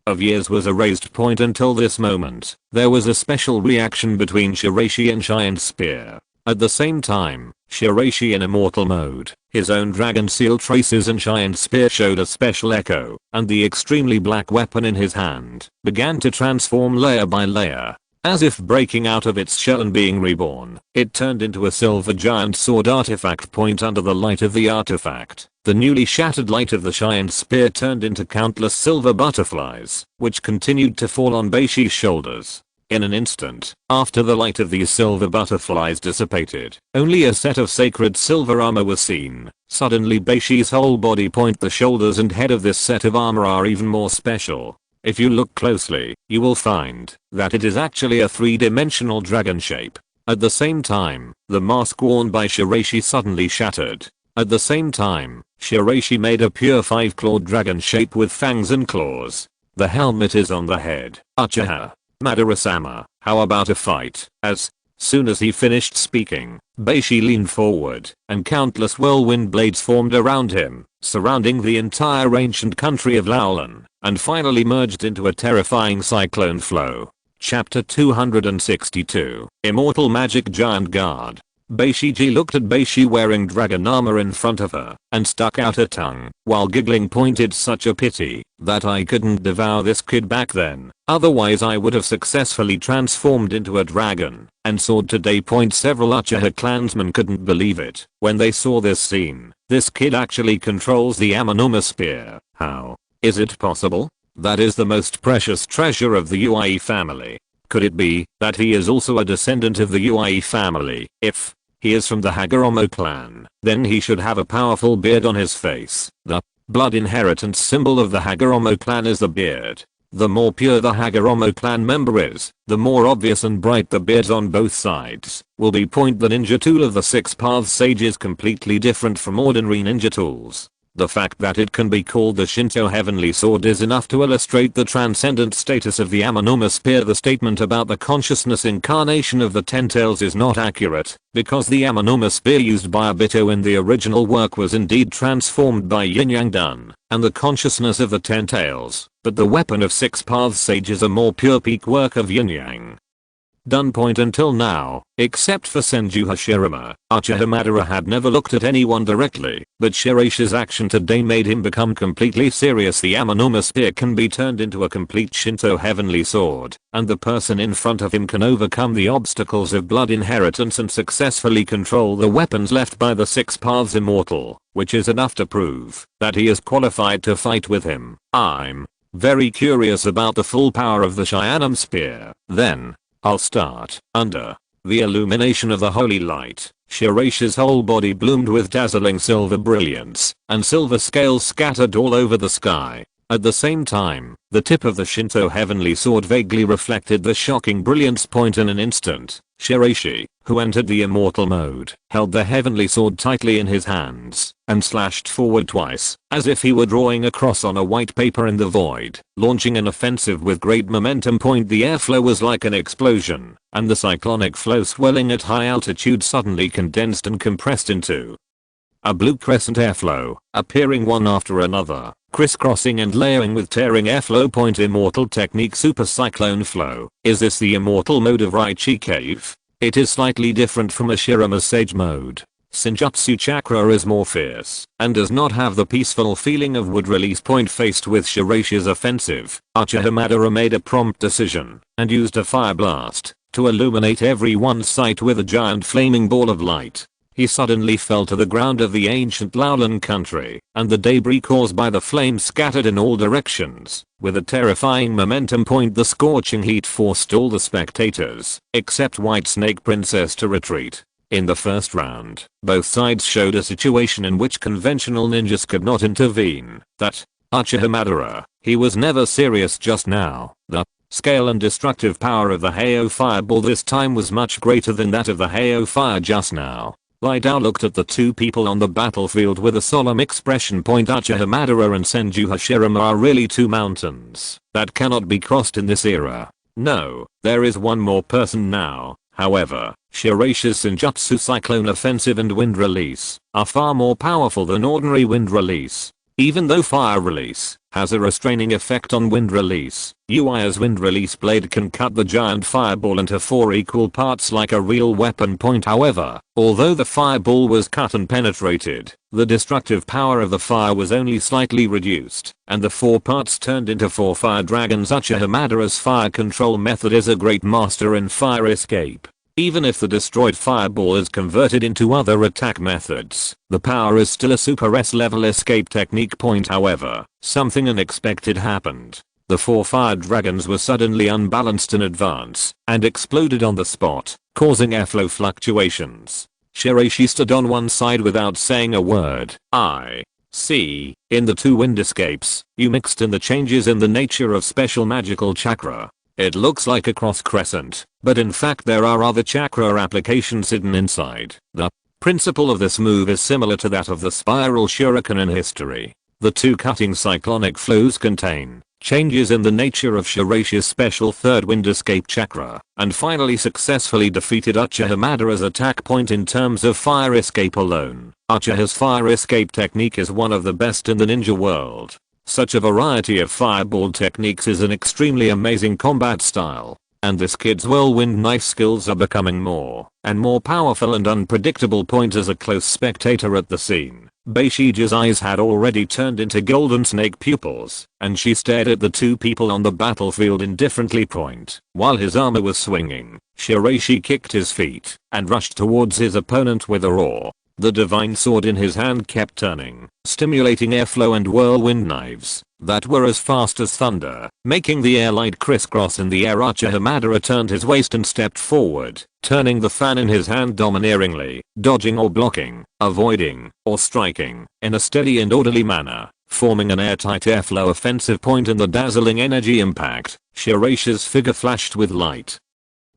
of years was erased. Until this moment, there was a special reaction between Shiraishi and Cheyenne Spear. At the same time, Shiraishi in immortal mode, his own dragon seal traces and Cheyenne Spear showed a special echo, and the extremely black weapon in his hand began to transform layer by layer. As if breaking out of its shell and being reborn, it turned into a silver giant sword artifact. Under the light of the artifact, the newly shattered light of the Cheyenne Spear turned into countless silver butterflies, which continued to fall on Beishi's shoulders. In an instant, after the light of these silver butterflies dissipated, only a set of sacred silver armor was seen. Suddenly Beishi's whole body, the shoulders and head of this set of armor are even more special. If you look closely, you will find that it is actually a three-dimensional dragon shape. At the same time, the mask worn by Shiraishi suddenly shattered. At the same time, Shiraishi made a pure five-clawed dragon shape with fangs and claws. The helmet is on the head. Uchiha Madara-sama, how about a fight? As soon as he finished speaking, Beishi leaned forward, and countless whirlwind blades formed around him, surrounding the entire ancient country of Laolan, and finally merged into a terrifying cyclone flow. Chapter 262, Immortal Magic Giant Guard. Beishiji looked at Beishi wearing dragon armor in front of her, and stuck out her tongue, while giggling. It's such a pity that I couldn't devour this kid back then, otherwise I would have successfully transformed into a dragon and soared today. Several Uchiha clansmen couldn't believe it when they saw this scene. This kid actually controls the Amanoma Spear. How is it possible? That is the most precious treasure of the Ui family. Could it be that he is also a descendant of the Ui family? If he is from the Hagoromo clan, then he should have a powerful beard on his face. The blood inheritance symbol of the Hagoromo clan is the beard. The more pure the Hagoromo clan member is, the more obvious and bright the beards on both sides will be. Point: the ninja tool of the Six Paths Sage is completely different from ordinary ninja tools. The fact that it can be called the Shinto Heavenly Sword is enough to illustrate the transcendent status of the Amanoma Spear. The statement about the consciousness incarnation of the Ten Tails is not accurate, because the Amanoma Spear used by Obito in the original work was indeed transformed by Yin Yang Dun and the consciousness of the Ten Tails, but the weapon of Six Paths Sage is a more pure peak work of Yin Yang Dun. Point: until now, except for Senju Hashirama, Uchiha Madara had never looked at anyone directly, but Shiraishi's action today made him become completely serious. The Amanoma Spear can be turned into a complete Shinto Heavenly Sword, and the person in front of him can overcome the obstacles of blood inheritance and successfully control the weapons left by the Six Paths Immortal, which is enough to prove that he is qualified to fight with him. I'm very curious about the full power of the Chyanam Spear. Then I'll start. Under the illumination of the holy light, Shiraishi's whole body bloomed with dazzling silver brilliance, and silver scales scattered all over the sky. At the same time, the tip of the Shinto Heavenly Sword vaguely reflected the shocking brilliance. Point: in an instant, Shiraishi, who entered the immortal mode, held the Heavenly Sword tightly in his hands and slashed forward twice, as if he were drawing a cross on a white paper in the void, launching an offensive with great momentum. Point: the airflow was like an explosion, and the cyclonic flow swelling at high altitude suddenly condensed and compressed into a blue crescent airflow, appearing one after another, crisscrossing and layering with tearing airflow. Point: immortal technique super cyclone flow. Is this the immortal mode of Raichi Cave? It is slightly different from Ashirama's Sage mode. Senjutsu chakra is more fierce and does not have the peaceful feeling of wood release. Point: faced with Shiraishi's offensive, Uchiha Madara made a prompt decision and used a fire blast to illuminate everyone's sight with a giant flaming ball of light. He suddenly fell to the ground of the ancient Laolan country, and the debris caused by the flames scattered in all directions with a terrifying momentum. Point: the scorching heat forced all the spectators, except White Snake Princess, to retreat. In the first round, both sides showed a situation in which conventional ninjas could not intervene. That Uchiha Madara, he was never serious just now. The scale and destructive power of the Heiau fireball this time was much greater than that of the Heiau fire just now. Lai Dao looked at the two people on the battlefield with a solemn expression. Point: Uchiha Madara and Senju Hashirama are really two mountains that cannot be crossed in this era. No, there is one more person now, however. Shiraishi's Senjutsu Cyclone Offensive and Wind Release are far more powerful than ordinary Wind Release. Even though Fire Release has a restraining effect on Wind Release, Uia's Wind Release blade can cut the giant fireball into 4 equal parts like a real weapon. Point: however, although the fireball was cut and penetrated, the destructive power of the fire was only slightly reduced, and the 4 parts turned into 4 fire dragons. Uchiha Madara's fire control method is a great master in fire escape. Even if the destroyed fireball is converted into other attack methods, the power is still a Super S level escape technique. Point: however, something unexpected happened. The 4 fire dragons were suddenly unbalanced in advance and exploded on the spot, causing airflow fluctuations. Shiraishi stood on one side without saying a word. I see. In the 2 wind escapes, you mixed in the changes in the nature of special magical chakra. It looks like a cross crescent, but in fact there are other chakra applications hidden inside. The principle of this move is similar to that of the spiral shuriken in history. The 2 cutting cyclonic flows contain changes in the nature of Shiraishi's special third wind escape chakra, and finally successfully defeated Uchiha Madara's attack. Point: in terms of fire escape alone, Uchiha's fire escape technique is one of the best in the ninja world. Such a variety of fireball techniques is an extremely amazing combat style, and this kid's whirlwind knife skills are becoming more and more powerful and unpredictable. Point: as a close spectator at the scene, Beishija's eyes had already turned into golden snake pupils, and she stared at the 2 people on the battlefield indifferently. Point: while his armor was swinging, Shiraishi kicked his feet and rushed towards his opponent with a roar. The divine sword in his hand kept turning, stimulating airflow and whirlwind knives that were as fast as thunder, making the air light crisscross in the air. Uchiha Madara turned his waist and stepped forward, turning the fan in his hand domineeringly, dodging or blocking, avoiding, or striking, in a steady and orderly manner, forming an airtight airflow offensive point in the dazzling energy impact. Shiraishi's figure flashed with light,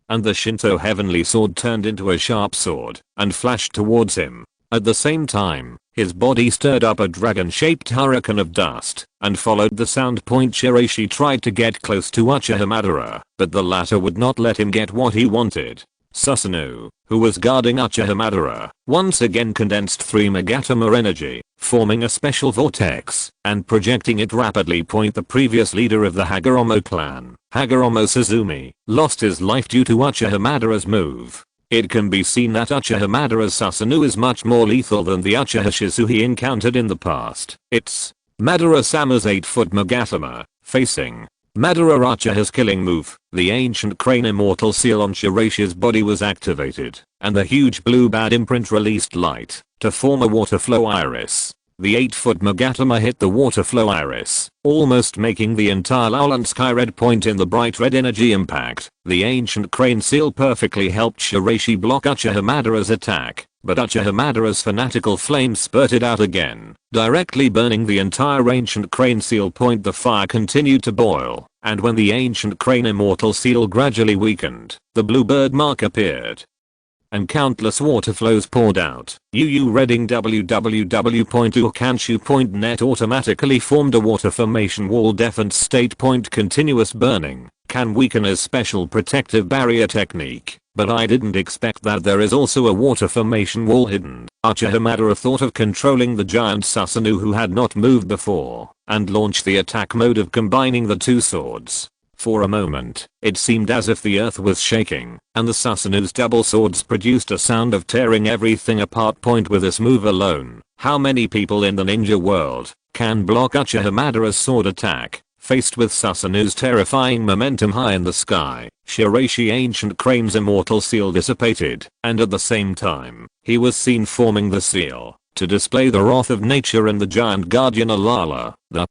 and the Shinto heavenly sword turned into a sharp sword and flashed towards him. At the same time, his body stirred up a dragon-shaped hurricane of dust and followed the sound point. Shiraishi tried to get close to Uchiha Madara, but the latter would not let him get what he wanted. Susanoo, who was guarding Uchiha Madara, once again condensed 3 Megatama energy, forming a special vortex and projecting it rapidly. The previous leader of the Hagoromo clan, Hagoromo Suzumi, lost his life due to Uchiha Madara's move. It can be seen that Uchiha Madara's Susanoo is much more lethal than the Uchiha Shizu he encountered in the past. It's Madara-sama's 8-foot Megatama, facing Madara. Uchiha's killing move, the ancient crane immortal seal on Shiraishi's body was activated, and the huge blue bad imprint released light to form a water flow iris. The 8-foot Megatama hit the water flow iris, almost making the entire Lowland sky red. In the bright red energy impact, the ancient crane seal perfectly helped Shiraishi block Uchiha Madara's attack, but Uchiha Madara's fanatical flame spurted out again, directly burning the entire ancient crane seal. The fire continued to boil, and when the ancient crane immortal seal gradually weakened, the bluebird mark appeared, and countless water flows poured out. Reading www.ukanshu.net automatically formed a water formation wall. Defense state. Continuous burning can weaken as special protective barrier technique, but I didn't expect that there is also a water formation wall hidden. Uchiha Madara thought of controlling the giant Susanoo, who had not moved before, and launched the attack mode of combining the 2 swords. For a moment, it seemed as if the earth was shaking, and the Susanoo's double swords produced a sound of tearing everything apart. With this move alone, how many people in the ninja world can block Uchiha Madara's sword attack? Faced with Susanoo's terrifying momentum high in the sky, Shiraishi ancient crane's immortal seal dissipated, and at the same time, he was seen forming the seal to display the wrath of nature in the giant guardian Alala. The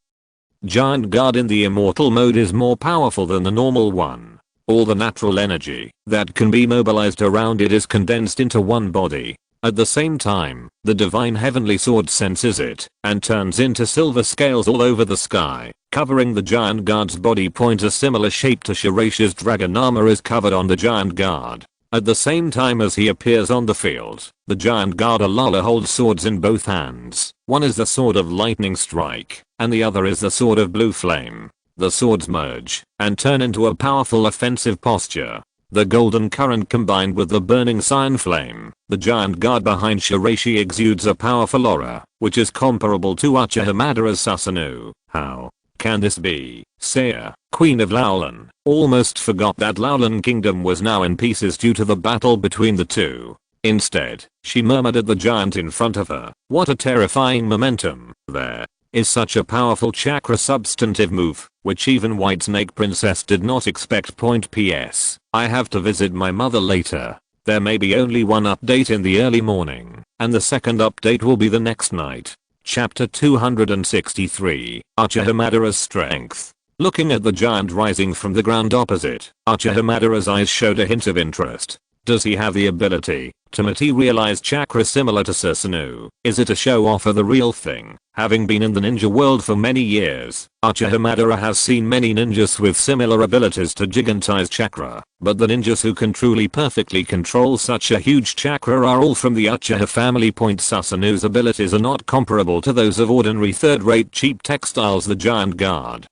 giant guard in the immortal mode is more powerful than the normal one. All the natural energy that can be mobilized around it is condensed into one body. At the same time, the divine heavenly sword senses it and turns into silver scales all over the sky, covering the giant guard's body. A similar shape to Shiraishi's dragon armor is covered on the giant guard. At the same time as he appears on the field, the giant guard Alala holds swords in both hands. One is the sword of lightning strike, and the other is the sword of blue flame. The swords merge and turn into a powerful offensive posture. The golden current combined with the burning cyan flame, the giant guard behind Shiraishi exudes a powerful aura, which is comparable to Uchiha Madara's Susanoo. How can this be? Saya, Queen of Lowland, almost forgot that Lowland Kingdom was now in pieces due to the battle between the 2. Instead, she murmured at the giant in front of her, "What a terrifying momentum there is. Such a powerful chakra substantive move, which even White Snake Princess did not expect." PS. I have to visit my mother later. There may be only one update in the early morning, and the second update will be the next night. Chapter 263, Uchiha Madara's strength. Looking at the giant rising from the ground opposite, Uchiha Madara's eyes showed a hint of interest. Does he have the ability to materialize chakra similar to Susanoo? Is it a show off or the real thing? Having been in the ninja world for many years, Uchiha Madara has seen many ninjas with similar abilities to gigantize chakra, but the ninjas who can truly perfectly control such a huge chakra are all from the Uchiha family. Susanoo's abilities are not comparable to those of ordinary third-rate cheap textiles. The giant guard,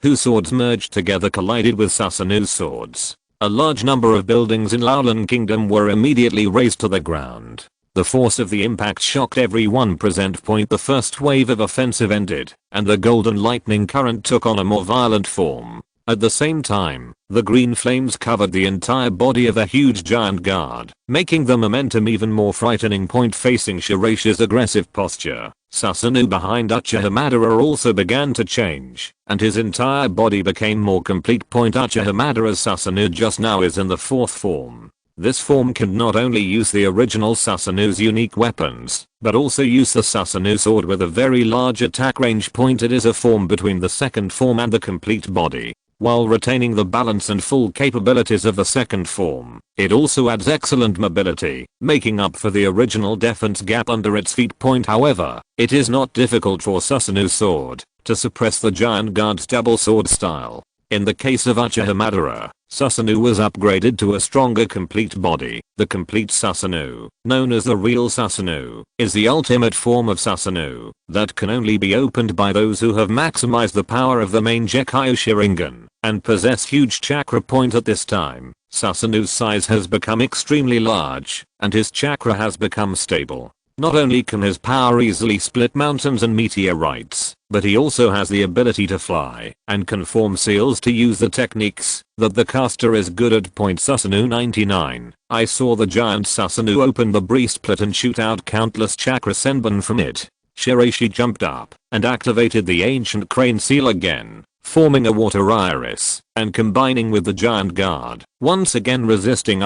whose swords merged together, collided with Susanoo's swords. A large number of buildings in Lowland Kingdom were immediately razed to the ground. The force of the impact shocked everyone present. The first wave of offensive ended, and the golden lightning current took on a more violent form. At the same time, the green flames covered the entire body of the huge giant guard, making the momentum even more frightening. Facing Shiraishi's aggressive posture, Susanoo behind Uchiha Madara also began to change, and his entire body became more complete. Uchiha Madara's Susanoo just now is in the 4th form. This form can not only use the original Susanu's unique weapons, but also use the Susanu sword with a very large attack range. It is a form between the second form and the complete body, while retaining the balance and full capabilities of the second form. It also adds excellent mobility, making up for the original defense gap under its feet. However, it is not difficult for Susanu's sword to suppress the giant guard's double sword style. In the case of Uchiha Madara, Susanoo was upgraded to a stronger complete body. The complete Susanoo, known as the real Susanoo, is the ultimate form of Susanoo that can only be opened by those who have maximized the power of the main Gekkai Sharingan and possess huge chakra point. At this time, Susanoo's size has become extremely large and his chakra has become stable. Not only can his power easily split mountains and meteorites, but he also has the ability to fly and can form seals to use the techniques that the caster is good at. Susanoo 99. I saw the giant Susanoo open the breastplate and shoot out countless chakra senbon from it. Shiraishi jumped up and activated the ancient crane seal again, forming a water iris and combining with the giant guard, once again resisting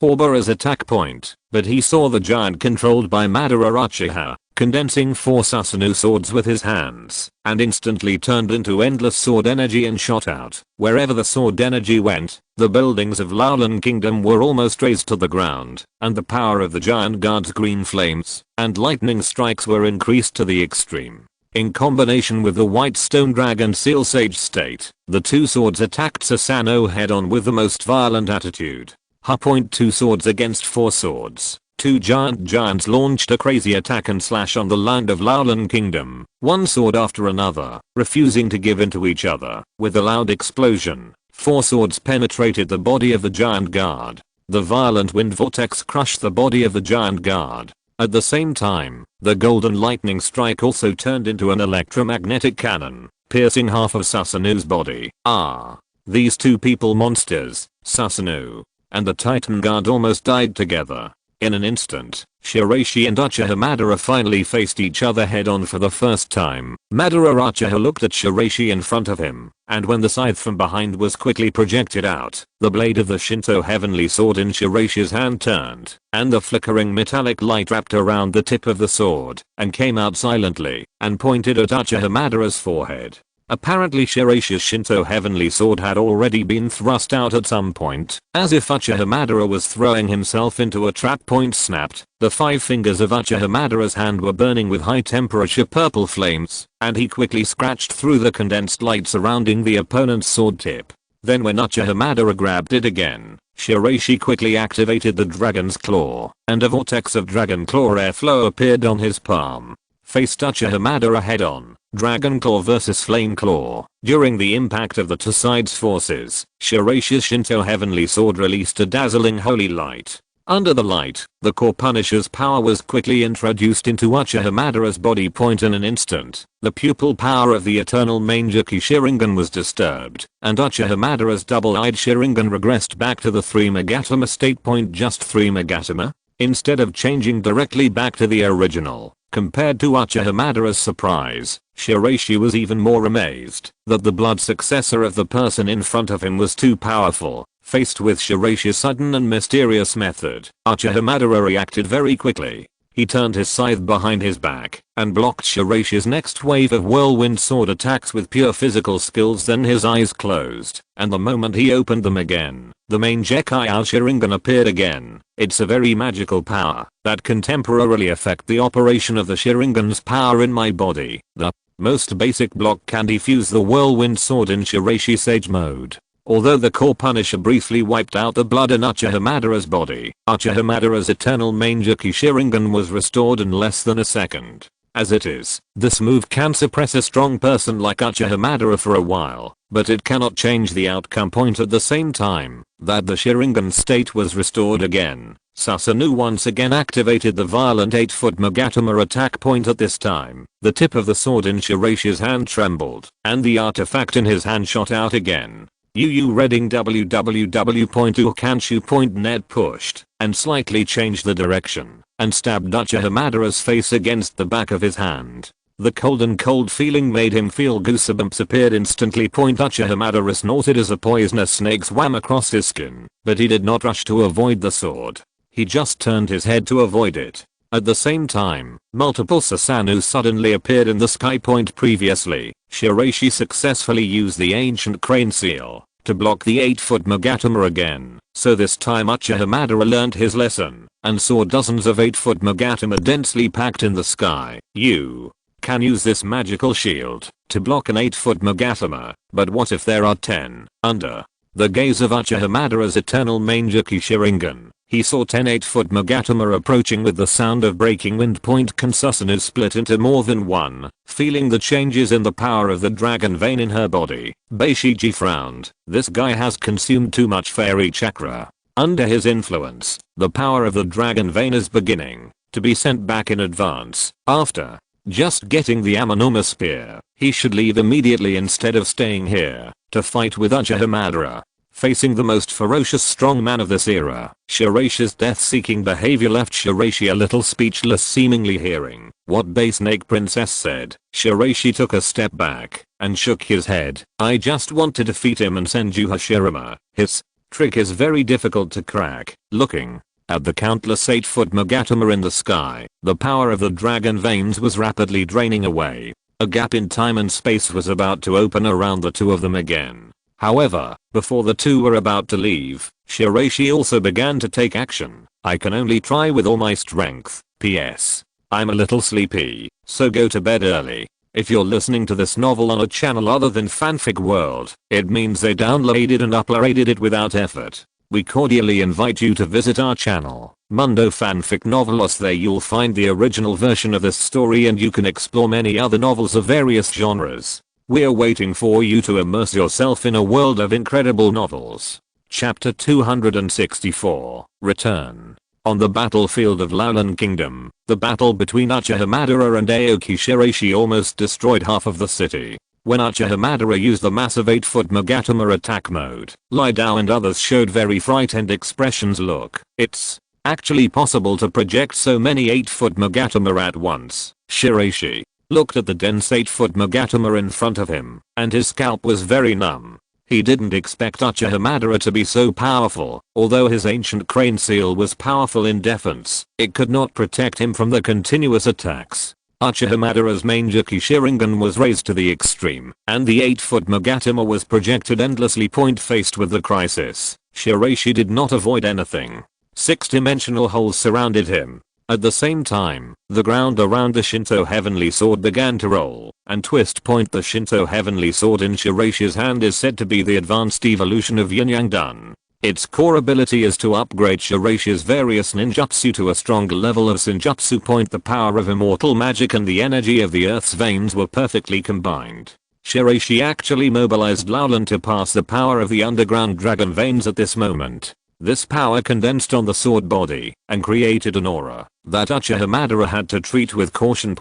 Obara's attack point, but he saw the giant controlled by Madara Uchiha, condensing 4 Susanoo swords with his hands, and instantly turned into endless sword energy and shot out. Wherever the sword energy went, the buildings of Laolan Kingdom were almost razed to the ground, and the power of the giant guard's green flames and lightning strikes were increased to the extreme. In combination with the white stone dragon seal sage state, the 2 swords attacked Susanoo head on with the most violent attitude. 2 swords against 4 swords. 2 giants launched a crazy attack and slash on the land of Laolan Kingdom, one sword after another, refusing to give in to each other. With a loud explosion, 4 swords penetrated the body of the giant guard. The violent wind vortex crushed the body of the giant guard. At the same time, the golden lightning strike also turned into an electromagnetic cannon, piercing half of Susanoo's body. These 2 people monsters, Susanoo and the Titan Guard, almost died together. In an instant, Shiraishi and Uchiha Madara finally faced each other head on for the first time. Madara Uchiha looked at Shiraishi in front of him, and when the scythe from behind was quickly projected out, the blade of the Shinto heavenly sword in Shiraishi's hand turned, and the flickering metallic light wrapped around the tip of the sword, and came out silently, and pointed at Uchiha Madara's forehead. Apparently Shiraishi's Shinto heavenly sword had already been thrust out at some point, as if Uchiha Madara was throwing himself into a trap. Snapped. The 5 fingers of Uchiha Madara's hand were burning with high temperature purple flames, and he quickly scratched through the condensed light surrounding the opponent's sword tip. Then when Uchiha Madara grabbed it again, Shiraishi quickly activated the dragon's claw, and a vortex of dragon claw airflow appeared on his palm. Faced Uchiha Madara head on. Dragon Claw vs Flame Claw. During the impact of the 2 sides' forces, Shiraishi's Shinto heavenly sword released a dazzling holy light. Under the light, the Core Punisher's power was quickly introduced into Uchiha Madara's body. In an instant, the pupil power of the eternal Mangekyo Sharingan was disturbed, and Uchiha Madara's double-eyed Sharingan regressed back to the 3 Megatama state. Just 3 Megatama? Instead of changing directly back to the original. Compared to Uchiha Madara's surprise, Shiraishi was even more amazed that the blood successor of the person in front of him was too powerful. Faced with Shiraishi's sudden and mysterious method, Uchiha Madara reacted very quickly. He turned his scythe behind his back and blocked Shiraishi's next wave of whirlwind sword attacks with pure physical skills. Then his eyes closed, and the moment he opened them again, the main Gekkai Sharingan appeared again. It's a very magical power that can temporarily affect the operation of the Sharingan's power in my body. The most basic block can defuse the whirlwind sword in Shiraishi Sage mode. Although the Core Punisher briefly wiped out the blood in Uchiha Madara's body, Uchiha Madara's eternal Mangekyo Sharingan was restored in less than a second. As it is, this move can suppress a strong person like Uchiha Madara for a while, but it cannot change the outcome. At the same time that the Sharingan state was restored again, Susanoo once again activated the violent 8-foot Megatama attack. At this time, the tip of the sword in Shiraishi's hand trembled, and the artifact in his hand shot out again. Reading www.ukanshu.net pushed and slightly changed the direction and stabbed Uchiha Madara's face against the back of his hand. The cold feeling made him feel goosebumps appeared instantly. Uchiha Madara snorted as a poisonous snake swam across his skin, but he did not rush to avoid the sword. He just turned his head to avoid it. At the same time, multiple Susanoo suddenly appeared in the sky. Previously, Shiraishi successfully used the ancient crane seal to block the 8-foot Magatama again, so this time Uchiha Madara learned his lesson and saw dozens of 8-foot Magatama densely packed in the sky. You can use this magical shield to block an 8-foot Magatama, but what if there are 10? Under the gaze of Uchiha Madara's eternal Mangekyou Sharingan, he saw 10 8-foot Magatama approaching with the sound of breaking wind. Susanoo split into more than one, feeling the changes in the power of the dragon vein in her body. Beishiji frowned. This guy has consumed too much fairy chakra. Under his influence, the power of the dragon vein is beginning to be sent back in advance. After just getting the Amanoma spear, he should leave immediately instead of staying here to fight with Uchiha Madara. Facing the most ferocious strongman of this era, Shiraishi's death-seeking behavior left Shiraishi a little speechless, seemingly hearing what Bay Snake Princess said. Shiraishi took a step back and shook his head. I just want to defeat him and send you Hashirama. His trick is very difficult to crack. Looking at the countless 8-foot Magatama in the sky, the power of the dragon veins was rapidly draining away. A gap in time and space was about to open around the two of them again. However, before the two were about to leave, Shiraishi also began to take action. I can only try with all my strength. P.S. I'm a little sleepy, so go to bed early. If you're listening to this novel on a channel other than Fanfic World, it means they downloaded and uploaded it without effort. We cordially invite you to visit our channel, Mundo Fanfic Novelos. There you'll find the original version of this story and you can explore many other novels of various genres. We're waiting for you to immerse yourself in a world of incredible novels. Chapter 264, Return. On the battlefield of Laulan Kingdom, the battle between Uchiha Madara and Aoki Shiraishi almost destroyed half of the city. When Uchiha Madara used the massive 8-foot Magatama attack mode, Lie Dao and others showed very frightened expressions. Look, it's actually possible to project so many 8-foot Magatama at once. Shiraishi looked at the dense 8-foot Magatama in front of him, and his scalp was very numb. He didn't expect Uchiha Madara to be so powerful. Although his ancient crane seal was powerful in defense, it could not protect him from the continuous attacks. Uchiha Madara's Mangekyou Sharingan was raised to the extreme, and the 8-foot Magatama was projected endlessly. Faced with the crisis, Shiraishi did not avoid anything. 6-dimensional holes surrounded him. At the same time, the ground around the Shinto Heavenly Sword began to roll and twist. The Shinto Heavenly Sword in Shiraishi's hand is said to be the advanced evolution of Yin Yang Dan. Its core ability is to upgrade Shiraishi's various ninjutsu to a stronger level of senjutsu. The power of immortal magic and the energy of the earth's veins were perfectly combined. Shiraishi actually mobilized Laulan to pass the power of the underground dragon veins at this moment. This power condensed on the sword body and created an aura that Uchiha Madara had to treat with caution.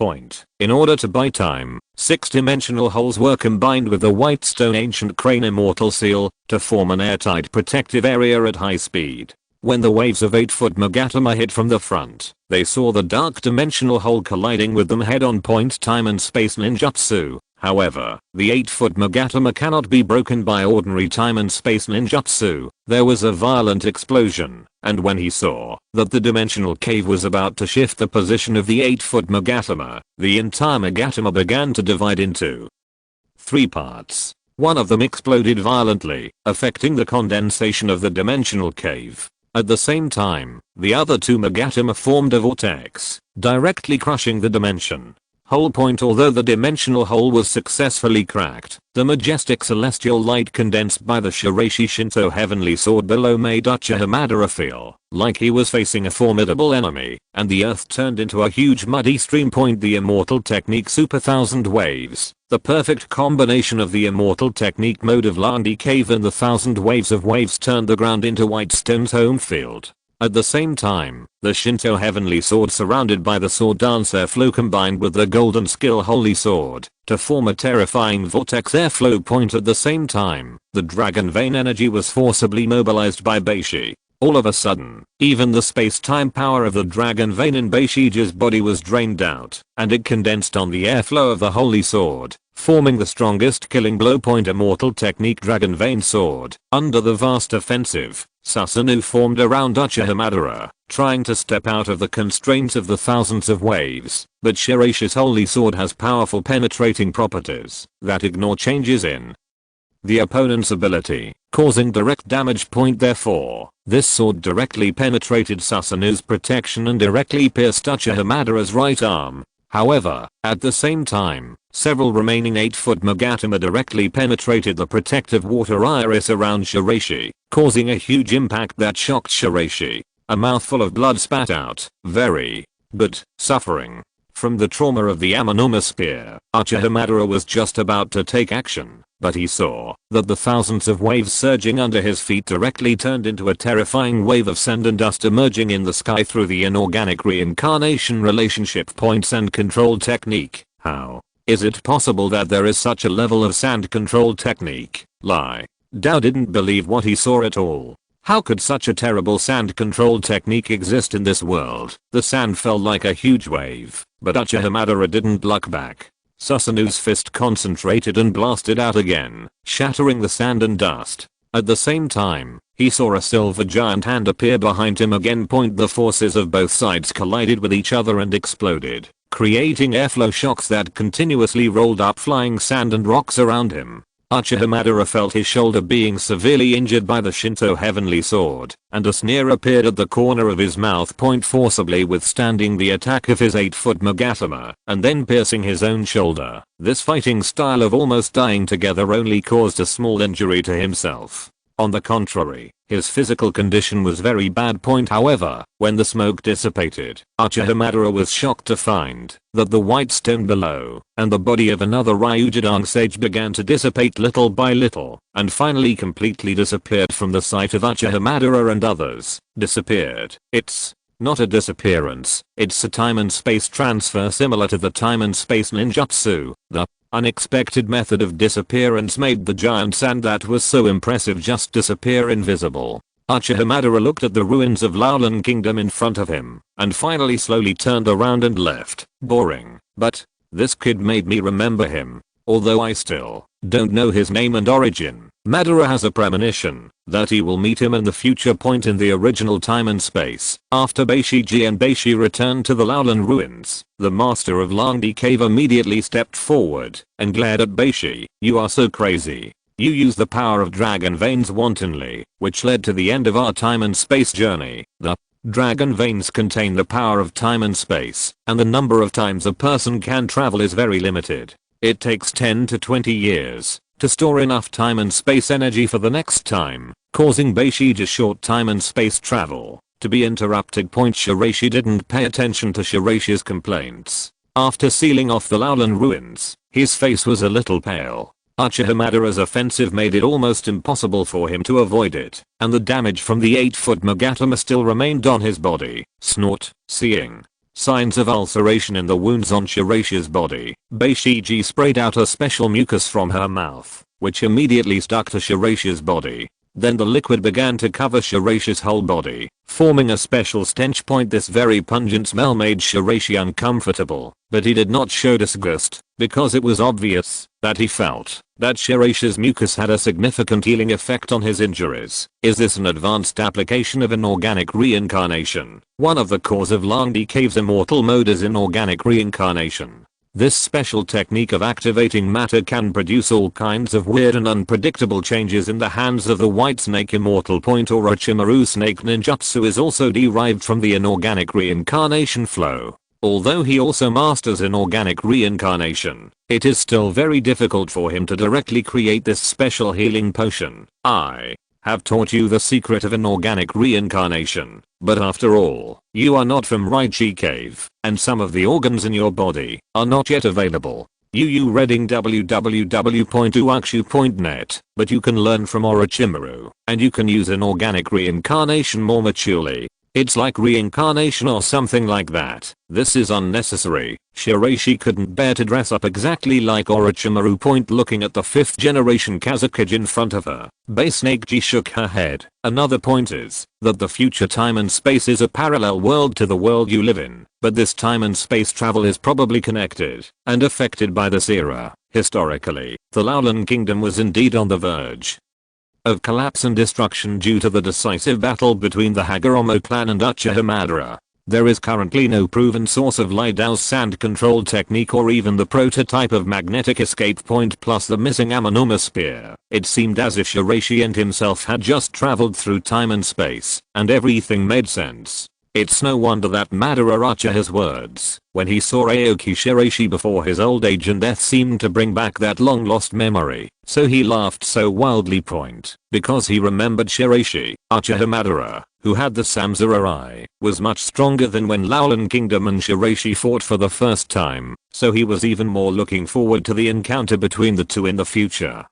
In order to buy time, 6-dimensional holes were combined with the white stone ancient crane immortal seal to form an airtight protective area at high speed. When the waves of 8-foot Magatama hit from the front, they saw the dark dimensional hole colliding with them head on. Time and space ninjutsu. However, the 8-foot Magatama cannot be broken by ordinary time and space ninjutsu. There was a violent explosion, and when he saw that the dimensional cave was about to shift the position of the 8-foot Magatama, the entire Magatama began to divide into 3 parts. One of them exploded violently, affecting the condensation of the dimensional cave. At the same time, the other 2 Magatama formed a vortex, directly crushing the dimension hole. Although the dimensional hole was successfully cracked, the majestic celestial light condensed by the Shiraishi Shinto Heavenly Sword below made Uchiha Madara feel like he was facing a formidable enemy, and the earth turned into a huge muddy stream. The immortal technique Super 1000 Waves. The perfect combination of the immortal technique mode of Landi Cave and the 1000 waves of waves turned the ground into White Stone's home field. At the same time, the Shinto Heavenly Sword surrounded by the Sword Dance Airflow combined with the Golden Skill Holy Sword to form a terrifying vortex airflow. At the same time, the Dragon Vein energy was forcibly mobilized by Beishi. All of a sudden, even the space-time power of the dragon vein in Beishiji's body was drained out, and it condensed on the airflow of the holy sword, forming the strongest killing blow point immortal technique dragon vein sword. Under the vast offensive, Susanoo formed around Uchiha Madara, trying to step out of the constraints of the thousands of waves, but Shiraishi's holy sword has powerful penetrating properties that ignore changes in the opponent's ability, causing direct damage. Therefore, this sword directly penetrated Susanoo's protection and directly pierced Uchiha Madara's right arm. However, at the same time, several remaining 8-foot Magatama directly penetrated the protective water iris around Shiraishi, causing a huge impact that shocked Shiraishi. A mouthful of blood spat out, but suffering from the trauma of the Amanuma spear. Uchiha Madara was just about to take action, but he saw that the thousands of waves surging under his feet directly turned into a terrifying wave of sand and dust emerging in the sky through the inorganic reincarnation relationship points and control technique. How is it possible that there is such a level of sand control technique? Dao didn't believe what he saw at all. How could such a terrible sand control technique exist in this world? The sand fell like a huge wave, but Uchiha Madara didn't look back. Susanoo's fist concentrated and blasted out again, shattering the sand and dust. At the same time, he saw a silver giant hand appear behind him again. The forces of both sides collided with each other and exploded, creating airflow shocks that continuously rolled up flying sand and rocks around him. Uchiha Madara felt his shoulder being severely injured by the Shinto heavenly sword, and a sneer appeared at the corner of his mouth. Forcibly withstanding the attack of his 8-foot Magatama, and then piercing his own shoulder. This fighting style of almost dying together only caused a small injury to himself. On the contrary, his physical condition was very bad. However, when the smoke dissipated, Uchiha Madara was shocked to find that the white stone below and the body of another Ryujidang sage began to dissipate little by little, and finally completely disappeared from the sight of Uchiha Madara and others. Disappeared. It's not a disappearance, it's a time and space transfer similar to the time and space ninjutsu. The unexpected method of disappearance made the giant sand that was so impressive just disappear invisible. Uchiha Madara looked at the ruins of Laolan Kingdom in front of him, and finally slowly turned around and left. Boring, but this kid made me remember him, although I still don't know his name and origin. Madara has a premonition that he will meet him in the future. In the original time and space, after Beishiji and Beishi returned to the Laolan ruins, the master of Langdi Cave immediately stepped forward and glared at Beishi. You are so crazy. You use the power of dragon veins wantonly, which led to the end of our time and space journey. The dragon veins contain the power of time and space, and the number of times a person can travel is very limited. It takes 10 to 20 years to store enough time and space energy for the next time, causing Beishiji's short time and space travel to be interrupted. Shiraishi didn't pay attention to Shiraishi's complaints. After sealing off the Laolan ruins, his face was a little pale. Uchiha Madara's offensive made it almost impossible for him to avoid it, and the damage from the 8-foot Magatama still remained on his body. Snort. Seeing signs of ulceration in the wounds on Shiraishi's body, Beishiji sprayed out a special mucus from her mouth, which immediately stuck to Shiraishi's body. Then the liquid began to cover Shiraishi's whole body, forming a special stench. This very pungent smell made Shiraishi uncomfortable, but he did not show disgust, because it was obvious that he felt that Shiraishi's mucus had a significant healing effect on his injuries. Is this an advanced application of inorganic reincarnation? One of the cores of Langdi Cave's immortal mode is inorganic reincarnation. This special technique of activating matter can produce all kinds of weird and unpredictable changes in the hands of the White Snake Immortal. Orochimaru Snake Ninjutsu is also derived from the inorganic reincarnation flow. Although he also masters inorganic reincarnation, it is still very difficult for him to directly create this special healing potion. I have taught you the secret of inorganic reincarnation, but after all, you are not from Ryuji Cave, and some of the organs in your body are not yet available. You reading www.uakshu.net, but you can learn from Orochimaru, and you can use inorganic reincarnation more maturely. It's like reincarnation or something like that. This is unnecessary. Shiraishi couldn't bear to dress up exactly like Orochimaru. Point looking at the 5th generation Kazekage in front of her. Basenakji shook her head. Another point is that the future time and space is a parallel world to the world you live in, but this time and space travel is probably connected and affected by this era. Historically, the Laolan Kingdom was indeed on the verge of collapse and destruction due to the decisive battle between the Hagoromo clan and Uchiha Madara. There is currently no proven source of Lidao's sand control technique or even the prototype of magnetic escape point plus the missing Amanuma spear. It seemed as if Shiraishi and himself had just traveled through time and space, and everything made sense. It's no wonder that Madara Uchiha's words when he saw Aoki Shiraishi before his old age and death seemed to bring back that long lost memory. So he laughed so wildly because he remembered Shiraishi, Uchiha Madara, who had the Samsara, was much stronger than when Laolan Kingdom and Shiraishi fought for the first time, so he was even more looking forward to the encounter between the two in the future.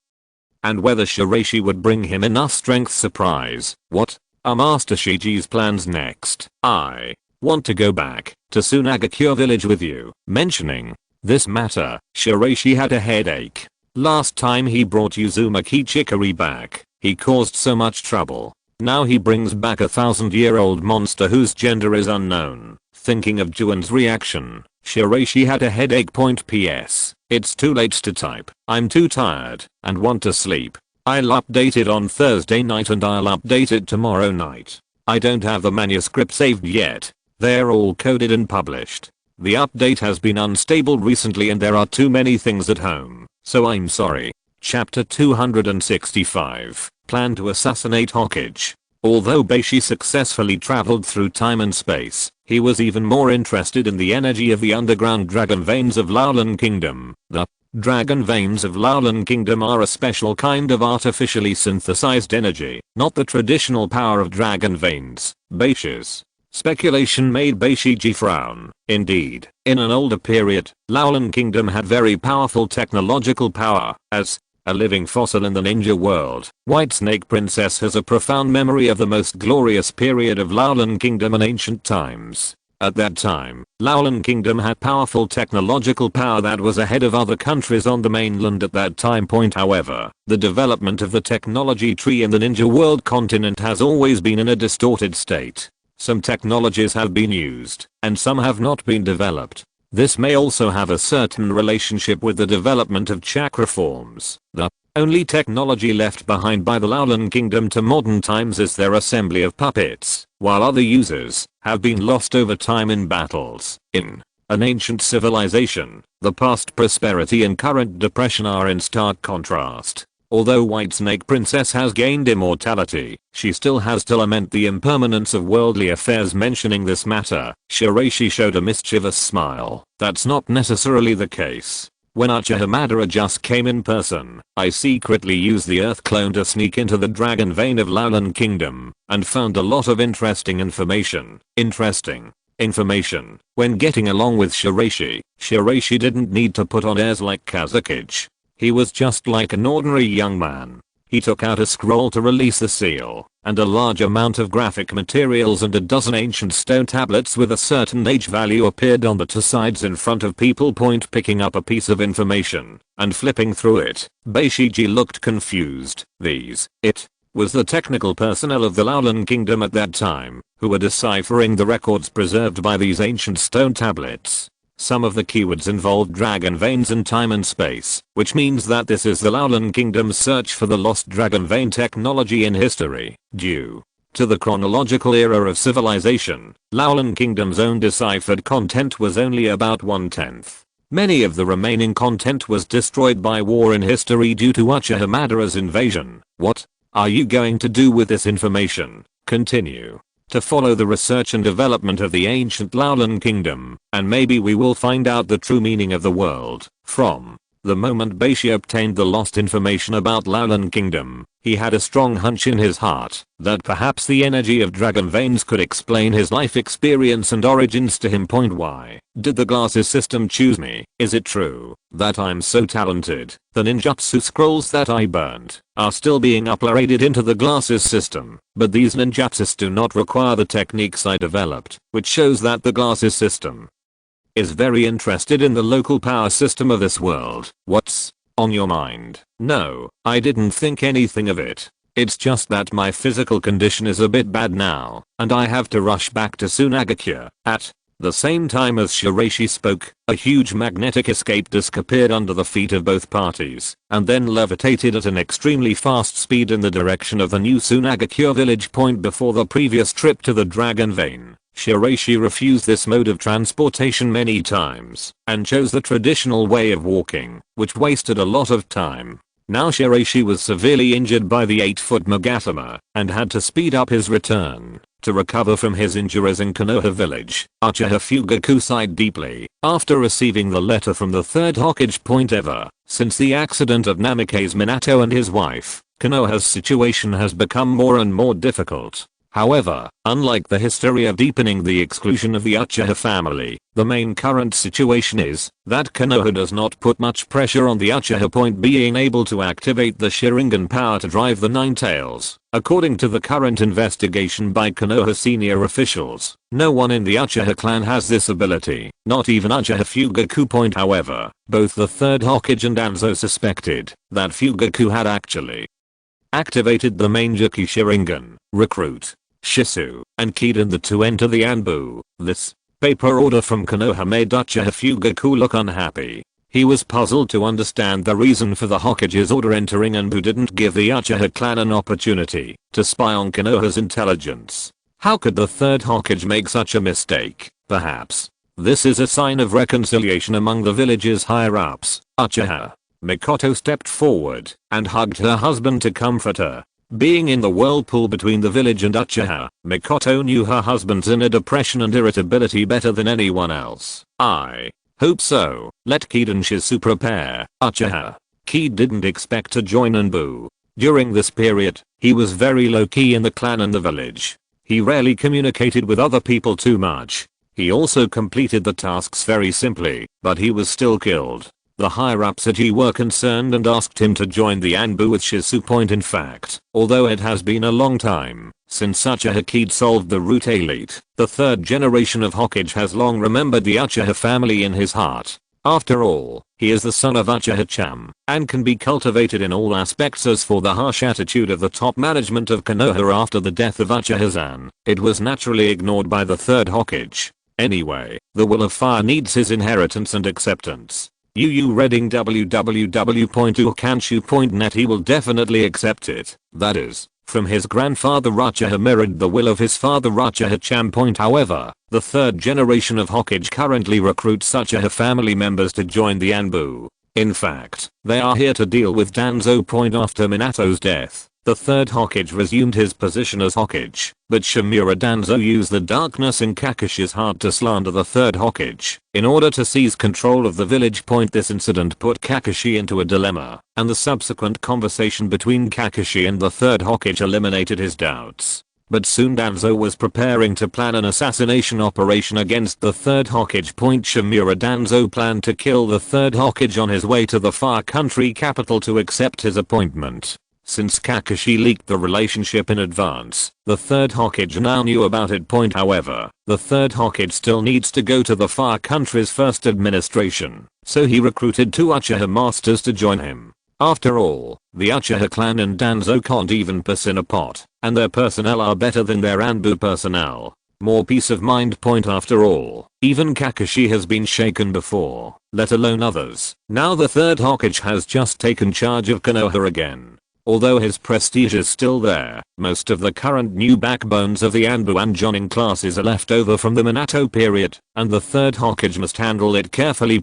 And whether Shiraishi would bring him enough strength. Surprise. What are Master Shiji's plans next? I want to go back to Sunagakure village with you. Mentioning this matter, Shiraishi had a headache. Last time he brought Uzumaki Chikari back, he caused so much trouble. Now he brings back a 1000-year-old monster whose gender is unknown. Thinking of Jounin's reaction, Shiraishi had a headache. PS. It's too late to type. I'm too tired and want to sleep. I'll update it on Thursday night and I'll update it tomorrow night. I don't have the manuscript saved yet. They're all coded and published. The update has been unstable recently and there are too many things at home, so I'm sorry. Chapter 265. Plan to assassinate Hokage. Although Beishi successfully traveled through time and space, he was even more interested in the energy of the underground dragon veins of Laolan Kingdom. The dragon veins of Laolan Kingdom are a special kind of artificially synthesized energy, not the traditional power of dragon veins. Beishi's speculation made Beishiji frown. Indeed, in an older period, Laolan Kingdom had very powerful technological power. As a living fossil in the ninja world, White Snake Princess has a profound memory of the most glorious period of Laolan Kingdom in ancient times. At that time, Laolan Kingdom had powerful technological power that was ahead of other countries on the mainland at that time. However, the development of the technology tree in the ninja world continent has always been in a distorted state. Some technologies have been used, and some have not been developed. This may also have a certain relationship with the development of chakra forms. The only technology left behind by the Laolan Kingdom to modern times is their assembly of puppets, while other users have been lost over time in battles. In an ancient civilization, the past prosperity and current depression are in stark contrast. Although White Snake Princess has gained immortality, she still has to lament the impermanence of worldly affairs. Mentioning this matter, Shiraishi showed a mischievous smile. That's not necessarily the case. When Uchiha Madara just came in person, I secretly used the Earth clone to sneak into the dragon vein of Laolan Kingdom, and found a lot of interesting information. When getting along with Shiraishi, Shiraishi didn't need to put on airs like Kazekage. He was just like an ordinary young man. He took out a scroll to release the seal, and a large amount of graphic materials and a dozen ancient stone tablets with a certain age value appeared on the two sides in front of people. Picking up a piece of information and flipping through it, Beishiji looked confused. It was the technical personnel of the Laolan Kingdom at that time who were deciphering the records preserved by these ancient stone tablets. Some of the keywords involved dragon veins and time and space, which means that this is the Laolan Kingdom's search for the lost dragon vein technology in history. Due to the chronological era of civilization, Laolan Kingdom's own deciphered content was only about 1/10. Many of the remaining content was destroyed by war in history due to Uchiha Madara's invasion. What are you going to do with this information? Continue to follow the research and development of the ancient Laolan Kingdom, and maybe we will find out the true meaning of the world. From The moment Beishi obtained the lost information about Laolan Kingdom, he had a strong hunch in his heart that perhaps the energy of dragon veins could explain his life experience and origins to him. Why did the glasses system choose me? Is it true that I'm so talented? The ninjutsu scrolls that I burned are still being uploaded into the glasses system, but these ninjutsus do not require the techniques I developed, which shows that the glasses system is very interested in the local power system of this world. What's on your mind? No, I didn't think anything of it. It's just that my physical condition is a bit bad now, and I have to rush back to Sunagakure. At the same time as Shiraishi spoke, a huge magnetic escape disc appeared under the feet of both parties, and then levitated at an extremely fast speed in the direction of the new Sunagakure village point. Before the previous trip to the Dragon Vein, Shiraishi refused this mode of transportation many times, and chose the traditional way of walking, which wasted a lot of time. Now Shiraishi was severely injured by the 8-foot Magatama, and had to speed up his return. To recover from his injuries in Konoha village, Uchiha Fugaku sighed deeply after receiving the letter from the third Hokage point ever. Since the accident of Namikaze Minato and his wife, Konoha's situation has become more and more difficult. However, unlike the history of deepening the exclusion of the Uchiha family, the main current situation is that Konoha does not put much pressure on the Uchiha point being able to activate the Sharingan power to drive the Nine Tails. According to the current investigation by Konoha senior officials, no one in the Uchiha clan has this ability, not even Uchiha Fugaku point. However, both the third Hokage and Danzo suspected that Fugaku had actually activated the main Jiki Sharingan. Recruit Shisu and Kiden the two enter the Anbu. This paper order from Konoha made Uchiha Fugaku look unhappy. He was puzzled to understand the reason for the Hokage's order entering Anbu didn't give the Uchiha clan an opportunity to spy on Konoha's intelligence. How could the third Hokage make such a mistake? Perhaps this is a sign of reconciliation among the village's higher-ups. Uchiha Mikoto stepped forward and hugged her husband to comfort her. Being in the whirlpool between the village and Uchiha, Mikoto knew her husband's inner depression and irritability better than anyone else. I hope so. Let Kid and Shisu prepare. Uchiha Kid didn't expect to join Anbu. During this period, he was very low-key in the clan and the village. He rarely communicated with other people too much. He also completed the tasks very simply, but he was still killed. The higher-ups at Ye were concerned and asked him to join the Anbu with Shisu point. In fact, although it has been a long time since Uchiha Kid solved the root elite, the third generation of Hokage has long remembered the Uchiha family in his heart. After all, he is the son of Uchiha-chan, and can be cultivated in all aspects. As for the harsh attitude of the top management of Konoha after the death of Uchiha-san, it was naturally ignored by the third Hokage. Anyway, the Will of Fire needs his inheritance and acceptance. Yu reading www.ukanshu.net. He will definitely accept it. That is, from his grandfather Uchiha mirrored the will of his father Uchiha-chan. However, the third generation of Hokage currently recruits Uchiha family members to join the Anbu. In fact, they are here to deal with Danzo. After Minato's death, the third Hokage resumed his position as Hokage, but Shimura Danzo used the darkness in Kakashi's heart to slander the third Hokage in order to seize control of the village. This incident put Kakashi into a dilemma, and the subsequent conversation between Kakashi and the third Hokage eliminated his doubts. But soon Danzo was preparing to plan an assassination operation against the third Hokage. Shimura Danzo planned to kill the third Hokage on his way to the Far Country capital to accept his appointment. Since Kakashi leaked the relationship in advance, the third Hokage now knew about it. However, the third Hokage still needs to go to the Far Country's first administration, so he recruited two Uchiha masters to join him. After all, the Uchiha clan and Danzo can't even piss in a pot, and their personnel are better than their Anbu personnel. More peace of mind. After all, even Kakashi has been shaken before, let alone others. Now the third Hokage has just taken charge of Konoha again. Although his prestige is still there, most of the current new backbones of the Anbu and jounin classes are left over from the Minato period, and the third Hokage must handle it carefully.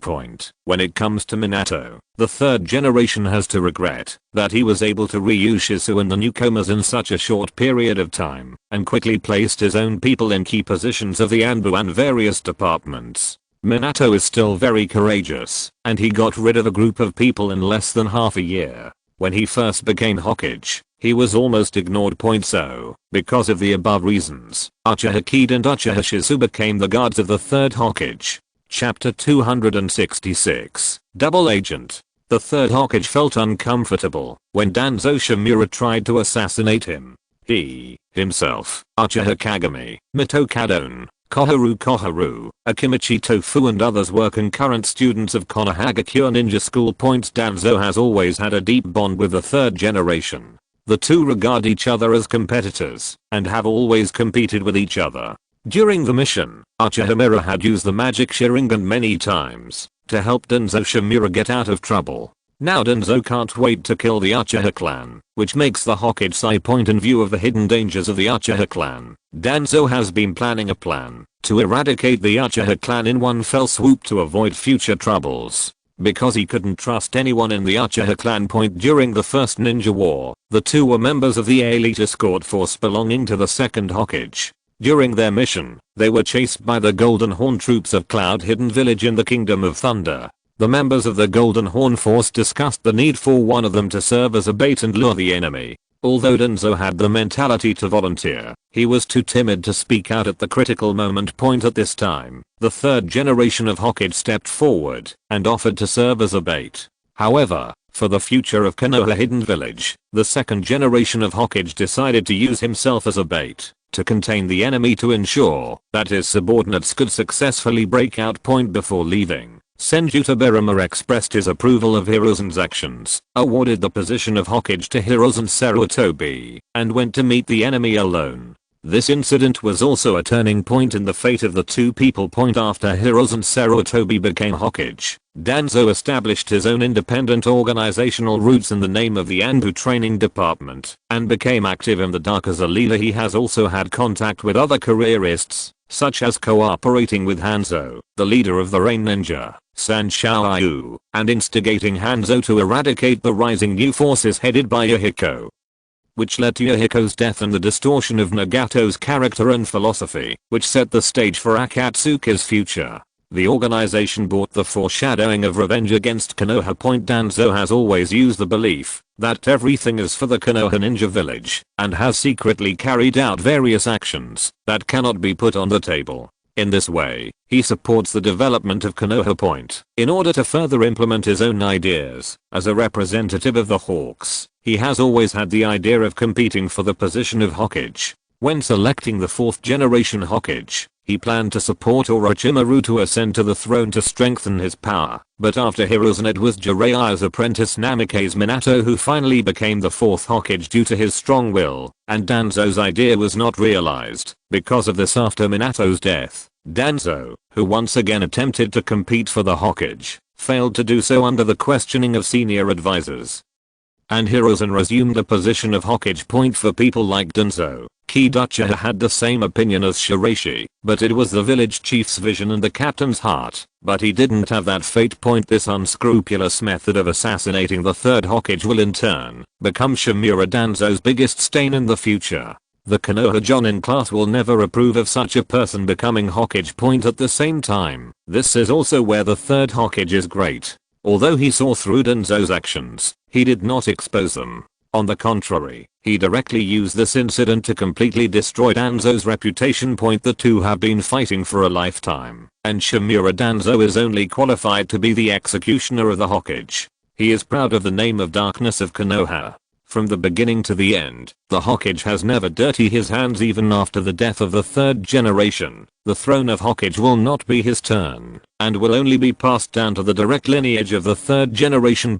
When it comes to Minato, the third generation has to regret that he was able to reuse Shisu and the newcomers in such a short period of time, and quickly placed his own people in key positions of the Anbu and various departments. Minato is still very courageous, and he got rid of a group of people in less than half a year. When he first became Hokage, he was almost ignored. So, because of the above reasons, Uchiha Kid and Uchiha Shizu became the guards of the third Hokage. Chapter 266, Double Agent. The third Hokage felt uncomfortable when Danzo Shimura tried to assassinate him. He, himself, Uchiha Kagami, Mito Kadon, Koharu, Akimichi Tofu and others were concurrent students of Konohagakure Ninja School. Danzo has always had a deep bond with the third generation. The two regard each other as competitors and have always competed with each other. During the mission, Uchiha had used the magic Sharingan many times to help Danzo Shimura get out of trouble. Now Danzo can't wait to kill the Uchiha clan, which makes the Hokage Sai point in view of the hidden dangers of the Uchiha clan. Danzo has been planning a plan to eradicate the Uchiha clan in one fell swoop to avoid future troubles. Because he couldn't trust anyone in the Uchiha clan. During the first ninja war, the two were members of the elite escort force belonging to the second Hokage. During their mission, they were chased by the Golden Horn troops of Cloud Hidden Village in the Kingdom of Thunder. The members of the Golden Horn force discussed the need for one of them to serve as a bait and lure the enemy. Although Danzo had the mentality to volunteer, he was too timid to speak out at the critical moment. At this time, the third generation of Hokage stepped forward and offered to serve as a bait. However, for the future of Konoha Hidden Village, the second generation of Hokage decided to use himself as a bait to contain the enemy to ensure that his subordinates could successfully break out. Before leaving, Senjuta Berama expressed his approval of Hiruzen's actions, awarded the position of Hokage to Hiruzen Sarutobi, and went to meet the enemy alone. This incident was also a turning point in the fate of the two people. After Hiruzen Sarutobi became Hokage, Danzo established his own independent organizational roots in the name of the Anbu Training Department, and became active in the dark as a leader. He has also had contact with other careerists, such as cooperating with Hanzo, the leader of the Rain Ninja, Sanshou, and instigating Hanzo to eradicate the rising new forces headed by Yahiko, which led to Yahiko's death and the distortion of Nagato's character and philosophy, which set the stage for Akatsuki's future. The organization brought the foreshadowing of revenge against Konoha. Danzo has always used the belief that everything is for the Konoha Ninja Village, and has secretly carried out various actions that cannot be put on the table. In this way, he supports the development of Konoha. In order to further implement his own ideas, as a representative of the Hawks, he has always had the idea of competing for the position of Hokage. When selecting the fourth generation Hokage, he planned to support Orochimaru to ascend to the throne to strengthen his power, but after Hiruzen it was Jiraiya's apprentice Namikaze Minato who finally became the fourth Hokage due to his strong will, and Danzo's idea was not realized. Because of this, after Minato's death, Danzo, who once again attempted to compete for the Hokage, failed to do so under the questioning of senior advisors, and Hiruzen resumed the position of Hokage. For people like Danzo, Kid Uchiha had the same opinion as Shiraishi, but it was the village chief's vision and the captain's heart, but he didn't have that fate. This unscrupulous method of assassinating the third Hokage will in turn become Shimura Danzo's biggest stain in the future. The Konoha Jounin class will never approve of such a person becoming Hokage. At the same time, this is also where the third Hokage is great. Although he saw through Danzo's actions, he did not expose them. On the contrary, he directly used this incident to completely destroy Danzo's reputation. The two have been fighting for a lifetime, and Shimura Danzo is only qualified to be the executioner of the Hokage. He is proud of the name of Darkness of Konoha. From the beginning to the end, the Hokage has never dirtied his hands. Even after the death of the third generation, the throne of Hokage will not be his turn, and will only be passed down to the direct lineage of the third generation.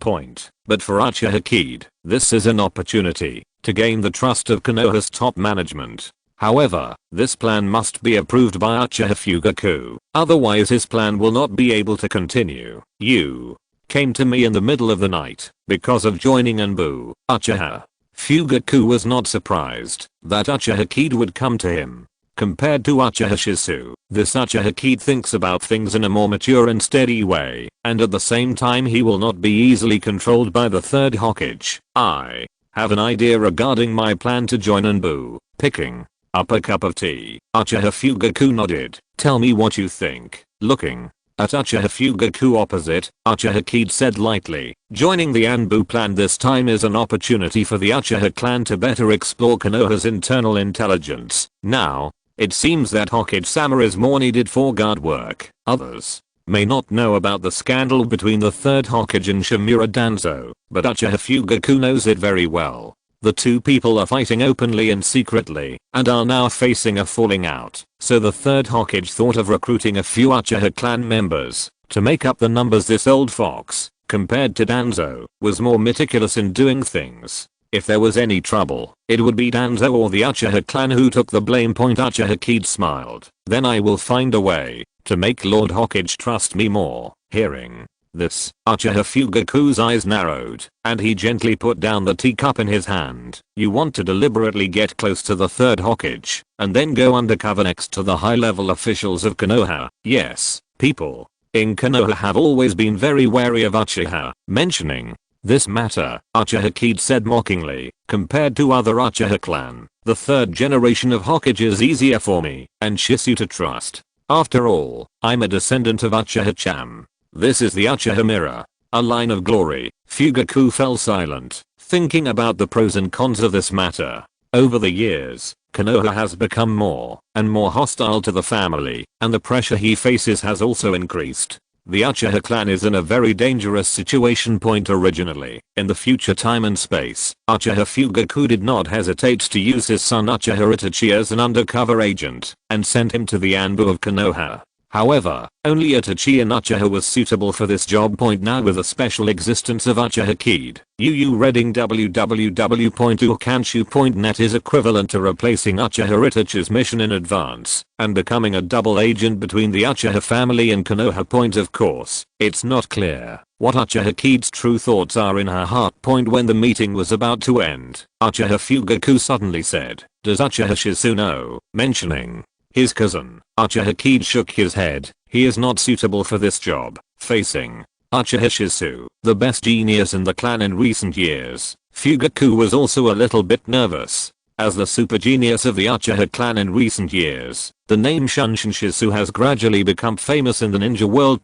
But for Uchiha Kid, this is an opportunity to gain the trust of Konoha's top management. However, this plan must be approved by Uchiha Fugaku, otherwise his plan will not be able to continue. You came to me in the middle of the night because of joining Anbu. Uchiha Fugaku was not surprised that Uchiha Kid would come to him. Compared to Uchiha Shizu, this Uchiha Kid thinks about things in a more mature and steady way, and at the same time he will not be easily controlled by the third Hokage. I have an idea regarding my plan to join Anbu. Picking up a cup of tea, Uchiha Fugaku nodded. Tell me what you think. Looking At Uchiha Fugaku opposite, Uchiha Kid said lightly, joining the Anbu clan this time is an opportunity for the Uchiha clan to better explore Konoha's internal intelligence. Now, it seems that Hokage-sama is more needed for guard work. Others may not know about the scandal between the third Hokage and Shimura Danzo, but Uchiha Fugaku knows it very well. The two people are fighting openly and secretly, and are now facing a falling out, so the third Hokage thought of recruiting a few Uchiha clan members to make up the numbers. This old fox, compared to Danzo, was more meticulous in doing things. If there was any trouble, it would be Danzo or the Uchiha clan who took the blame. Uchiha Kid smiled. Then I will find a way to make Lord Hokage trust me more. Hearing this, Uchiha Fugaku's eyes narrowed, and he gently put down the teacup in his hand. You want to deliberately get close to the third Hokage, and then go undercover next to the high-level officials of Konoha. Yes, people in Konoha have always been very wary of Uchiha. Mentioning this matter, Uchiha Kid said mockingly, compared to other Uchiha clan, the third generation of Hokage is easier for me and Shisu to trust. After all, I'm a descendant of Uchiha-chan. This is the Uchiha mirror, a line of glory. Fugaku fell silent, thinking about the pros and cons of this matter. Over the years, Konoha has become more and more hostile to the family, and the pressure he faces has also increased. The Uchiha clan is in a very dangerous situation. Originally, in the future time and space, Uchiha Fugaku did not hesitate to use his son Uchiha Itachi as an undercover agent, and send him to the Anbu of Konoha. However, only Itachi and Uchiha was suitable for this job. Now with the special existence of Uchiha Kid, UU reading www.ukanshu.net is equivalent to replacing Uchiha Itachi's mission in advance, and becoming a double agent between the Uchiha family and Konoha. Of course, it's not clear what Uchiha Kid's true thoughts are in her heart. When the meeting was about to end, Uchiha Fugaku suddenly said, does Uchiha Shizu know? Mentioning his cousin, Uchiha Kid shook his head. He is not suitable for this job. Facing Uchiha Shizu, the best genius in the clan in recent years, Fugaku was also a little bit nervous. As the super genius of the Uchiha clan in recent years, the name Shunshin Shizu has gradually become famous in the ninja world.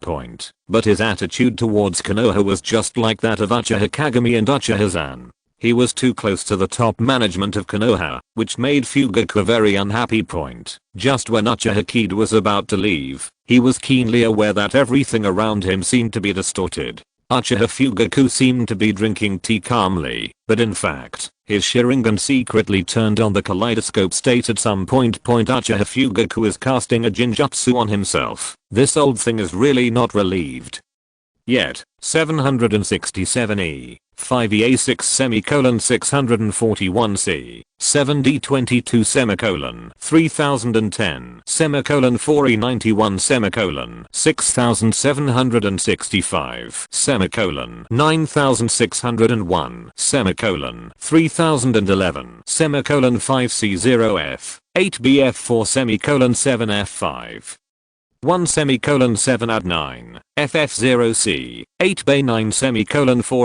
But his attitude towards Konoha was just like that of Uchiha Kagami and Uchiha Zan. He was too close to the top management of Konoha, which made Fugaku very unhappy. Just when Uchiha Kid was about to leave, he was keenly aware that everything around him seemed to be distorted. Uchiha Fugaku seemed to be drinking tea calmly, but in fact, his Sharingan secretly turned on. The kaleidoscope state at some point. Uchiha Fugaku is casting a Jinjutsu on himself. This old thing is really not relieved yet. 767E, 5EA6 641C, 7D22 3010 4E91 6765 9601 3011 5C0F 8BF4 7F5 1 7 add 9 FF0C 8 bay 9 4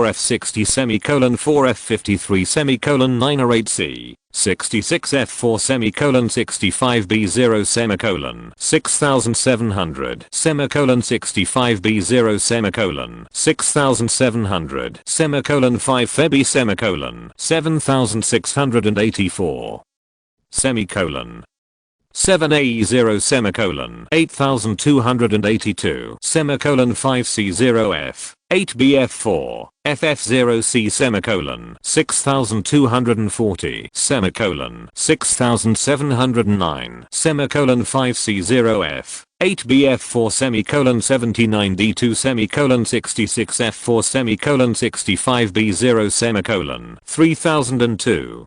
F60 4 F53 9 or 8C 66 F4 65 B0 6700 65 B0 6700 5 Febi 7684 7AE0 8282 5C0F 8BF4 FF0C 6240 6709 5C0F 8BF4 79D2 66F4 65B0 3002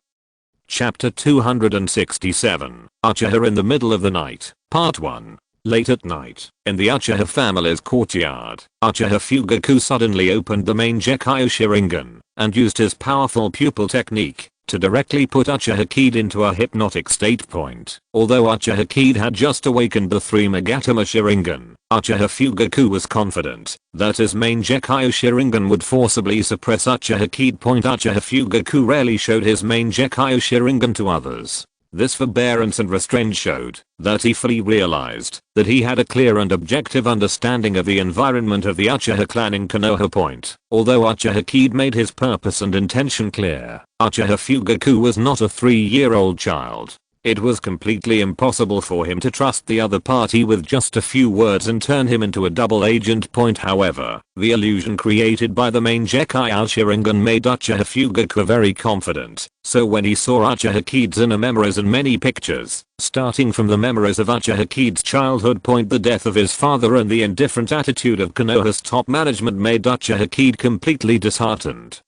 Chapter 267, Uchiha in the Middle of the Night, Part 1. Late at night, in the Uchiha family's courtyard, Uchiha Fugaku suddenly opened the main Gekkai Sharingan, and used his powerful pupil technique to directly put Uchiha Kid into a hypnotic state. Although Uchiha Kid had just awakened the 3 Magatama Sharingan, Uchiha Fugaku was confident that his main Gekkai Sharingan would forcibly suppress Uchiha Kid. Uchiha Fugaku rarely showed his main Gekkai Sharingan to others. This forbearance and restraint showed that he fully realized that he had a clear and objective understanding of the environment of the Uchiha clan in Konoha Point. Although Uchiha Kid made his purpose and intention clear, Uchiha Fugaku was not a 3-year-old child. It was completely impossible for him to trust the other party with just a few words and turn him into a double agent. However, the illusion created by the main Gekai Sharingan made Uchiha Fugaku very confident, so when he saw Uchiha Kid's inner memories and many pictures, starting from the memories of Uchiha Kid's childhood, the death of his father and the indifferent attitude of Konoha's top management made Uchiha Kid completely disheartened.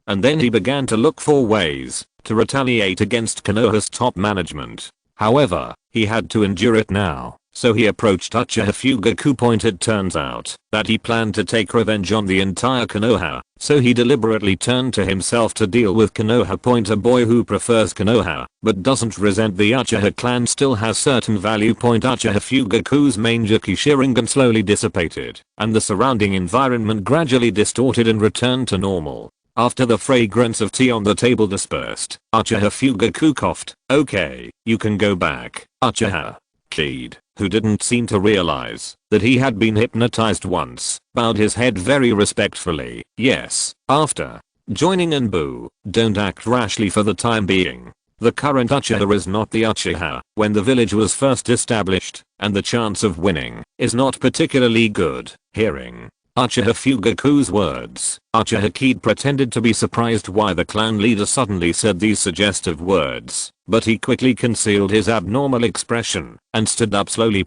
And then he began to look for ways to retaliate against Konoha's top management. However, he had to endure it now, so he approached Uchiha Fugaku. It turns out that he planned to take revenge on the entire Konoha, so he deliberately turned to himself to deal with Konoha. A boy who prefers Konoha but doesn't resent the Uchiha clan still has certain value. Uchiha Fugaku's main Jiki Sharingan slowly dissipated, and the surrounding environment gradually distorted and returned to normal. After the fragrance of tea on the table dispersed, Uchiha Fugaku coughed. "Okay, you can go back, Uchiha." Kid, who didn't seem to realize that he had been hypnotized once, bowed his head very respectfully. "Yes." After joining Anbu, don't act rashly for the time being. The current Uchiha is not the Uchiha when the village was first established, and the chance of winning is not particularly good. Hearing Uchiha Fugaku's words, Uchiha Kid pretended to be surprised why the clan leader suddenly said these suggestive words, but he quickly concealed his abnormal expression and stood up slowly.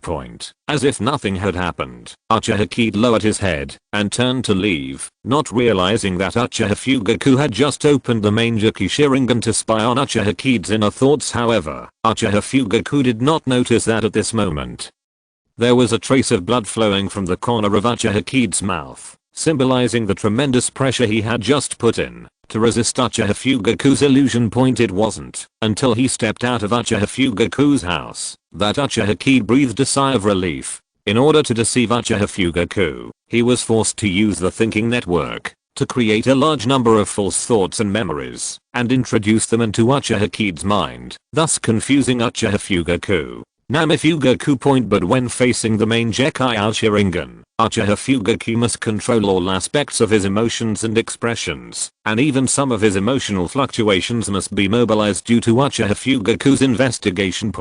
As if nothing had happened, Uchiha Kid lowered his head and turned to leave, not realizing that Uchiha Fugaku had just opened the main Jiki Sharingan to spy on Uchiha Kid's inner thoughts. However, Uchiha Fugaku did not notice that at this moment. There was a trace of blood flowing from the corner of Uchiha Kid's mouth, symbolizing the tremendous pressure he had just put in to resist Uchiha Fugaku's illusion. It wasn't until he stepped out of Uchiha Fugaku's house that Uchiha Kid breathed a sigh of relief. In order to deceive Uchiha Fugaku, he was forced to use the thinking network to create a large number of false thoughts and memories and introduce them into Uchiha Kid's mind, thus confusing Uchiha Fugaku. Namifugaku. But when facing the main Gekai Sharingan, Uchiha Fugaku must control all aspects of his emotions and expressions, and even some of his emotional fluctuations must be mobilized due to Uchiha Fugaku's investigation.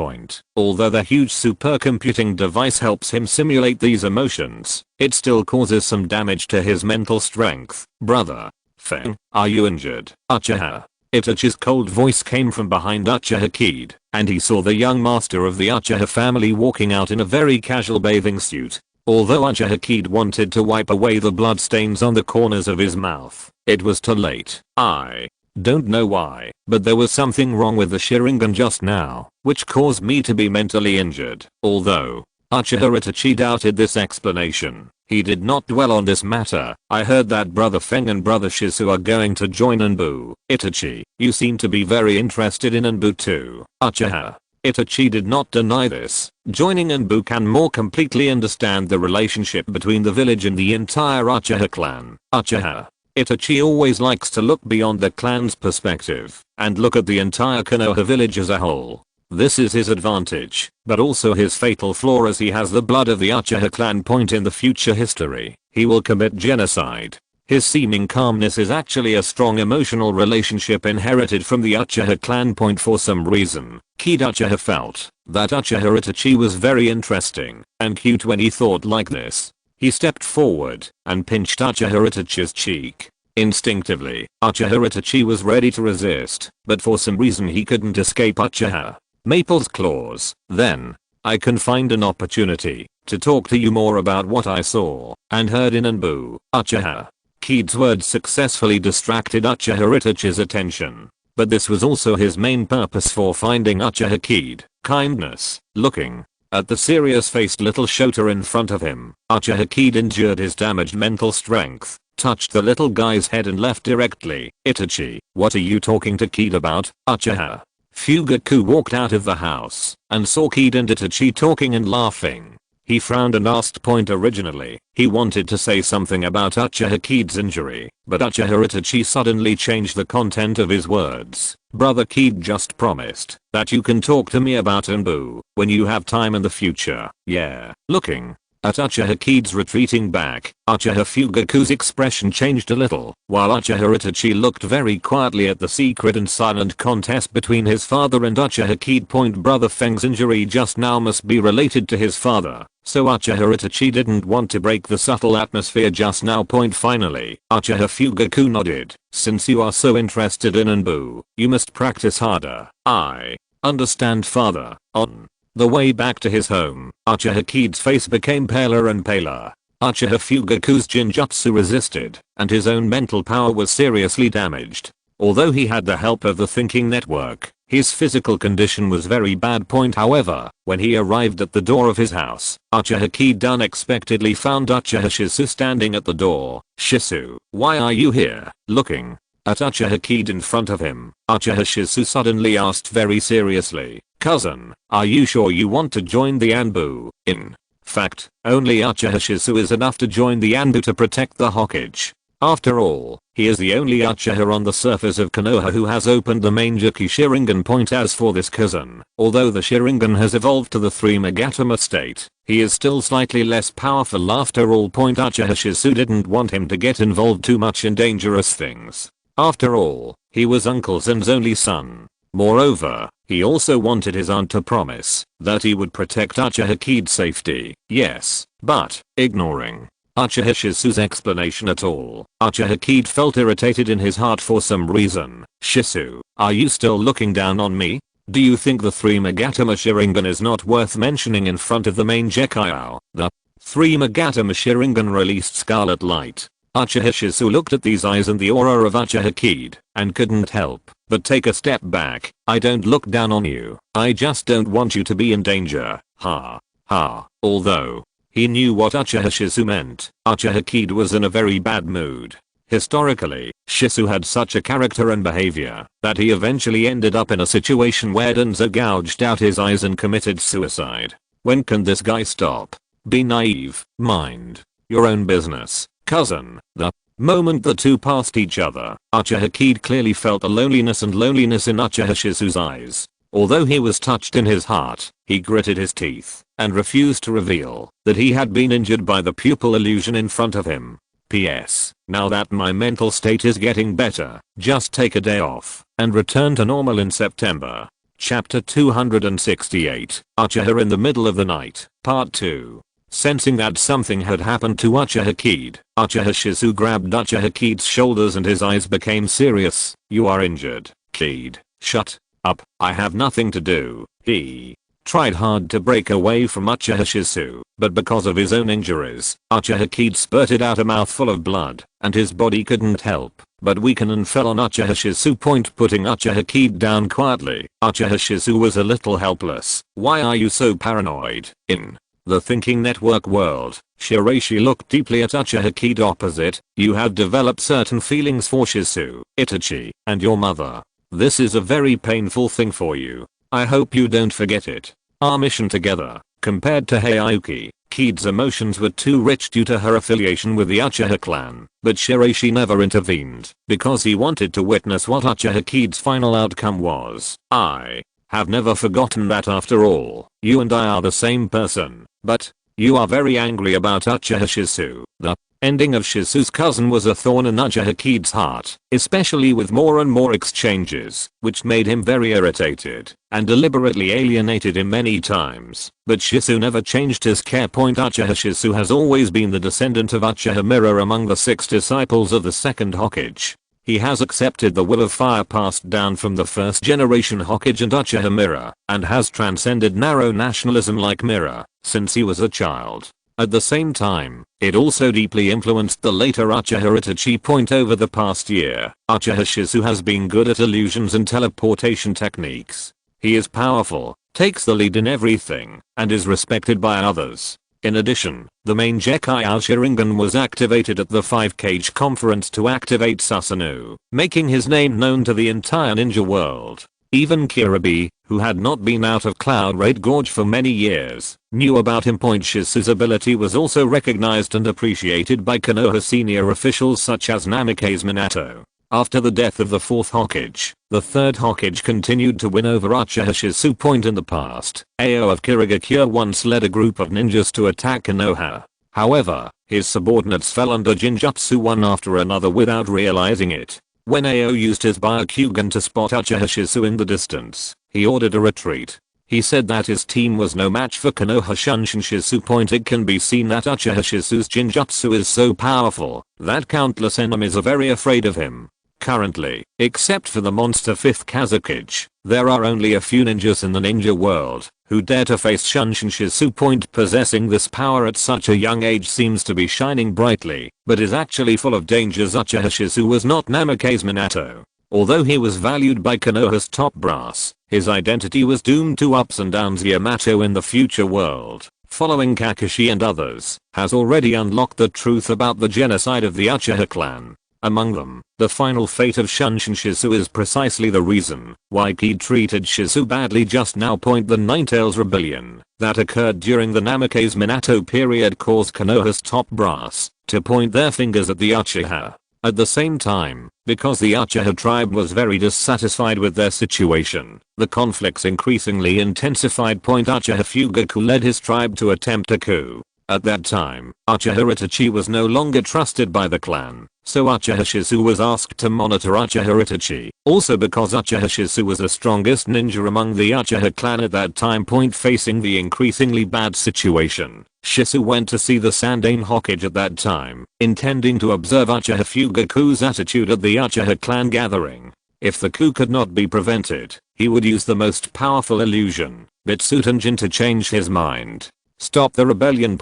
Although the huge supercomputing device helps him simulate these emotions, it still causes some damage to his mental strength. "Brother Feng, are you injured, Uchiha?" Itachi's cold voice came from behind Uchiha Kid, and he saw the young master of the Uchiha family walking out in a very casual bathing suit. Although Uchiha Kid wanted to wipe away the blood stains on the corners of his mouth, it was too late. "I don't know why, but there was something wrong with the Sharingan just now, which caused me to be mentally injured." Although Uchiha Itachi doubted this explanation, he did not dwell on this matter. "I heard that Brother Feng and Brother Shizu are going to join Anbu. Itachi, you seem to be very interested in Anbu too." Uchiha Itachi did not deny this. Joining Anbu can more completely understand the relationship between the village and the entire Uchiha clan. Uchiha Itachi always likes to look beyond the clan's perspective and look at the entire Konoha village as a whole. This is his advantage, but also his fatal flaw, as he has the blood of the Uchiha clan. In the future history, he will commit genocide. His seeming calmness is actually a strong emotional relationship inherited from the Uchiha clan. For some reason, Kid Uchiha felt that Uchiha Itachi was very interesting and cute when he thought like this. He stepped forward and pinched Uchiha Itachi's cheek. Instinctively, Uchiha Itachi was ready to resist, but for some reason he couldn't escape Uchiha Maple's claws. "Then, I can find an opportunity to talk to you more about what I saw and heard in Anbu, Uchiha." Kid's words successfully distracted Uchiha Itachi's attention, but this was also his main purpose for finding Uchiha Kid: kindness. Looking at the serious-faced little Shota in front of him, Uchiha Kid endured his damaged mental strength, touched the little guy's head and left directly. "Itachi, what are you talking to Kid about, Uchiha?" Fugaku walked out of the house and saw Kid and Itachi talking and laughing. He frowned and asked point originally. He wanted to say something about Uchiha Kide's injury, but Uchiha Itachi suddenly changed the content of his words. Brother Kide just promised that you can talk to me about Anbu when you have time in the future. Yeah. Looking at Uchiha Kide's retreating back, Uchiha Fugaku's expression changed a little, while Uchiha Itachi looked very quietly at the secret and silent contest between his father and Uchiha Kide. Brother Feng's injury just now must be related to his father, so Uchiha Itachi didn't want to break the subtle atmosphere just now. Finally, Uchiha Fugaku nodded. Since you are so interested in Anbu, you must practice harder. I understand, father. On the way back to his home, Uchiha Kide's face became paler and paler. Uchiha Fugaku's Jinjutsu resisted, and his own mental power was seriously damaged. Although he had the help of the thinking network, his physical condition was very bad. However, when he arrived at the door of his house, Uchiha Kide unexpectedly found Uchiha Shisu standing at the door. Shisu, why are you here? Looking at Uchiha Kide in front of him, Uchiha Shisu suddenly asked very seriously, cousin, are you sure you want to join the Anbu? In fact, only Uchiha Shisu is enough to join the Anbu to protect the Hokage. After all, he is the only Uchiha on the surface of Konoha who has opened the main Jiki Sharingan. As for this cousin, although the Sharingan has evolved to the 3 Magatama state, he is still slightly less powerful. After all, Uchiha Shisu didn't want him to get involved too much in dangerous things. After all, he was Uncle Zen's only son. Moreover, he also wanted his aunt to promise that he would protect Uchiha Kide's safety. Yes, but ignoring Uchiha Shisu's explanation at all, Uchiha Kide felt irritated in his heart for some reason. Shisu, are you still looking down on me? Do you think the 3 Magatama Sharingan is not worth mentioning in front of the main Gekaiao? The 3 Magatama Sharingan released scarlet light. Uchiha Shisu looked at these eyes and the aura of Uchiha Kide, and couldn't help but take a step back. I don't look down on you. I just don't want you to be in danger. Ha. Ha. Although he knew what Uchiha Shisu meant, Uchiha Kide was in a very bad mood. Historically, Shisu had such a character and behavior that he eventually ended up in a situation where Danzo gouged out his eyes and committed suicide. When can this guy stop? Be naive. Mind your own business, cousin. The moment the two passed each other, Uchiha Kide clearly felt the loneliness in Uchiha Shisu's eyes. Although he was touched in his heart, he gritted his teeth and refused to reveal that he had been injured by the pupil illusion in front of him. P.S. Now that my mental state is getting better, just take a day off and return to normal in September. Chapter 268, Uchiha in the Middle of the Night, Part 2. Sensing that something had happened to Uchiha Kide, Uchiha Shisu grabbed Uchiha Kide's shoulders and his eyes became serious. You are injured, Kide. Shut up, I have nothing to do. He tried hard to break away from Uchiha Shisu, but because of his own injuries, Uchiha Kide spurted out a mouthful of blood, and his body couldn't help but weaken and fell on Uchiha Shisu. Putting Uchiha Kide down quietly, Uchiha Shisu was a little helpless. Why are you so paranoid? In the thinking network world, Shiraishi looked deeply at Uchiha Kide opposite. You have developed certain feelings for Shisu, Itachi, and your mother. This is a very painful thing for you. I hope you don't forget it. Our mission together, compared to Heiauki, Kide's emotions were too rich due to her affiliation with the Uchiha clan, but Shiraishi never intervened because he wanted to witness what Uchiha Kide's final outcome was. I have never forgotten that. After all, you and I are the same person, but you are very angry about Uchiha Shisu. The ending of Shisu's cousin was a thorn in Uchiha Kide's heart, especially with more and more exchanges, which made him very irritated and deliberately alienated him many times. But Shisu never changed his care. Uchiha Shisu has always been the descendant of Uchiha Mirror among the 6 disciples of the second Hokage. He has accepted the will of fire passed down from the first generation Hokage and Uchiha Mirror, and has transcended narrow nationalism like Mirror since he was a child. At the same time, it also deeply influenced the later Uchiha Itachi. Over the past year, Uchiha Shisu has been good at illusions and teleportation techniques. He is powerful, takes the lead in everything, and is respected by others. In addition, the main Gekaiao Sharingan was activated at the 5-Kage conference to activate Susanoo, making his name known to the entire ninja world. Even Kiribi, who had not been out of Cloud Raid Gorge for many years, knew about him. Shisu's ability was also recognized and appreciated by Konoha senior officials such as Namikaze Minato. After the death of the 4th Hokage, the 3rd Hokage continued to win over Uchiha Shisu. In the past, Ao of Shirogakure once led a group of ninjas to attack Konoha. However, his subordinates fell under Jinjutsu one after another without realizing it. When Ao used his Byakugan to spot Uchiha Shisu in the distance, he ordered a retreat. He said that his team was no match for Konoha Shunshin Shisu. It can be seen that Uchiha Shisu's Jinjutsu is so powerful that countless enemies are very afraid of him. Currently, except for the monster 5th Kazekage, there are only a few ninjas in the ninja world who dare to face Shunshin Shisu. Possessing this power at such a young age seems to be shining brightly, but is actually full of dangers. Uchiha Shisu was not Namikaze Minato. Although he was valued by Konoha's top brass, his identity was doomed to ups and downs. Yamato in the future world, following Kakashi and others, has already unlocked the truth about the genocide of the Uchiha clan. Among them, the final fate of Shunshin Shisu is precisely the reason why Kid treated Shisu badly just now. The Ninetales rebellion that occurred during the Namikaze Minato period caused Konoha's top brass to point their fingers at the Uchiha. At the same time, because the Uchiha tribe was very dissatisfied with their situation, the conflicts increasingly intensified. Uchiha Fugaku led his tribe to attempt a coup. At that time, Uchiha Itachi was no longer trusted by the clan, so Uchiha Shisu was asked to monitor Uchiha Itachi. Also because Uchiha Shisu was the strongest ninja among the Uchiha clan at that time. Facing the increasingly bad situation, Shisu went to see the Sandaime Hokage at that time, intending to observe Uchiha Fugaku's attitude at the Uchiha clan gathering. If the coup could not be prevented, he would use the most powerful illusion, Bitsutenjin, to change his mind. Stop the rebellion.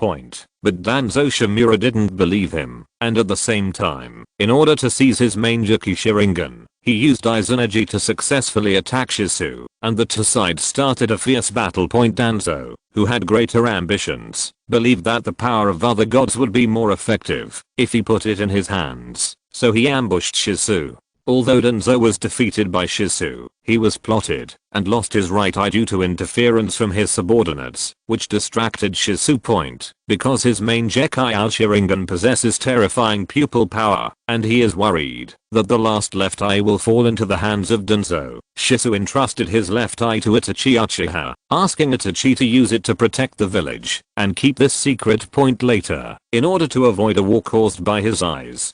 But Danzo Shimura didn't believe him, and at the same time, in order to seize his Mangekyou Sharingan, he used Ai's energy to successfully attack Shisu, and the two sides started a fierce battle. Danzo, who had greater ambitions, believed that the power of other gods would be more effective if he put it in his hands, so he ambushed Shisu. Although Danzo was defeated by Shisu, he was plotted and lost his right eye due to interference from his subordinates, which distracted Shisu. Because his Mangekyou Sharingan possesses terrifying pupil power, and he is worried that the last left eye will fall into the hands of Danzo, Shisu entrusted his left eye to Itachi Uchiha, asking Itachi to use it to protect the village and keep this secret. Later, in order to avoid a war caused by his eyes,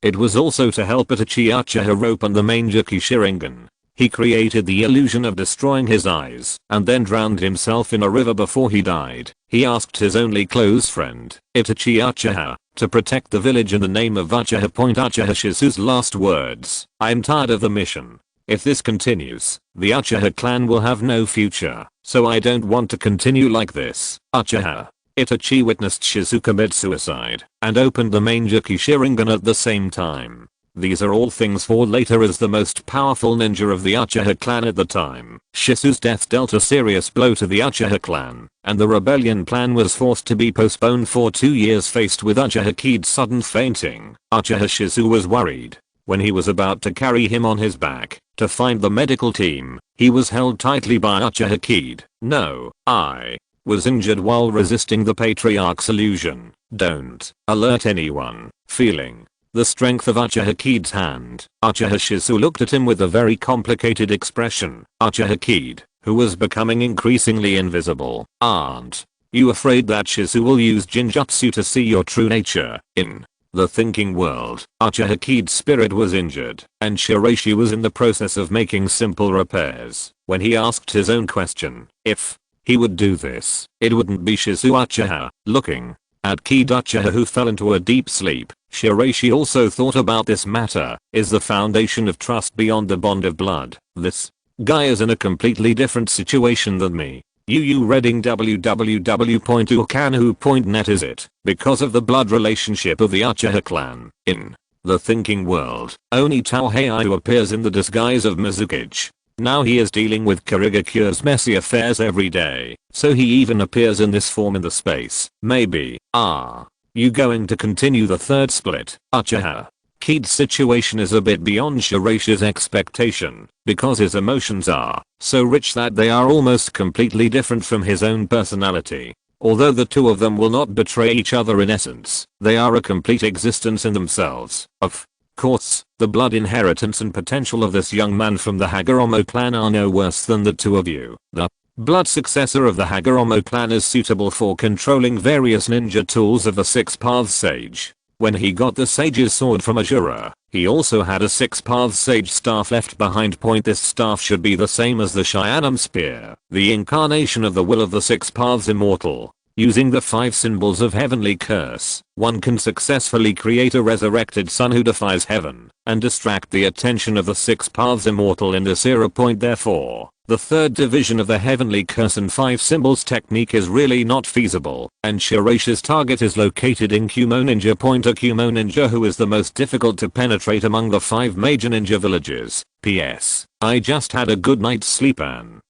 it was also to help Itachi Uchiha open the Mangekyou Sharingan. He created the illusion of destroying his eyes and then drowned himself in a river before he died. He asked his only close friend, Itachi Uchiha, to protect the village in the name of Uchiha. Uchiha Shisu's last words: "I'm tired of the mission. If this continues, the Uchiha clan will have no future, so I don't want to continue like this. Uchiha." Itachi witnessed Shisu commit suicide and opened the Mangekyou Sharingan at the same time. These are all things for later. As the most powerful ninja of the Uchiha clan at the time, Shisu's death dealt a serious blow to the Uchiha clan, and the rebellion plan was forced to be postponed for 2 years. Faced with Uchiha Kid's sudden fainting, Uchiha Shisu was worried. When he was about to carry him on his back to find the medical team, he was held tightly by Uchiha Kid. "No, I was injured while resisting the patriarch's illusion. Don't alert anyone." Feeling the strength of Uchiha Kid's hand, Uchiha Shisu looked at him with a very complicated expression. Uchiha Kid, who was becoming increasingly invisible, "Aren't you afraid that Shisu will use Jinjutsu to see your true nature?" In the thinking world, Uchiha Kid's spirit was injured, and Shiraishi was in the process of making simple repairs when he asked his own question: if he would do this, it wouldn't be Shisu Uchiha. Looking at Kid Uchiha, who fell into a deep sleep, Shiraishi also thought about this matter. Is the foundation of trust beyond the bond of blood? This guy is in a completely different situation than me. Reading www.ukanu.net. Is it because of the blood relationship of the Uchiha clan? In the thinking world, Oni Tauheiyu appears in the disguise of Mizukage. Now he is dealing with Shiragakure's messy affairs every day, so he even appears in this form in the space. Maybe. Are you going to continue the third split, Uchiha? Kied's situation is a bit beyond Shiraishi's expectation, because his emotions are so rich that they are almost completely different from his own personality. Although the two of them will not betray each other in essence, they are a complete existence in themselves. Of course, the blood inheritance and potential of this young man from the Hagoromo clan are no worse than the two of you. The blood successor of the Hagoromo clan is suitable for controlling various ninja tools of the Six Paths Sage. When he got the Sage's sword from Ashura, he also had a Six Paths Sage staff left behind. This staff should be the same as the Cheyenne Spear, the incarnation of the will of the Six Paths Immortal. Using the 5 symbols of heavenly curse, one can successfully create a resurrected son who defies heaven and distract the attention of the Six Paths Immortal in this era. Therefore, the third division of the heavenly curse and 5 symbols technique is really not feasible, and Shiraishi's target is located in Kumo Ninja. A Kumo Ninja who is the most difficult to penetrate among the 5 major ninja villages. P.S. I just had a good night's sleep and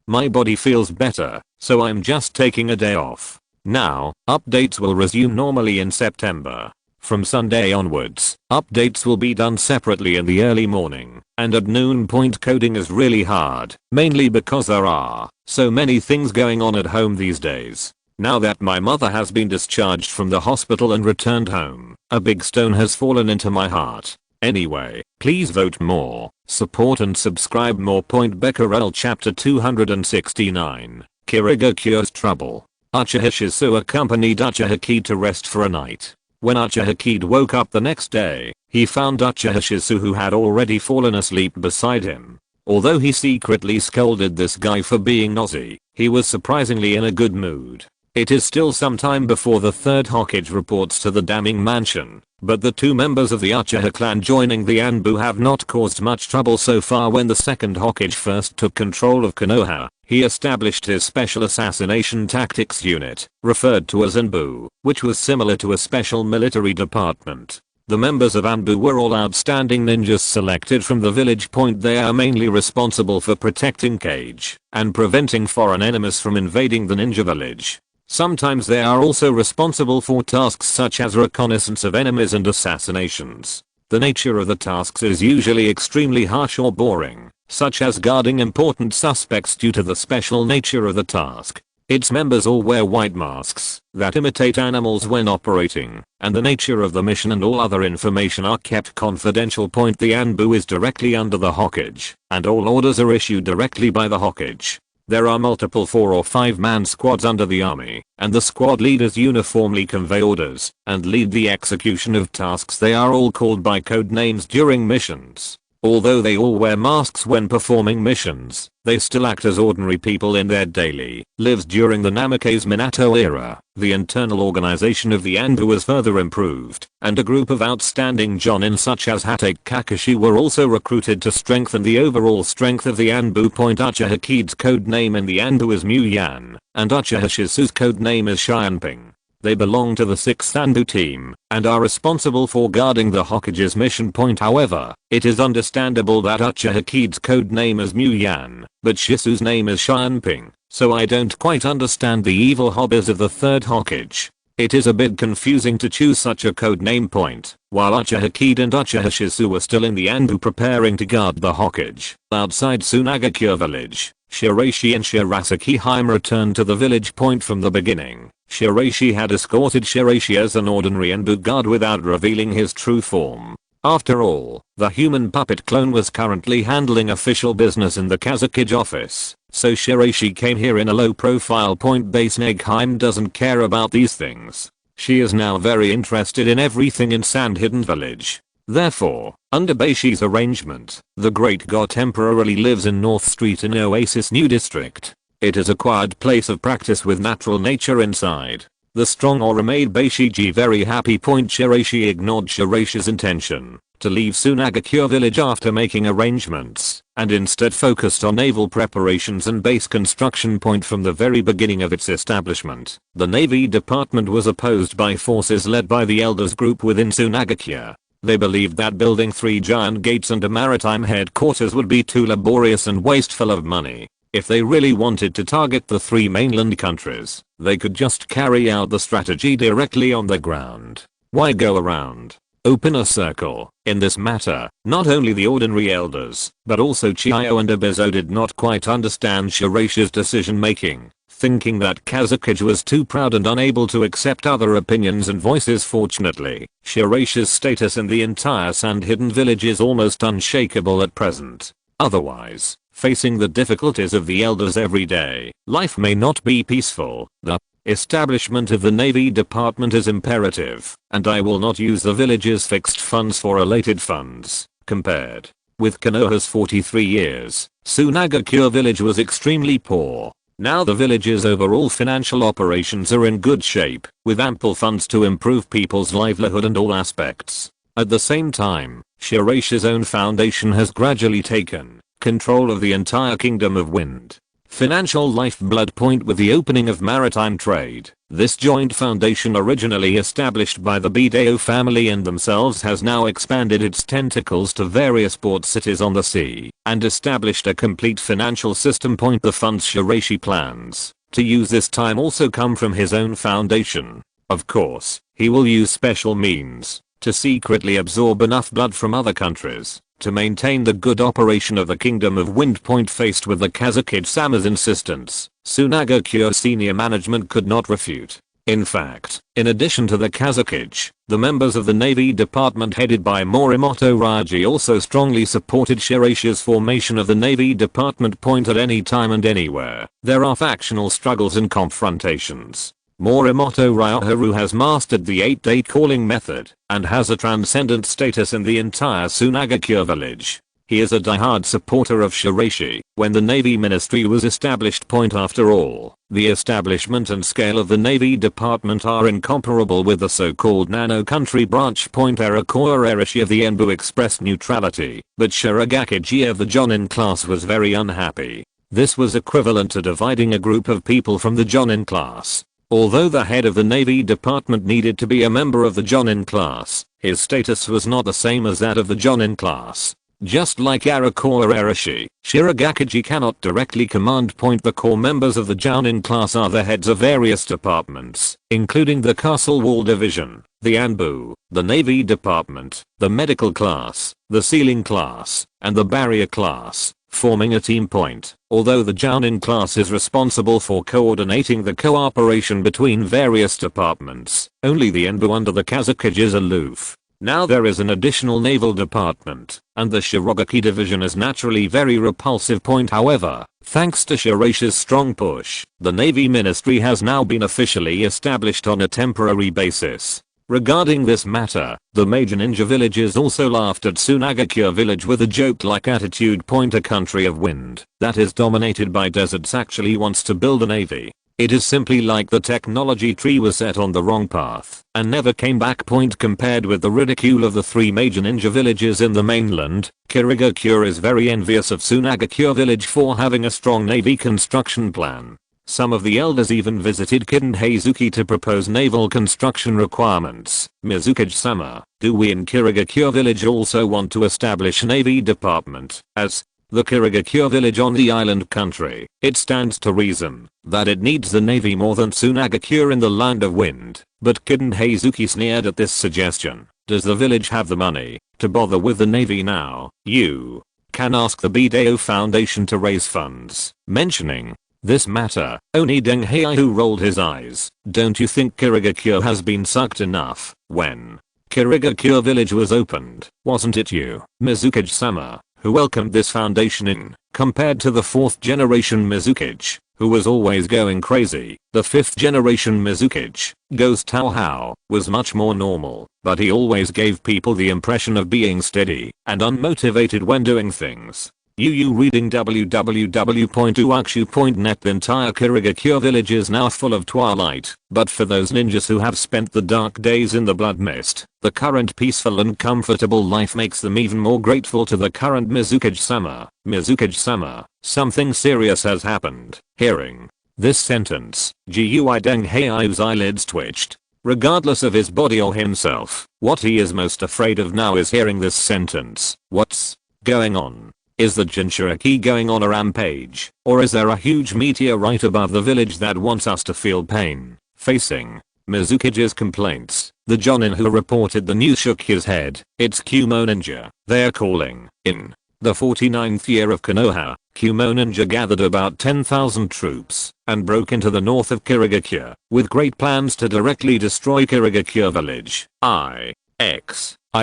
my body feels better, so I'm just taking a day off. Now, updates will resume normally in September. From Sunday onwards, updates will be done separately in the early morning, and at noon. Coding is really hard, mainly because there are so many things going on at home these days. Now that my mother has been discharged from the hospital and returned home, a big stone has fallen into my heart. Anyway, please vote more, support and subscribe more. Becquerel Chapter 269, Shirogakure Trouble. Uchiha Shisu accompanied Uchiha Kid to rest for a night. When Uchiha Kid woke up the next day, he found Uchiha Shisu who had already fallen asleep beside him. Although he secretly scolded this guy for being nosy, he was surprisingly in a good mood. It is still some time before the third Hokage reports to the damning mansion, but the 2 members of the Uchiha clan joining the Anbu have not caused much trouble so far. When the second Hokage first took control of Konoha, he established his special assassination tactics unit, referred to as Anbu, which was similar to a special military department. The members of Anbu were all outstanding ninjas selected from the village. They are mainly responsible for protecting Kage and preventing foreign enemies from invading the ninja village. Sometimes they are also responsible for tasks such as reconnaissance of enemies and assassinations. The nature of the tasks is usually extremely harsh or boring, such as guarding important suspects due to the special nature of the task. Its members all wear white masks that imitate animals when operating, and the nature of the mission and all other information are kept confidential. The Anbu is directly under the Hokage, and all orders are issued directly by the Hokage. There are multiple 4 or 5 man squads under the army, and the squad leaders uniformly convey orders and lead the execution of tasks. They are all called by code names during missions. Although they all wear masks when performing missions, they still act as ordinary people in their daily lives. During the Namake's Minato era, the internal organization of the Anbu was further improved, and a group of outstanding jounin such as Hatake Kakashi were also recruited to strengthen the overall strength of the Anbu. Uchiha Kid's code name in the Anbu is Muyan, and Uchiha Shisu's code name is Shianping. They belong to the 6th Anbu team and are responsible for guarding the Hokage's mission. However, it is understandable that Uchiha Kid's code name is Muyan, but Shisu's name is Shianping, so I don't quite understand the evil hobbies of the third Hokage. It is a bit confusing to choose such a code name. While Uchiha Kid and Uchiha Shisu were still in the Anbu preparing to guard the Hokage outside Sunagakure village, Shiraishi and Shirasaki Haim returned to the village. From the beginning, Shiraishi had escorted Shiraishi as an ordinary Anbu guard without revealing his true form. After all, the human puppet clone was currently handling official business in the Kazekage office, so Shiraishi came here in a low profile. Haim doesn't care about these things. She is now very interested in everything in Sand Hidden Village. Therefore, under Beishi's arrangement, the Great God temporarily lives in North Street in Oasis New District. It is a quiet place of practice with natural nature inside. The strong aura made Beishi very happy. Shiraishi ignored Shiraishi's intention to leave Sunagakure village after making arrangements, and instead focused on naval preparations and base construction. From the very beginning of its establishment, the Navy Department was opposed by forces led by the Elders group within Sunagakure. They believed that building 3 giant gates and a maritime headquarters would be too laborious and wasteful of money. If they really wanted to target the 3 mainland countries, they could just carry out the strategy directly on the ground. Why go around open a circle. In this matter, not only the ordinary elders, but also Chiyo and Abizo did not quite understand Shiraishi's decision making, thinking that Kazekage was too proud and unable to accept other opinions and voices. Fortunately, Shiraishi's status in the entire Sand Hidden Village is almost unshakable at present. Otherwise, facing the difficulties of the elders every day, life may not be peaceful. The establishment of the Navy Department is imperative, and I will not use the village's fixed funds for related funds. Compared with Konoha's 43 years, Sunagakure village was extremely poor. Now the village's overall financial operations are in good shape, with ample funds to improve people's livelihood and all aspects. At the same time, Shiraishi's own foundation has gradually taken control of the entire Kingdom of Wind. Financial lifeblood point with the opening of maritime trade. This joint foundation, originally established by the Bideo family and themselves, has now expanded its tentacles to various port cities on the sea and established a complete financial system point. The funds Shiraishi plans to use this time also come from his own foundation. Of course, he will use special means to secretly absorb enough blood from other countries to maintain the good operation of the Kingdom of Wind point. Faced with the Kazekage-sama's insistence, Sunagakure senior management could not refute. In fact, in addition to the Kazekage, the members of the Navy Department headed by Morimoto Raji also strongly supported Shiraishi's formation of the Navy Department point. At any time and anywhere there are factional struggles and confrontations, Morimoto Ryoharu has mastered the 8-day calling method and has a transcendent status in the entire Sunagakure village. He is a diehard supporter of Shiraishi. When the Navy Ministry was established point, after all, the establishment and scale of the Navy Department are incomparable with the so-called nano country branch point. Shiraishi of the Enbu expressed neutrality, but Shirogakiji of the jounin class was very unhappy. This was equivalent to dividing a group of people from the jounin class. Although the head of the Navy Department needed to be a member of the jounin class, his status was not the same as that of the jounin class. Just like Shiraishi, Shirogakiji cannot directly command point. The core members of the jounin class are the heads of various departments, including the Castle Wall Division, the Anbu, the Navy Department, the Medical class, the Sealing class, and the Barrier class, forming a team point. Although the jounin class is responsible for coordinating the cooperation between various departments, only the Enbu under the Kazekage is aloof. Now there is an additional naval department, and the Shirogakiji division is naturally very repulsive point. However, thanks to Shiraishi's strong push, the Navy Ministry has now been officially established on a temporary basis. Regarding this matter, the major ninja villages also laughed at Sunagakure village with a joke-like attitude. A country of wind that is dominated by deserts actually wants to build a navy. It is simply like the technology tree was set on the wrong path and never came back. Compared with the ridicule of the 3 major ninja villages in the mainland, Shirogakure is very envious of Sunagakure village for having a strong navy construction plan. Some of the elders even visited Kiden Heizuki to propose naval construction requirements. Mizukage-sama, do we in Shirogakure village also want to establish a navy department? As the Shirogakure village on the island country, it stands to reason that it needs the navy more than Sunagakure in the land of wind. But Kiden Heizuki sneered at this suggestion. Does the village have the money to bother with the navy now? You can ask the Bideo Foundation to raise funds. Mentioning this matter, Oni Dengheihu rolled his eyes. Don't you think Shirogakure has been sucked enough? When Shirogakure village was opened, wasn't it you, Mizukage-sama, who welcomed this foundation in? Compared to the 4th generation Mizukage, who was always going crazy, the 5th generation Mizukage, Ghost Tao, was much more normal, but he always gave people the impression of being steady and unmotivated when doing things. You reading www.uakshu.net. The entire Shirogakure village is now full of twilight, but for those ninjas who have spent the dark days in the blood mist, the current peaceful and comfortable life makes them even more grateful to the current Mizukage-sama. Mizukage-sama, something serious has happened. Hearing this sentence, Gui Denghei's eyelids twitched. Regardless of his body or himself, what he is most afraid of now is hearing this sentence. What's going on? Is the Jinchuriki going on a rampage, or is there a huge meteorite above the village that wants us to feel pain? Facing Mizukige's complaints. The jounin who reported the news shook his head. It's Kumo Ninja. They're calling in. The 49th year of Konoha, Kumo Ninja gathered about 10,000 troops and broke into the north of Shirogakure with great plans to directly destroy Shirogakure village. I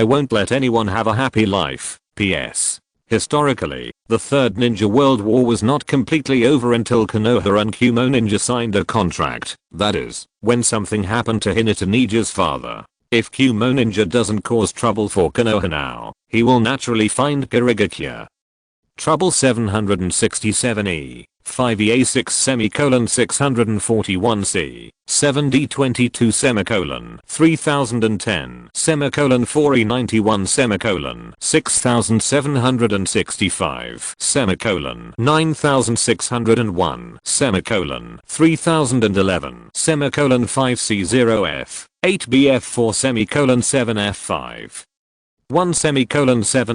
won't let anyone have a happy life. P.S. Historically, the Third Ninja World War was not completely over until Konoha and Kumo Ninja signed a contract. That is, when something happened to Hinata Ninja's father. If Kumo Ninja doesn't cause trouble for Konoha now, he will naturally find Shirogakure. Trouble 767E, 5EA6 641C, 7D22 3010 4E91 6765 9601 3011 5C0F 8BF4 7F5 1 7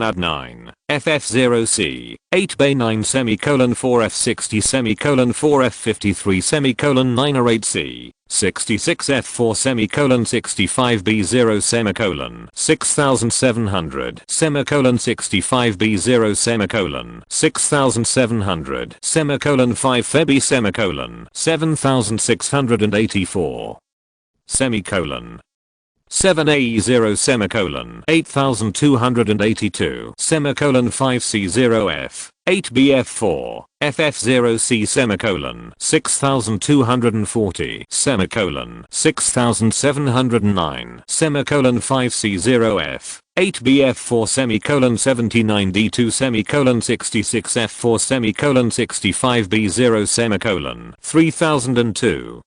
Ad 9, FF0C, 8 Bay 9 4 F60 4 F53 9 or 8C, 66 F4 65 B0 6700 65 B0 6700 5 Feb 7684 7AE0 8282 5C0F 8BF4 FF0C 6240 6709 5C0F 8BF4 79D2 66F4 65B0 3002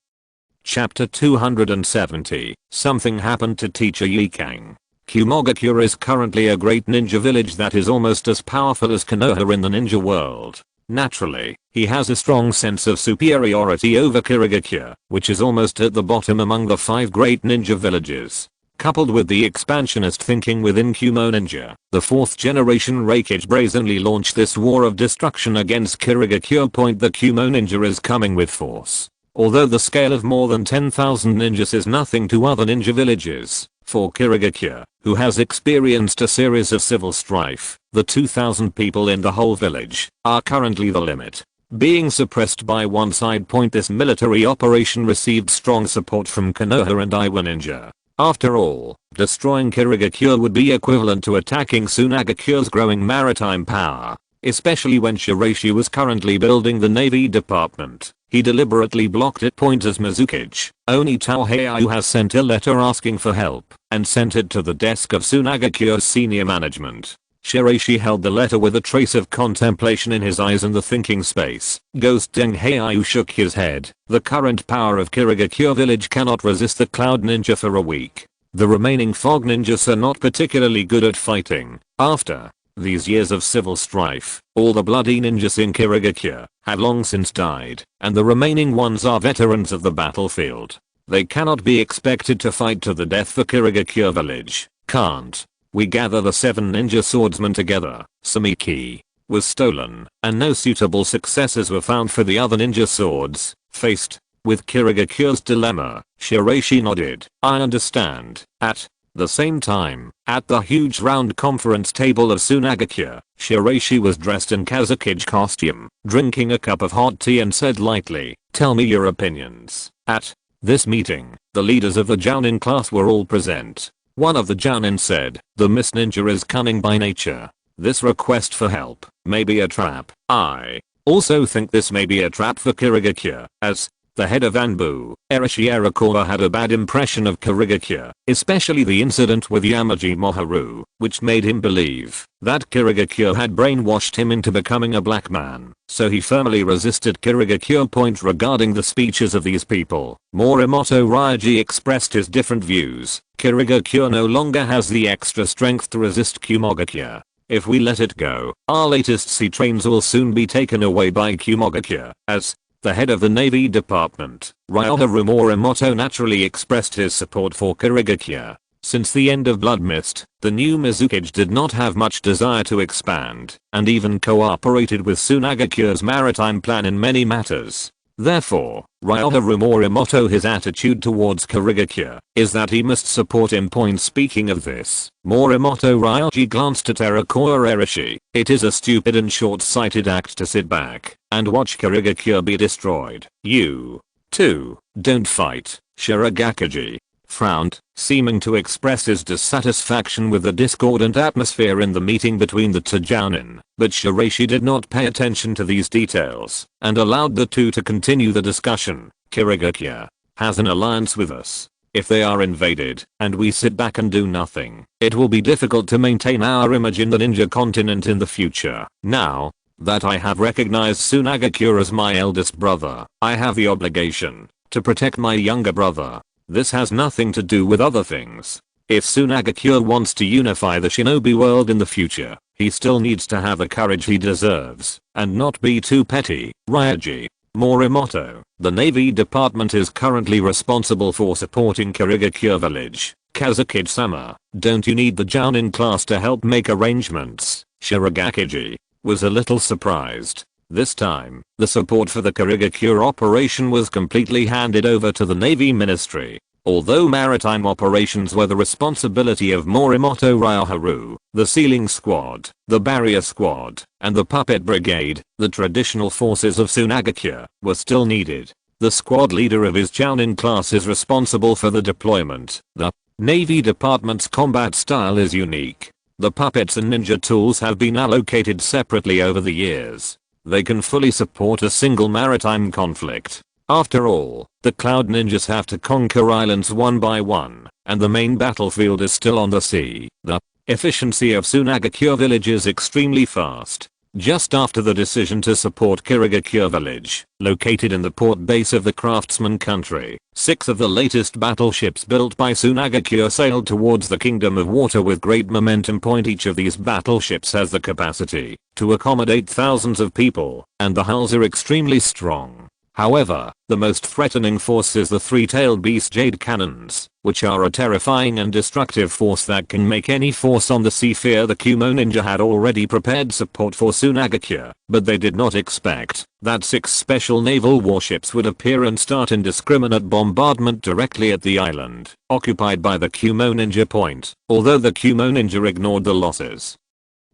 Chapter 270. Something happened to teacher Ye Cang. Shirogakure is currently a great ninja village that is almost as powerful as Konoha in the ninja world. Naturally, he has a strong sense of superiority over Shirogakure, which is almost at the bottom among the 5 great ninja villages. Coupled with the expansionist thinking within Kumo Ninja, the 4th generation Raikage brazenly launched this war of destruction against Shirogakure. The Kumo Ninja is coming with force. Although the scale of more than 10,000 ninjas is nothing to other ninja villages, for Shirogakure, who has experienced a series of civil strife, the 2,000 people in the whole village are currently the limit. Being suppressed by one side. This military operation received strong support from Konoha and Iwa Ninja. After all, destroying Shirogakure would be equivalent to attacking Sunagakure's growing maritime power, especially when Shiraishi was currently building the Navy Department. He deliberately blocked it. As Mizukage, Oni Tauheiyu has sent a letter asking for help and sent it to the desk of Sunagakure's senior management. Shiraishi held the letter with a trace of contemplation in his eyes and the thinking space. Ghost Tauheiyu shook his head. The current power of Shirogakure village cannot resist the Cloud Ninja for a week. The remaining Fog Ninjas are not particularly good at fighting. After these years of civil strife, all the bloody ninjas in Shirogakure have long since died, and the remaining ones are veterans of the battlefield. They cannot be expected to fight to the death for Shirogakure village. Can't we gather the 7 ninja swordsmen together? Samiki was stolen, and no suitable successors were found for the other ninja swords. Faced with Shirogakure's dilemma, Shiraishi nodded. I understand. At the same time, at the huge round conference table of Sunagakure, Shiraishi was dressed in Kazekage costume, drinking a cup of hot tea and said lightly, tell me your opinions. At this meeting, the leaders of the jounin class were all present. One of the jounin said, the Miss Ninja is cunning by nature. This request for help may be a trap. I also think this may be a trap for Shirogakure, as the head of Anbu, Shirogakure, had a bad impression of Shirogakure, especially the incident with Yamaji Moharu, which made him believe that Shirogakure had brainwashed him into becoming a black man. So he firmly resisted Shirogakure. Regarding the speeches of these people, Morimoto Ryoji expressed his different views. Shirogakure no longer has the extra strength to resist Shirogakure. If we let it go, our latest sea trains will soon be taken away by Shirogakure. As the head of the Navy Department, Ryoharu Morimoto naturally expressed his support for Shirogakure. Since the end of Blood Mist, the new Mizukage did not have much desire to expand, and even cooperated with Sunagakure's maritime plan in many matters. Therefore, Ryoharu Morimoto, his attitude towards Shirogakure is that he must support him. Speaking of this, Morimoto Ryoji glanced at Shiraishi. It is a stupid and short-sighted act to sit back and watch Shirogakure be destroyed. You, too, don't fight. Shirogakiji frowned, seeming to express his dissatisfaction with the discordant atmosphere in the meeting between the two jounin, but Shiraishi did not pay attention to these details and allowed the two to continue the discussion. Shirogakure has an alliance with us. If they are invaded and we sit back and do nothing, it will be difficult to maintain our image in the ninja continent in the future. Now that I have recognized Sunagakure as my eldest brother, I have the obligation to protect my younger brother. This has nothing to do with other things. If Sunagakure wants to unify the shinobi world in the future, he still needs to have the courage he deserves and not be too petty. Ryoji Morimoto, the Navy Department is currently responsible for supporting Shirogakure village. Kazekage-sama, don't you need the jounin class to help make arrangements? Shirogakiji was a little surprised. This time, the support for the Shirogakure operation was completely handed over to the Navy Ministry. Although maritime operations were the responsibility of Morimoto Ryoharu, the Sealing Squad, the Barrier Squad, and the Puppet Brigade, the traditional forces of Sunagakure, were still needed. The squad leader of his jounin class is responsible for the deployment. The Navy Department's combat style is unique. The puppets and ninja tools have been allocated separately over the years. They can fully support a single maritime conflict. After all, the Cloud Ninjas have to conquer islands one by one, and the main battlefield is still on the sea. The efficiency of Sunagakure village is extremely fast. Just after the decision to support Shirogakure village, located in the port base of the craftsman country, 6 of the latest battleships built by Sunagakure sailed towards the Kingdom of Water with great momentum. Each of these battleships has the capacity to accommodate thousands of people, and the hulls are extremely strong. However, the most threatening force is the 3-tailed beast jade cannons, which are a terrifying and destructive force that can make any force on the sea fear. The Kumo ninja had already prepared support for Sunagakure, but they did not expect that 6 special naval warships would appear and start indiscriminate bombardment directly at the island occupied by the Kumo ninja. Although the Kumo ninja ignored the losses.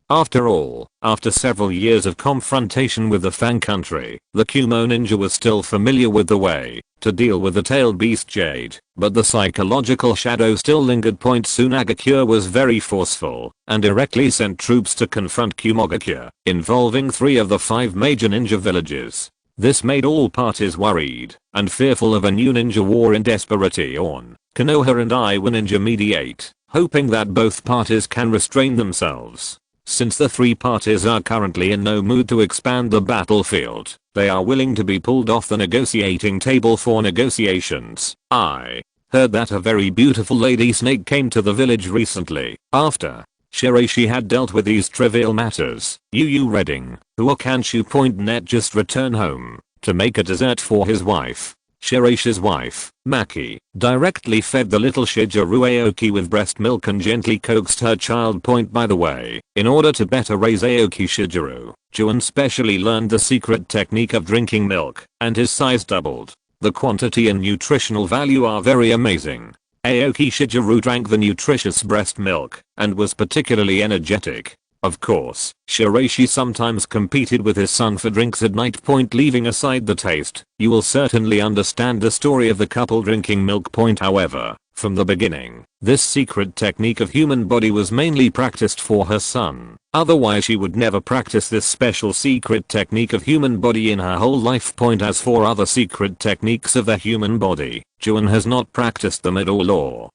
After all, after several years of confrontation with the Fang country, the Kumo ninja was still familiar with the way to deal with the tailed beast jade, but the psychological shadow still lingered. Sunagakure was very forceful and directly sent troops to confront Kumogakure, involving 3 of the 5 major ninja villages. This made all parties worried and fearful of a new ninja war. In desperation, Konoha and Iwa ninja mediate, hoping that both parties can restrain themselves. Since the 3 parties are currently in no mood to expand the battlefield, they are willing to be pulled off the negotiating table for negotiations. I heard that a very beautiful lady snake came to the village recently. After Shiraishi had dealt with these trivial matters, Yu Redding, who Okanshu.net just returned home to make a dessert for his wife. Shiraishi's wife, Maki, directly fed the little Shigeru Aoki with breast milk and gently coaxed her child. By the way, in order to better raise Aoki Shigeru, Juan specially learned the secret technique of drinking milk, and his size doubled. The quantity and nutritional value are very amazing. Aoki Shigeru drank the nutritious breast milk and was particularly energetic. Of course, Shiraishi sometimes competed with his son for drinks at night. Leaving aside the taste, you will certainly understand the story of the couple drinking milk. However, from the beginning, this secret technique of human body was mainly practiced for her son. Otherwise she would never practice this special secret technique of human body in her whole life. As for other secret techniques of the human body, Juan has not practiced them at all or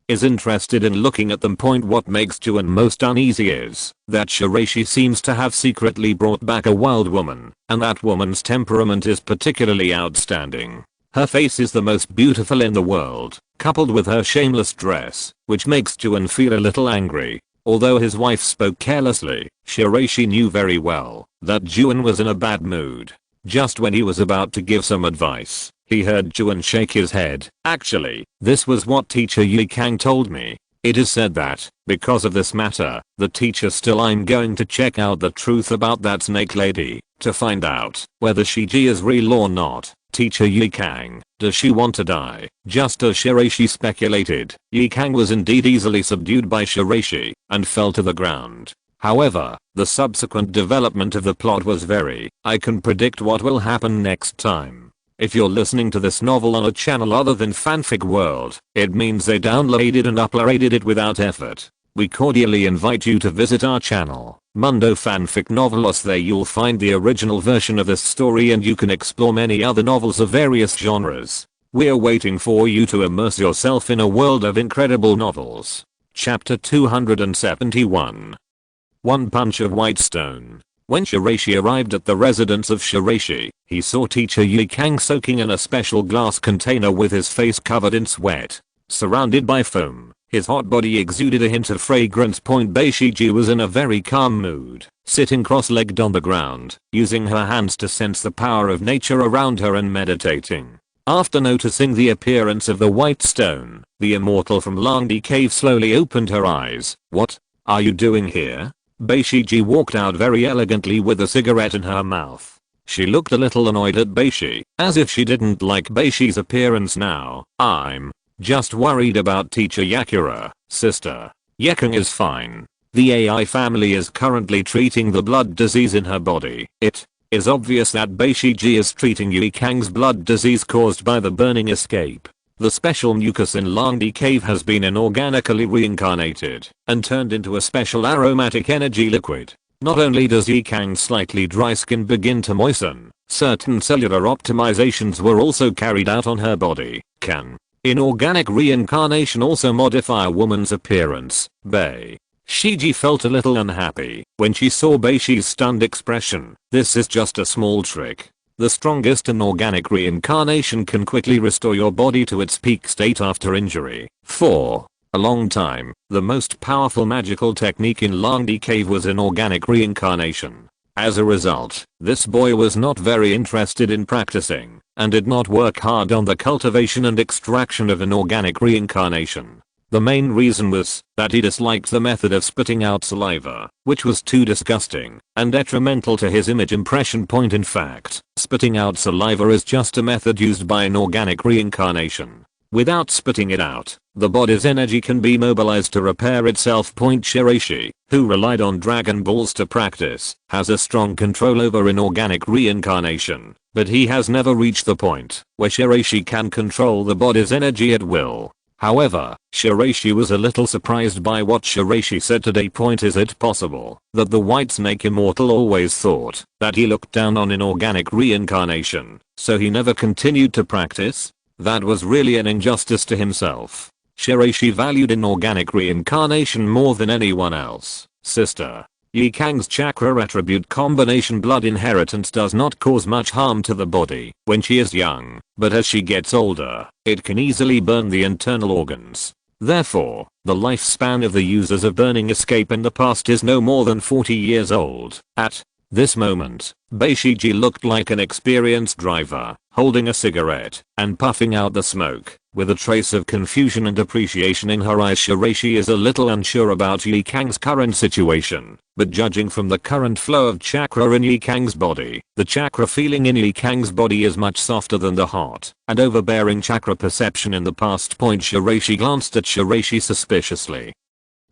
is interested in looking at them. What makes Juan most uneasy is that Shiraishi seems to have secretly brought back a wild woman, and that woman's temperament is particularly outstanding. Her face is the most beautiful in the world, coupled with her shameless dress, which makes Juan feel a little angry. Although his wife spoke carelessly, Shiraishi knew very well that Juan was in a bad mood. Just when he was about to give some advice, he heard Juan shake his head. Actually, this was what teacher Ye Cang told me. It is said that, because of this matter, the teacher still I'm going to check out the truth about that snake lady, to find out whether Shiji is real or not. Teacher Ye Cang, does she want to die? Just as Shiraishi speculated, Ye Cang was indeed easily subdued by Shiraishi and fell to the ground. However, the subsequent development of the plot was I can predict what will happen next time. If you're listening to this novel on a channel other than Fanfic World, it means they downloaded and uploaded it without effort. We cordially invite you to visit our channel, Mundo Fanfic Novelos. There you'll find the original version of this story and you can explore many other novels of various genres. We're waiting for you to immerse yourself in a world of incredible novels. Chapter 271. One Punch of White Stone. When Shiraishi arrived at the residence of Shiraishi, he saw teacher Ye Cang soaking in a special glass container with his face covered in sweat. Surrounded by foam, his hot body exuded a hint of fragrance. Beishiji was in a very calm mood, sitting cross-legged on the ground, using her hands to sense the power of nature around her and meditating. After noticing the appearance of the white stone, the immortal from Langdi Cave slowly opened her eyes. What are you doing here? Beishiji walked out very elegantly with a cigarette in her mouth. She looked a little annoyed at Beishi, as if she didn't like Beishi's appearance now. I'm just worried about teacher Yakura, sister. Ye Cang is fine. The AI family is currently treating the blood disease in her body. It is obvious that Beishiji is treating Ye Cang's blood disease caused by the burning escape. The special mucus in Langdi Cave has been inorganically reincarnated and turned into a special aromatic energy liquid. Not only does Ye Cang's slightly dry skin begin to moisten, certain cellular optimizations were also carried out on her body. Can inorganic reincarnation also modify a woman's appearance? Shiji felt a little unhappy when she saw Beishi's stunned expression. This is just a small trick. The strongest inorganic reincarnation can quickly restore your body to its peak state after injury. For a long time, the most powerful magical technique in Langdi Cave was inorganic reincarnation. As a result, this boy was not very interested in practicing and did not work hard on the cultivation and extraction of inorganic reincarnation. The main reason was that he disliked the method of spitting out saliva, which was too disgusting and detrimental to his image impression. In fact, spitting out saliva is just a method used by inorganic reincarnation. Without spitting it out, the body's energy can be mobilized to repair itself. Shiraishi, who relied on Dragon Balls to practice, has a strong control over inorganic reincarnation, but he has never reached the point where Shiraishi can control the body's energy at will. However, Shiraishi was a little surprised by what Shiraishi said today. Is it possible that the White Snake Immortal always thought that he looked down on inorganic reincarnation, so he never continued to practice? That was really an injustice to himself. Shiraishi valued inorganic reincarnation more than anyone else. Sister. Ye Cang's chakra attribute combination blood inheritance does not cause much harm to the body when she is young, but as she gets older, it can easily burn the internal organs. Therefore, the lifespan of the users of burning escape in the past is no more than 40 years old. At this moment, Beishiji looked like an experienced driver, holding a cigarette and puffing out the smoke. With a trace of confusion and appreciation in her eyes, Shiraishi is a little unsure about Ye Cang's current situation, but judging from the current flow of chakra in Ye Cang's body, the chakra feeling in Ye Cang's body is much softer than the hot and overbearing chakra perception in the past. Shiraishi glanced at Shiraishi suspiciously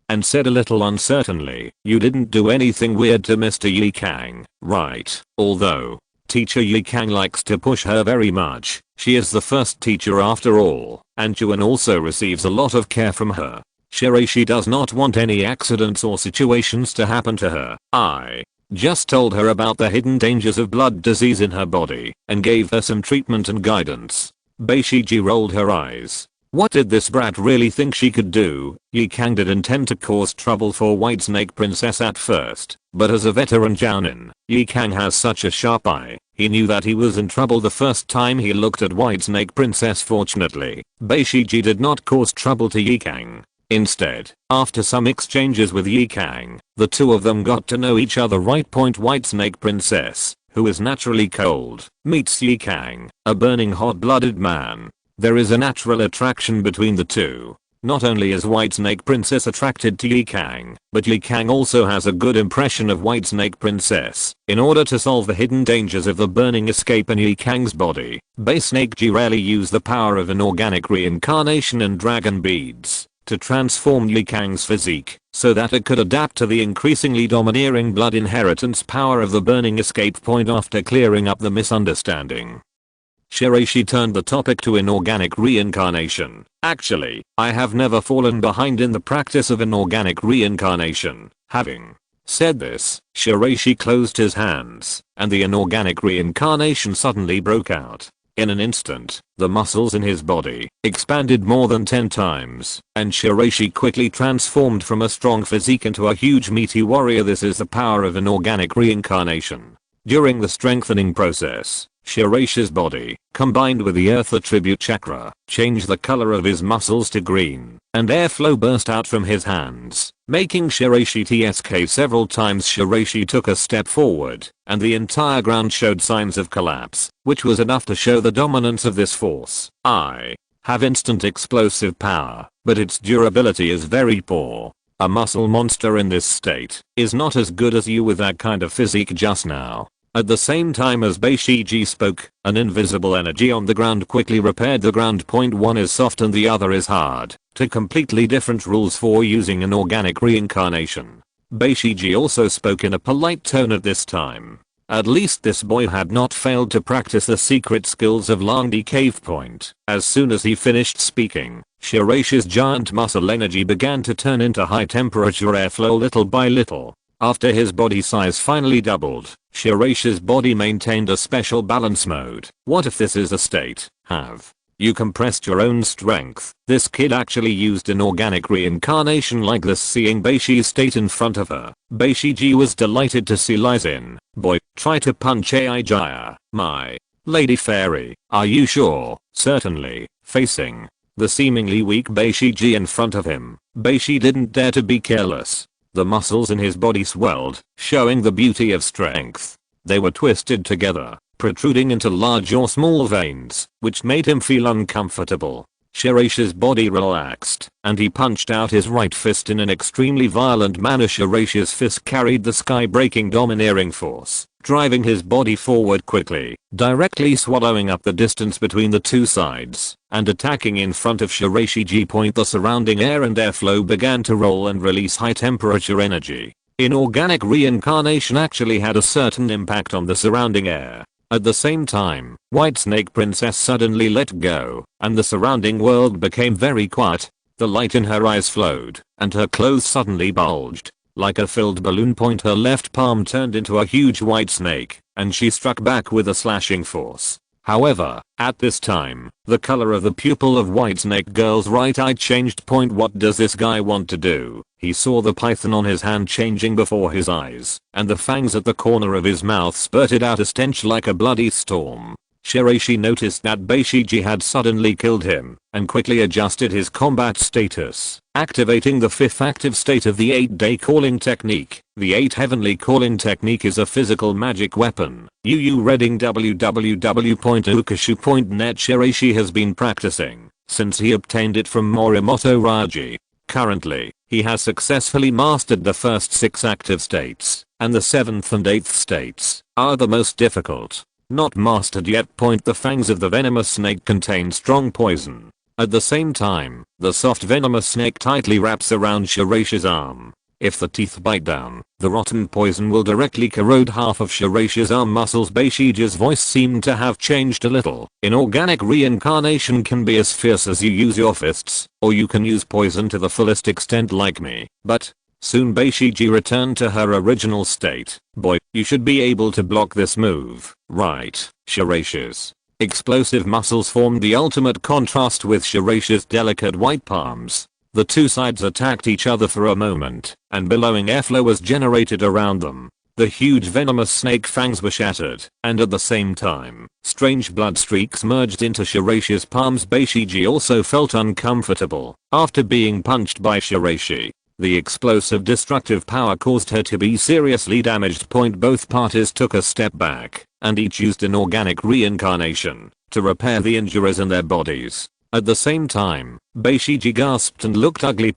and said a little uncertainly, "You didn't do anything weird to Mr. Ye Cang, right? Although teacher Ye Cang likes to push her very much, she is the first teacher after all, and Jounin also receives a lot of care from her. Shiraishi does not want any accidents or situations to happen to her. I just told her about the hidden dangers of blood disease in her body and gave her some treatment and guidance." Beishiji rolled her eyes. What did this brat really think she could do? Ye Cang did intend to cause trouble for White Snake Princess at first, but as a veteran jounin, Ye Cang has such a sharp eye. He knew that he was in trouble the first time he looked at White Snake Princess. Fortunately, Beishiji did not cause trouble to Ye Cang. Instead, after some exchanges with Ye Cang, the two of them got to know each other. White Snake Princess, who is naturally cold, meets Ye Cang, a burning hot-blooded man. There is a natural attraction between the two. Not only is White Snake Princess attracted to Ye Cang, but Ye Cang also has a good impression of White Snake Princess. In order to solve the hidden dangers of the burning escape in Ye Cang's body, Base Snake G rarely used the power of inorganic reincarnation and dragon beads to transform Ye Cang's physique so that it could adapt to the increasingly domineering blood inheritance power of the burning escape point after clearing up the misunderstanding. Shiraishi turned the topic to inorganic reincarnation. Actually, I have never fallen behind in the practice of inorganic reincarnation. Having said this, Shiraishi closed his hands, and the inorganic reincarnation suddenly broke out. In an instant, the muscles in his body expanded more than 10 times, and Shiraishi quickly transformed from a strong physique into a huge meaty warrior. This is the power of inorganic reincarnation. During the strengthening process, Shiraishi's body, combined with the earth attribute chakra, changed the color of his muscles to green, and airflow burst out from his hands, making Shiraishi tsk several times. Shiraishi took a step forward, and the entire ground showed signs of collapse, which was enough to show the dominance of this force. I have instant explosive power, but its durability is very poor. A muscle monster in this state is not as good as you with that kind of physique just now. At the same time as Beishiji spoke, an invisible energy on the ground quickly repaired the ground. One is soft and the other is hard. Two completely different rules for using an organic reincarnation. Beishiji also spoke in a polite tone at this time. At least this boy had not failed to practice the secret skills of Langdi Cave Point. As soon as he finished speaking, Shiraishi's giant muscle energy began to turn into high temperature airflow little by little. After his body size finally doubled, Shiraishi's body maintained a special balance mode. What if this is a state? Have you compressed your own strength? This kid actually used an organic reincarnation like this. Seeing Beishi's state in front of her, Beishiji was delighted to see Lizin. Boy, try to punch AI Jaya, my lady fairy. Are you sure? Certainly. Facing the seemingly weak Beishiji in front of him, Beishi didn't dare to be careless. The muscles in his body swelled, showing the beauty of strength. They were twisted together, protruding into large or small veins, which made him feel uncomfortable. Shiraishi's body relaxed, and he punched out his right fist in an extremely violent manner. Shiraishi's fist carried the sky-breaking domineering force, driving his body forward quickly, directly swallowing up the distance between the two sides, and attacking in front of Shiraishi G. The surrounding air and airflow began to roll and release high temperature energy. Inorganic reincarnation actually had a certain impact on the surrounding air. At the same time, White Snake Princess suddenly let go, and the surrounding world became very quiet. The light in her eyes flowed, and her clothes suddenly bulged. Like a filled balloon. Her left palm turned into a huge white snake, and she struck back with a slashing force. However, at this time, the color of the pupil of White Snake Girl's right eye changed. What does this guy want to do? He saw the python on his hand changing before his eyes, and the fangs at the corner of his mouth spurted out a stench like a bloody storm. Shiraishi noticed that Beishiji had suddenly killed him, and quickly adjusted his combat status, activating the 5th active state of the 8-day calling technique. The 8 heavenly calling technique is a physical magic weapon. Reading www.ukashu.net. Shiraishi has been practicing since he obtained it from Morimoto Raji. Currently, he has successfully mastered the first 6 active states, and the 7th and 8th states are the most difficult. Not mastered yet. The fangs of the venomous snake contain strong poison. At the same time, the soft venomous snake tightly wraps around Shiraishi's arm. If the teeth bite down, the rotten poison will directly corrode half of Shiraishi's arm muscles. Beishiji's voice seemed to have changed a little. Inorganic reincarnation can be as fierce as you use your fists, or you can use poison to the fullest extent like me. But soon Beishiji returned to her original state. Boy, you should be able to block this move, right? Shiraishi's explosive muscles formed the ultimate contrast with Shiraishi's delicate white palms. The two sides attacked each other for a moment, and billowing airflow was generated around them. The huge venomous snake fangs were shattered, and at the same time, strange blood streaks merged into Shiraishi's palms. Beishiji also felt uncomfortable after being punched by Shiraishi. The explosive destructive power caused her to be seriously damaged. Both parties took a step back, and each used an organic reincarnation to repair the injuries in their bodies. At the same time, Beishiji gasped and looked ugly.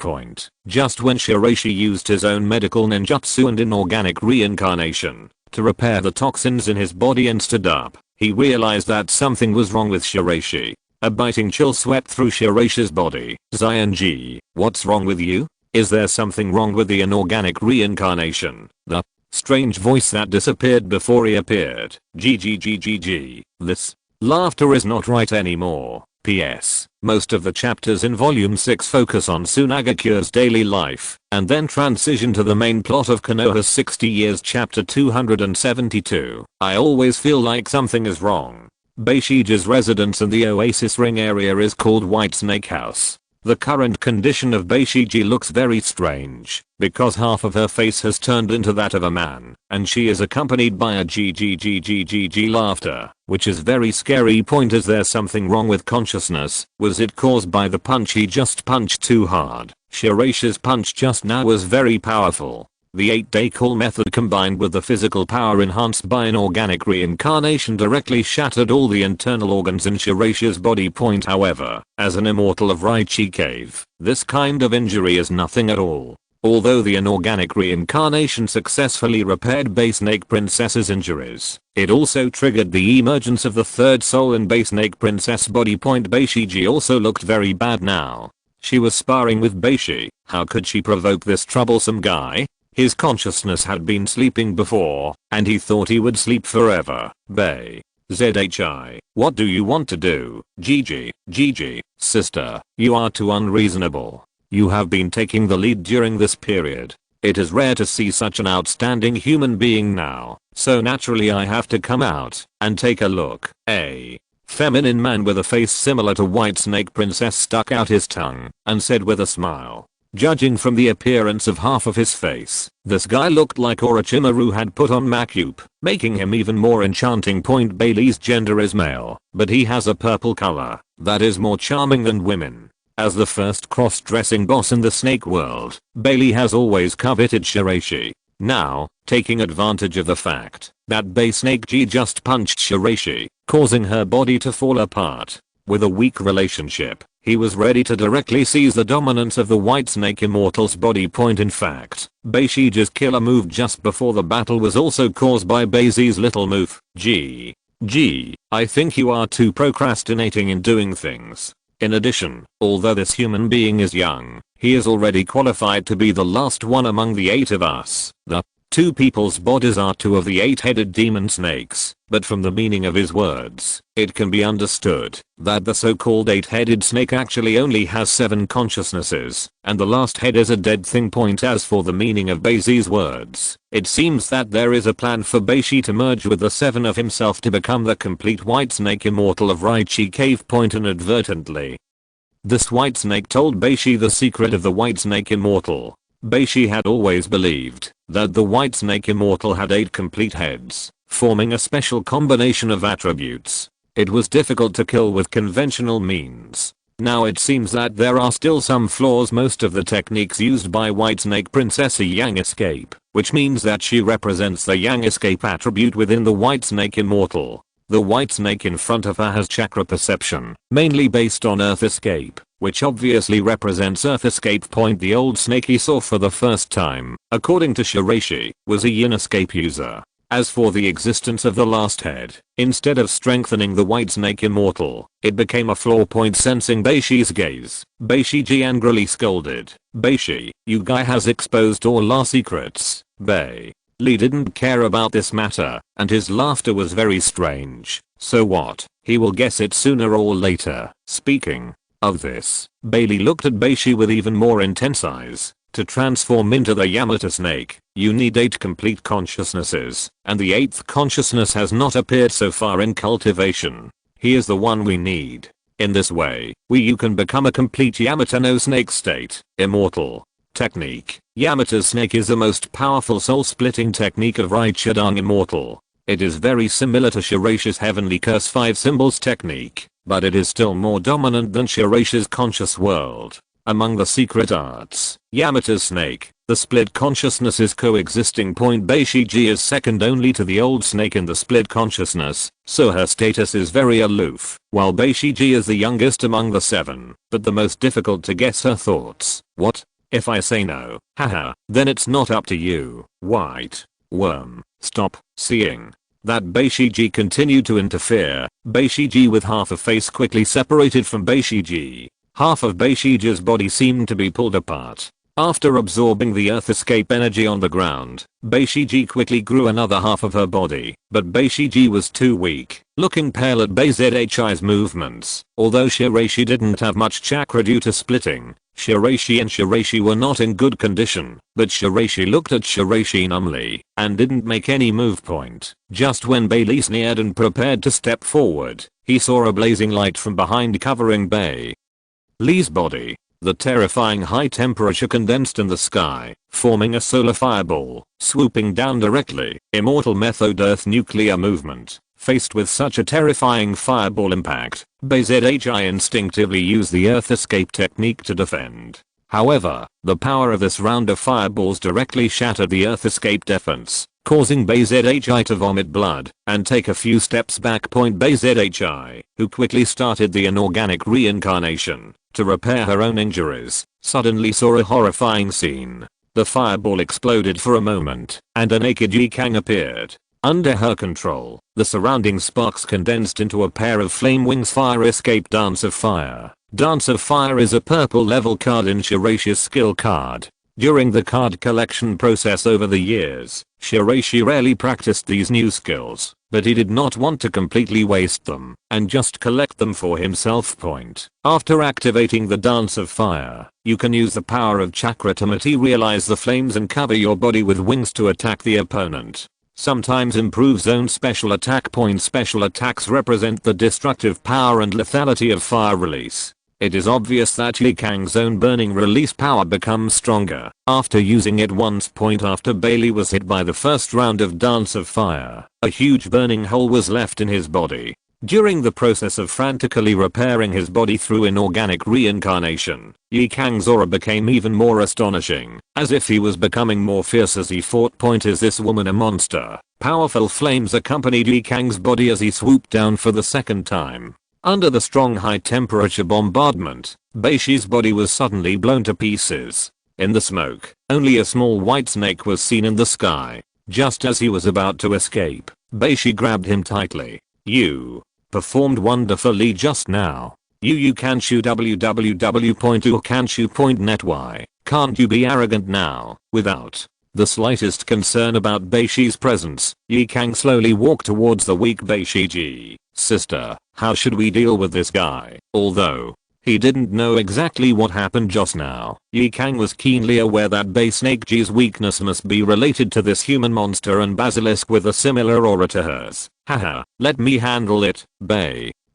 Just when Shiraishi used his own medical ninjutsu and inorganic reincarnation to repair the toxins in his body and stood up, he realized that something was wrong with Shiraishi. A biting chill swept through Shiraishi's body. Zyang, what's wrong with you? Is there something wrong with the inorganic reincarnation? The strange voice that disappeared before he appeared. This laughter is not right anymore. P.S. Most of the chapters in volume 6 focus on Sunagakure's daily life, and then transition to the main plot of Konoha's 60 Years chapter 272. I always feel like something is wrong. Beishiji's residence in the Oasis Ring area is called White Snake House. The current condition of Beishiji looks very strange, because half of her face has turned into that of a man, and she is accompanied by a laughter, which is very scary. Is there something wrong with consciousness? Was it caused by the punch he just punched too hard? Shiraishi's punch just now was very powerful. The 8-day call method combined with the physical power enhanced by inorganic reincarnation directly shattered all the internal organs in Shiraishi's body. However, as an immortal of Raichi Cave, this kind of injury is nothing at all. Although the inorganic reincarnation successfully repaired Bay Snake Princess's injuries, it also triggered the emergence of the third soul in Bay Snake Princess body. Beishiji also looked very bad now. She was sparring with Beishi. How could she provoke this troublesome guy? His consciousness had been sleeping before, and he thought he would sleep forever. Bay. ZHI. What do you want to do? Gigi, sister, you are too unreasonable. You have been taking the lead during this period. It is rare to see such an outstanding human being now, so naturally I have to come out and take a look. A feminine man with a face similar to White Snake Princess stuck out his tongue and said with a smile. Judging from the appearance of half of his face, this guy looked like Orochimaru had put on makeup, making him even more enchanting. Bailey's gender is male, but he has a purple color that is more charming than women. As the first cross-dressing boss in the snake world, Bailey has always coveted Shiraishi. Now, taking advantage of the fact that Bay Snake G just punched Shiraishi, causing her body to fall apart. With a weak relationship, he was ready to directly seize the dominance of the White Snake Immortal's body. In fact, Beishiji's killer move just before the battle was also caused by Beishi's little move. I think you are too procrastinating in doing things. In addition, although this human being is young, he is already qualified to be the last one among the 8 of us. The 2 people's bodies are 2 of the 8-headed demon snakes, but from the meaning of his words, it can be understood that the so-called 8-headed snake actually only has 7 consciousnesses, and the last head is a dead thing. As for the meaning of Beishi's words, it seems that there is a plan for Beishi to merge with the 7 of himself to become the complete White Snake Immortal of Raichi Cave. Inadvertently, this White Snake told Beishi the secret of the White Snake Immortal. Beishi had always believed that the White Snake Immortal had 8 complete heads, forming a special combination of attributes. It was difficult to kill with conventional means. Now it seems that there are still some flaws. Most of the techniques used by White Snake Princess are Yang Escape, which means that she represents the Yang Escape attribute within the White Snake Immortal. The White Snake in front of her has chakra perception, mainly based on Earth Escape, which obviously represents Earth Escape. The old snake he saw for the first time, according to Shiraishi, was a Yin Escape user. As for the existence of the last head, instead of strengthening the White Snake Immortal, it became a flaw. Sensing Beishi's gaze, Beishiji angrily scolded. Beishi, you guy has exposed all our secrets. Lee didn't care about this matter, and his laughter was very strange. So what? He will guess it sooner or later. Speaking of this, Bailey looked at Beishi with even more intense eyes. To transform into the Yamato snake, you need 8 complete consciousnesses, and the 8th consciousness has not appeared so far in cultivation. He is the one we need. In this way, you can become a complete Yamato no snake state, immortal. Technique. Yamato snake is the most powerful soul-splitting technique of Raichudang Immortal. It is very similar to Shiraishi's Heavenly Curse 5 symbols technique, but it is still more dominant than Shiraishi's conscious world. Among the secret arts, Yamato snake The split consciousnesses coexisting. Beishiji is second only to the old snake in the split consciousness, so her status is very aloof, while Beishiji is the youngest among the 7, but the most difficult to guess her thoughts. What? If I say no, haha, then it's not up to you, white worm, stop seeing that. Beishiji continued to interfere. Beishiji with half a face quickly separated from Beishiji. Half of Beishiji's body seemed to be pulled apart. After absorbing the earth escape energy on the ground, Beishiji quickly grew another half of her body, but Beishiji was too weak, looking pale at Beishij's movements. Although Shiraishi didn't have much chakra due to splitting, Shiraishi and Shiraishi were not in good condition, but Shiraishi looked at Shiraishi numbly and didn't make any move point. Just when Bailey sneered and prepared to step forward, he saw a blazing light from behind covering Bailey's body. The terrifying high temperature condensed in the sky, forming a solar fireball, swooping down directly. Immortal method earth nuclear movement. Faced with such a terrifying fireball impact, Beishiji instinctively used the earth escape technique to defend. However, the power of this round of fireballs directly shattered the earth escape defense, causing Beishiji to vomit blood and take a few steps back. Beishiji, who quickly started the inorganic reincarnation to repair her own injuries, suddenly saw a horrifying scene. The fireball exploded for a moment, and a naked Ye Cang appeared. Under her control, the surrounding sparks condensed into a pair of flame wings. Fire escape. Dance of Fire. Dance of Fire is a purple level card in Shiraishi's skill card. During the card collection process over the years, Shiraishi rarely practiced these new skills, but he did not want to completely waste them and just collect them for himself. After activating the Dance of Fire, you can use the power of chakra to materialize the flames and cover your body with wings to attack the opponent. Sometimes improve zone special attack points. Special attacks represent the destructive power and lethality of fire release. It is obvious that Ye Cang's own burning release power becomes stronger after using it once. After Bailey was hit by the first round of Dance of Fire, a huge burning hole was left in his body. During the process of frantically repairing his body through inorganic reincarnation, Ye Cang's aura became even more astonishing, as if he was becoming more fierce as he fought. Is this woman a monster? Powerful flames accompanied Ye Cang's body as he swooped down for the second time. Under the strong high temperature bombardment, Beishi's body was suddenly blown to pieces. In the smoke, only a small white snake was seen in the sky. Just as he was about to escape, Beishi grabbed him tightly. You performed wonderfully just now. You Kanshu www.ukanshu.net. Why can't you be arrogant now? Without the slightest concern about Beishi's presence, Ye Cang slowly walked towards the weak Beishiji. Sister, how should we deal with this guy? Although he didn't know exactly what happened just now, Ye Cang was keenly aware that Beisnakeji's weakness must be related to this human monster and basilisk with a similar aura to hers. Haha, let me handle it,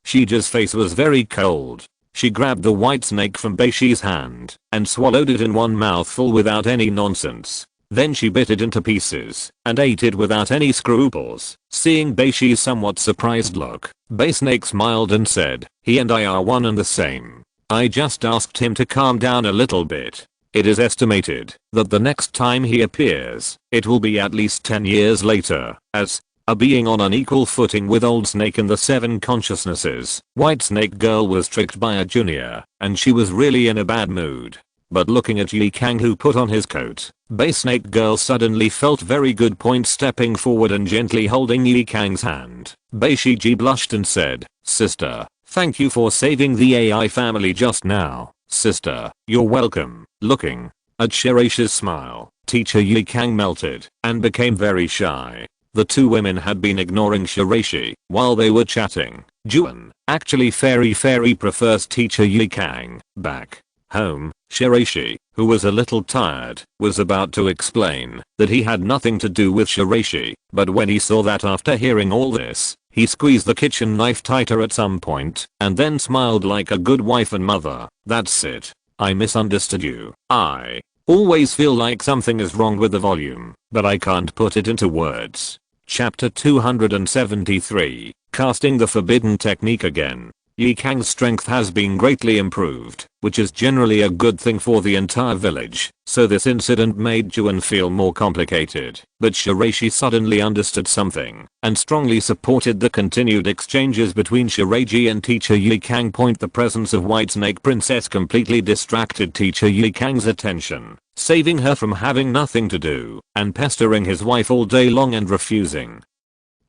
Shiji's face was very cold. She grabbed the white snake from Beishi's hand and swallowed it in one mouthful without any nonsense. Then she bit it into pieces and ate it without any scruples. Seeing Beishi's somewhat surprised look, Beisnake smiled and said, he and I are one and the same. I just asked him to calm down a little bit. It is estimated that the next time he appears, it will be at least 10 years later, as a being on an equal footing with Old Snake in the 7 consciousnesses. White Snake Girl was tricked by a junior, and she was really in a bad mood. But looking at Ye Cang, who put on his coat, Beisnake Girl suddenly felt very good. Stepping forward and gently holding Ye Cang's hand, Beishiji blushed and said, sister, thank you for saving the AI family just now. Sister, you're welcome. Looking at Shiraishi's smile, teacher Ye Cang melted and became very shy. The two women had been ignoring Shiraishi while they were chatting. Jounin, actually Fairy prefers teacher Ye Cang. Back home, Shiraishi, who was a little tired, was about to explain that he had nothing to do with Shiraishi, but when he saw that after hearing all this, he squeezed the kitchen knife tighter at some point and then smiled like a good wife and mother. That's it. I misunderstood you. I always feel like something is wrong with the volume, but I can't put it into words. Chapter 273, Casting the Forbidden Technique Again. Ye Cang's strength has been greatly improved, which is generally a good thing for the entire village, so this incident made Jounin feel more complicated. But Shiraishi suddenly understood something, and strongly supported the continued exchanges between Shiraishi and teacher Ye Cang. The presence of White Snake Princess completely distracted teacher Ye Cang's attention, saving her from having nothing to do, and pestering his wife all day long and refusing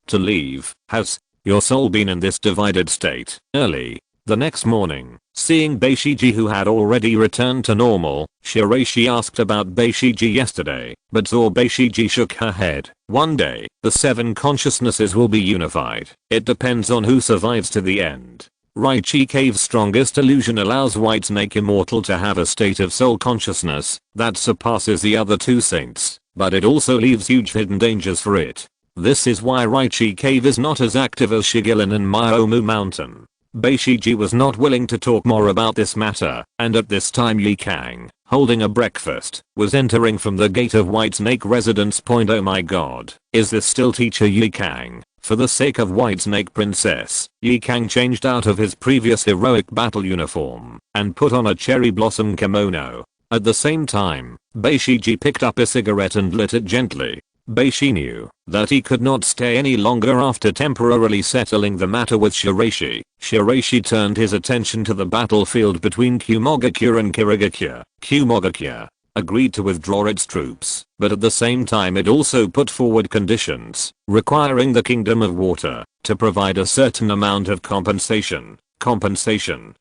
to leave. Has your soul been in this divided state? Early the next morning, seeing Beishiji who had already returned to normal, Shiraishi asked about Beishiji yesterday, but saw Beishiji shook her head. One day, the 7 consciousnesses will be unified. It depends on who survives to the end. Raichi Cave's strongest illusion allows White Snake Immortal to have a state of soul consciousness that surpasses the other 2 saints, but it also leaves huge hidden dangers for it. This is why Raichi Cave is not as active as Shigilan and Myomu Mountain. Beishiji was not willing to talk more about this matter, and at this time Ye Cang, holding a breakfast, was entering from the gate of White Snake residence. Oh my god, is this still teacher Ye Cang? For the sake of White Snake Princess, Ye Cang changed out of his previous heroic battle uniform, and put on a cherry blossom kimono. At the same time, Beishiji picked up a cigarette and lit it gently. Beishi knew that he could not stay any longer after temporarily settling the matter with Shiraishi. Shiraishi turned his attention to the battlefield between Kumogakure and Shirogakure. Kumogakure agreed to withdraw its troops, but at the same time it also put forward conditions, requiring the Kingdom of Water to provide a certain amount of compensation.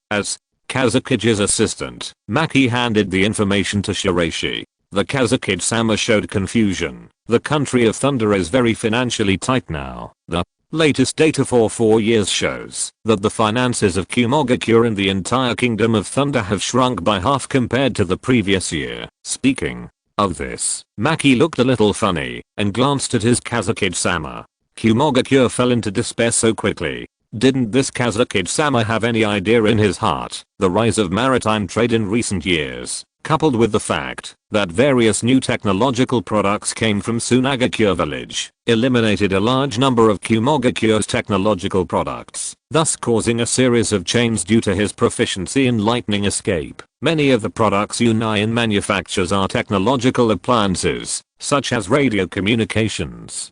As Kazekage's assistant, Maki handed the information to Shiraishi. The Kazekage-sama showed confusion. The country of Thunder is very financially tight now. The latest data for 4 years shows that the finances of Kumogakure and the entire Kingdom of Thunder have shrunk by half compared to the previous year. Speaking of this, Maki looked a little funny and glanced at his Kazekage-sama. Kumogakure fell into despair so quickly. Didn't this Kazekage-sama have any idea in his heart? The rise of maritime trade in recent years, coupled with the fact that various new technological products came from Sunagakure village, eliminated a large number of Kumogakure's technological products, thus causing a series of chains due to his proficiency in lightning escape. Many of the products Union manufactures are technological appliances, such as radio communications,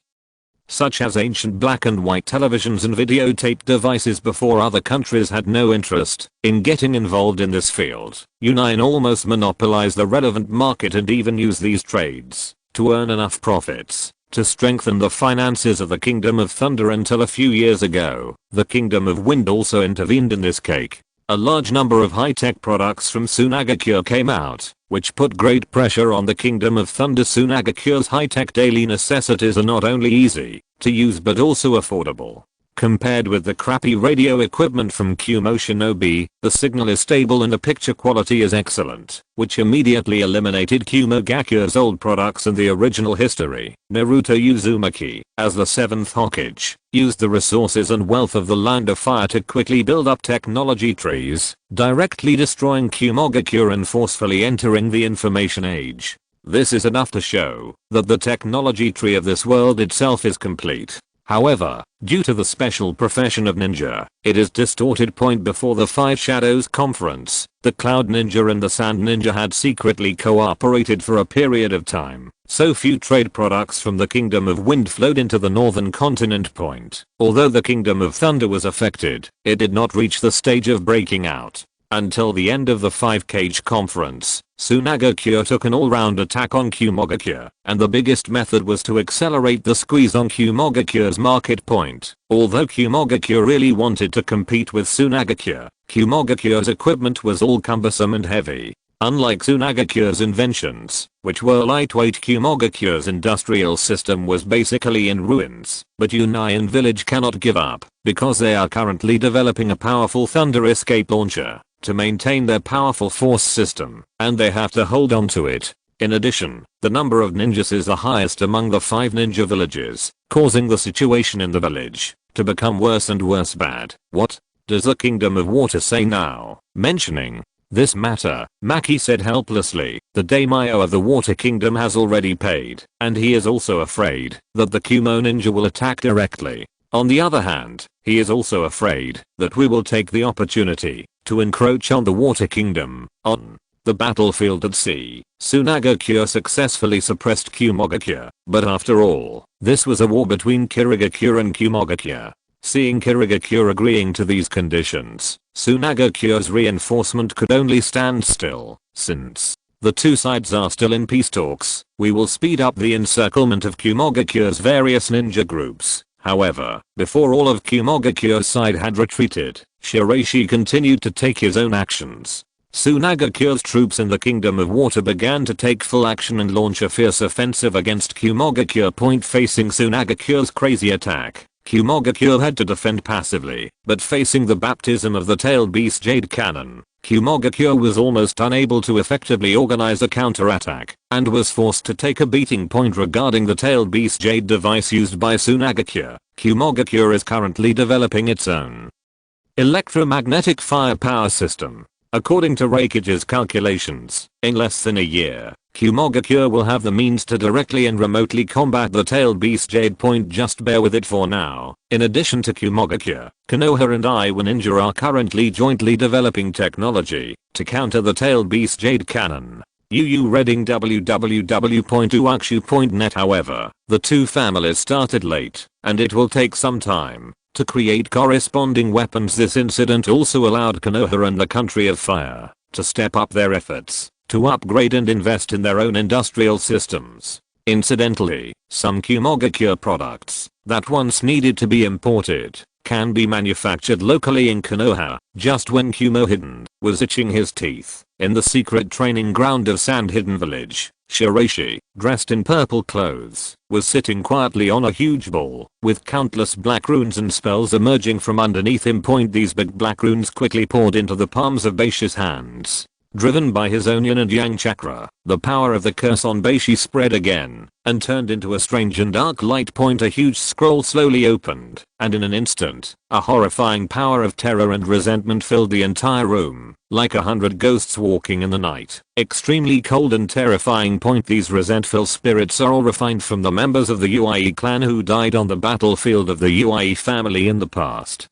such as ancient black and white televisions and videotape devices. Before other countries had no interest in getting involved in this field, Union almost monopolized the relevant market and even used these trades to earn enough profits to strengthen the finances of the Kingdom of Thunder until a few years ago. The Kingdom of Wind also intervened in this cake. A large number of high-tech products from Sunagakure came out, which put great pressure on the Kingdom of Thunder. Sunagakure's high-tech daily necessities are not only easy to use but also affordable. Compared with the crappy radio equipment from Kumo Shinobi, the signal is stable and the picture quality is excellent, which immediately eliminated Kumogakure's old products and the original history. Naruto Uzumaki, as the 7th Hokage, used the resources and wealth of the Land of Fire to quickly build up technology trees, directly destroying Kumogakure and forcefully entering the information age. This is enough to show that the technology tree of this world itself is complete. However, due to the special profession of ninja, it is distorted. Before the 5 Shadows Conference, the Cloud Ninja and the Sand Ninja had secretly cooperated for a period of time, so few trade products from the Kingdom of Wind flowed into the northern continent. Although the Kingdom of Thunder was affected, it did not reach the stage of breaking out until the end of the 5-Kage Conference. Sunagakure took an all-round attack on Kumogakure, and the biggest method was to accelerate the squeeze on Kumogakure's market point. Although Kumogakure really wanted to compete with Sunagakure, Kumogakure's equipment was all cumbersome and heavy. Unlike Sunagakure's inventions, which were lightweight, Kumogakure's industrial system was basically in ruins. But Union Village cannot give up, because they are currently developing a powerful thunder escape launcher to maintain their powerful force system, and they have to hold on to it. In addition, the number of ninjas is the highest among the 5 ninja villages, causing the situation in the village to become worse and worse. Bad. What does the Kingdom of Water say now? Mentioning this matter, Maki said helplessly, the daimyo of the Water Kingdom has already paid, and he is also afraid that the Kumo ninja will attack directly. On the other hand, he is also afraid that we will take the opportunity to encroach on the water kingdom. On the battlefield at sea, Sunagakure successfully suppressed Kumogakure, but after all, this was a war between Shirogakure and Kumogakure. Seeing Shirogakure agreeing to these conditions, Sunagakure's reinforcement could only stand still. Since the two sides are still in peace talks, we will speed up the encirclement of Kumogakure's various ninja groups. However, before all of Kumogakure's side had retreated, Shiraishi continued to take his own actions. Sunagakure's troops in the Kingdom of Water began to take full action and launch a fierce offensive against Kumogakure. Facing Sunagakure's crazy attack, Kumogakure had to defend passively, but facing the baptism of the tailed beast Jade Cannon, Kumogakure was almost unable to effectively organize a counterattack, and was forced to take a beating point regarding the tailed beast Jade device used by Sunagakure. Kumogakure is currently developing its own electromagnetic firepower system. According to Reikage's calculations, in less than a year, Kumogakure will have the means to directly and remotely combat the tailed beast Jade. Just bear with it for now. In addition to Kumogakure, Konoha and Iwa Ninja are currently jointly developing technology to counter the tailed beast Jade cannon. Reading www.uakshu.net. However, the two families started late, and it will take some time to create corresponding weapons. This incident also allowed Konoha and the Country of Fire to step up their efforts to upgrade and invest in their own industrial systems. Incidentally, some Kumogakure products that once needed to be imported can be manufactured locally in Konoha. Just when Kumo was itching his teeth in the secret training ground of Sand Hidden Village, Shiraishi, dressed in purple clothes, was sitting quietly on a huge ball, with countless black runes and spells emerging from underneath him. These big black runes quickly poured into the palms of Beishi's hands. Driven by his own yin and yang chakra, the power of the curse on Beishi spread again, and turned into a strange and dark light. A huge scroll slowly opened, and in an instant, a horrifying power of terror and resentment filled the entire room, like 100 ghosts walking in the night. Extremely cold and terrifying. These resentful spirits are all refined from the members of the Uie clan who died on the battlefield of the Uie family in the past.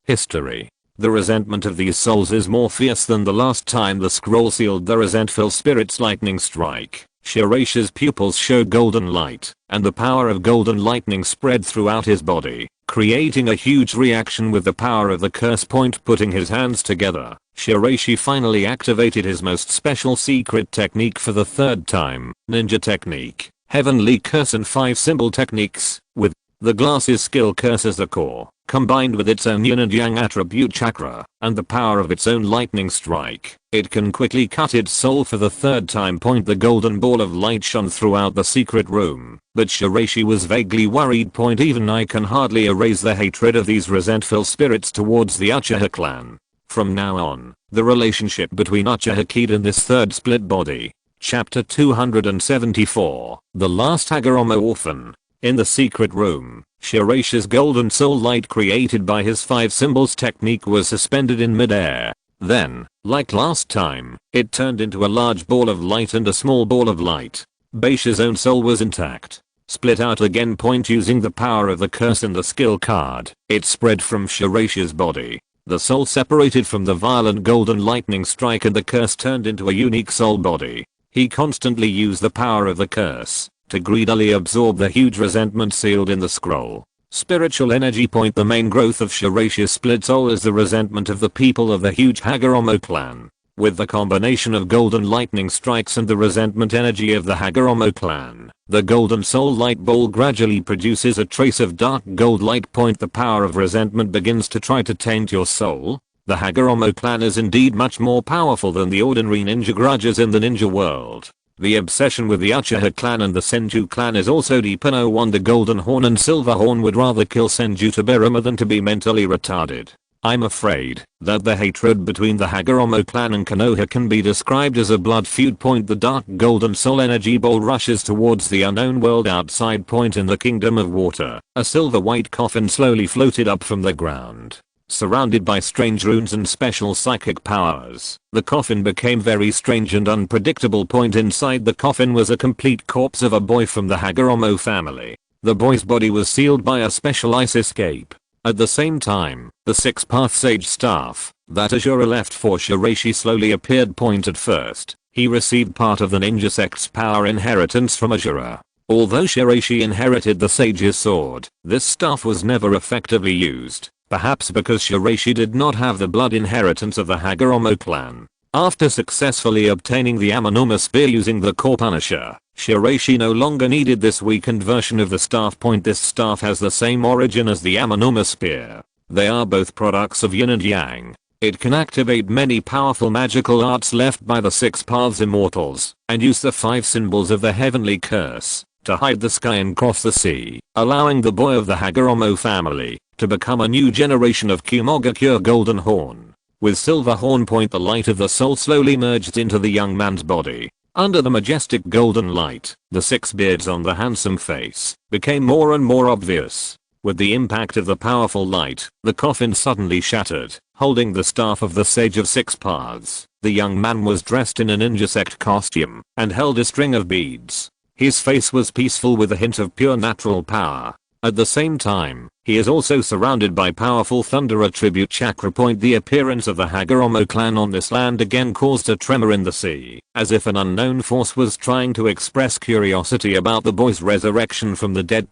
History. The resentment of these souls is more fierce than the last time the scroll sealed the resentful spirit's lightning strike. Shiraishi's pupils showed golden light, and the power of golden lightning spread throughout his body, creating a huge reaction with the power of the curse. Putting his hands together, Shiraishi finally activated his most special secret technique for the third time, ninja technique, heavenly curse and 5 symbol techniques, with the glasses skill curse as the core, combined with its own yin and yang attribute chakra, and the power of its own lightning strike. It can quickly cut its soul for the third time. The golden ball of light shone throughout the secret room, but Shiraishi was vaguely worried. Even I can hardly erase the hatred of these resentful spirits towards the Uchiha clan. From now on, the relationship between Uchiha Kid and this third split body. Chapter 274, The Last Hagoromo Orphan. In the secret room, Shiraishi's golden soul light created by his 5 symbols technique was suspended in midair. Then, like last time, it turned into a large ball of light and a small ball of light. Beishi's own soul was intact. Split out again. Using the power of the curse in the skill card, it spread from Shiraishi's body. The soul separated from the violent golden lightning strike and the curse turned into a unique soul body. He constantly used the power of the curse to greedily absorb the huge resentment sealed in the scroll. Spiritual energy. The main growth of Shiraishi's split soul is the resentment of the people of the huge Hagoromo clan. With the combination of golden lightning strikes and the resentment energy of the Hagoromo clan, the golden soul light ball gradually produces a trace of dark gold light. The power of resentment begins to try to taint your soul. The Hagoromo clan is indeed much more powerful than the ordinary ninja grudges in the ninja world. The obsession with the Uchiha clan and the Senju clan is also deep. No wonder Golden Horn and Silver Horn would rather kill Senju Tobirama than to be mentally retarded. I'm afraid that the hatred between the Hagoromo clan and Konoha can be described as a blood feud. The dark golden soul energy ball rushes towards the unknown world outside. In the Kingdom of Water, a silver white coffin slowly floated up from the ground. Surrounded by strange runes and special psychic powers, the coffin became very strange and unpredictable. Inside the coffin was a complete corpse of a boy from the Hagoromo family. The boy's body was sealed by a special ice escape. At the same time, the 6th Sage staff that Ashura left for Shiraishi slowly appeared. At first, he received part of the ninja sect's power inheritance from Ashura. Although Shiraishi inherited the sage's sword, this staff was never effectively used, perhaps because Shiraishi did not have the blood inheritance of the Hagoromo clan. After successfully obtaining the Amanuma spear using the core Punisher, Shiraishi no longer needed this weakened version of the staff. This staff has the same origin as the Amanuma spear. They are both products of yin and yang. It can activate many powerful magical arts left by the 6 Paths immortals, and use the 5 symbols of the heavenly curse to hide the sky and cross the sea, allowing the boy of the Hagoromo family to become a new generation of Shirogakure Golden Horn. With Silver Horn, the light of the soul slowly merged into the young man's body. Under the majestic golden light, the 6 beards on the handsome face became more and more obvious. With the impact of the powerful light, the coffin suddenly shattered. Holding the staff of the Sage of 6 Paths, the young man was dressed in a ninja sect costume and held a string of beads. His face was peaceful with a hint of pure natural power. At the same time, he is also surrounded by powerful thunder attribute chakra. The appearance of the Hagoromo clan on this land again caused a tremor in the sea, as if an unknown force was trying to express curiosity about the boy's resurrection from the dead.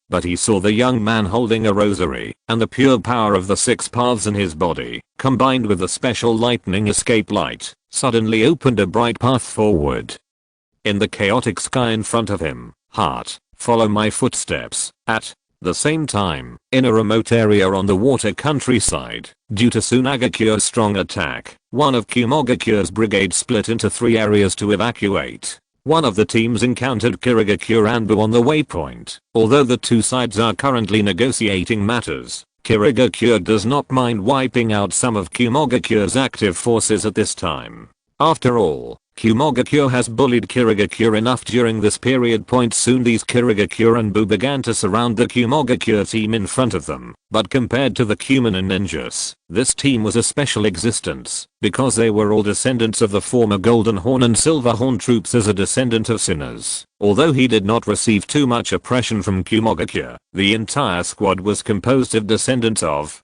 But he saw the young man holding a rosary, and the pure power of the 6 Paths in his body, combined with the special lightning escape light, suddenly opened a bright path forward. In the chaotic sky in front of him, heart, follow my footsteps. At the same time, in a remote area on the water countryside, due to Sunagakure's strong attack, one of Shimogakure's brigades split into 3 areas to evacuate. One of the teams encountered Shirogakure Anbu on the waypoint. Although the 2 sides are currently negotiating matters, Shirogakure does not mind wiping out some of Shimogakure's active forces at this time. After all, Shimogakure has bullied Shirogakure enough during this period. Soon these Shirogakure Anbu began to surround the Shimogakure team in front of them, but compared to the Cumin and ninjas, this team was a special existence, because they were all descendants of the former Golden Horn and Silver Horn troops. As a descendant of sinners, although he did not receive too much oppression from Shimogakure, the entire squad was composed of descendants of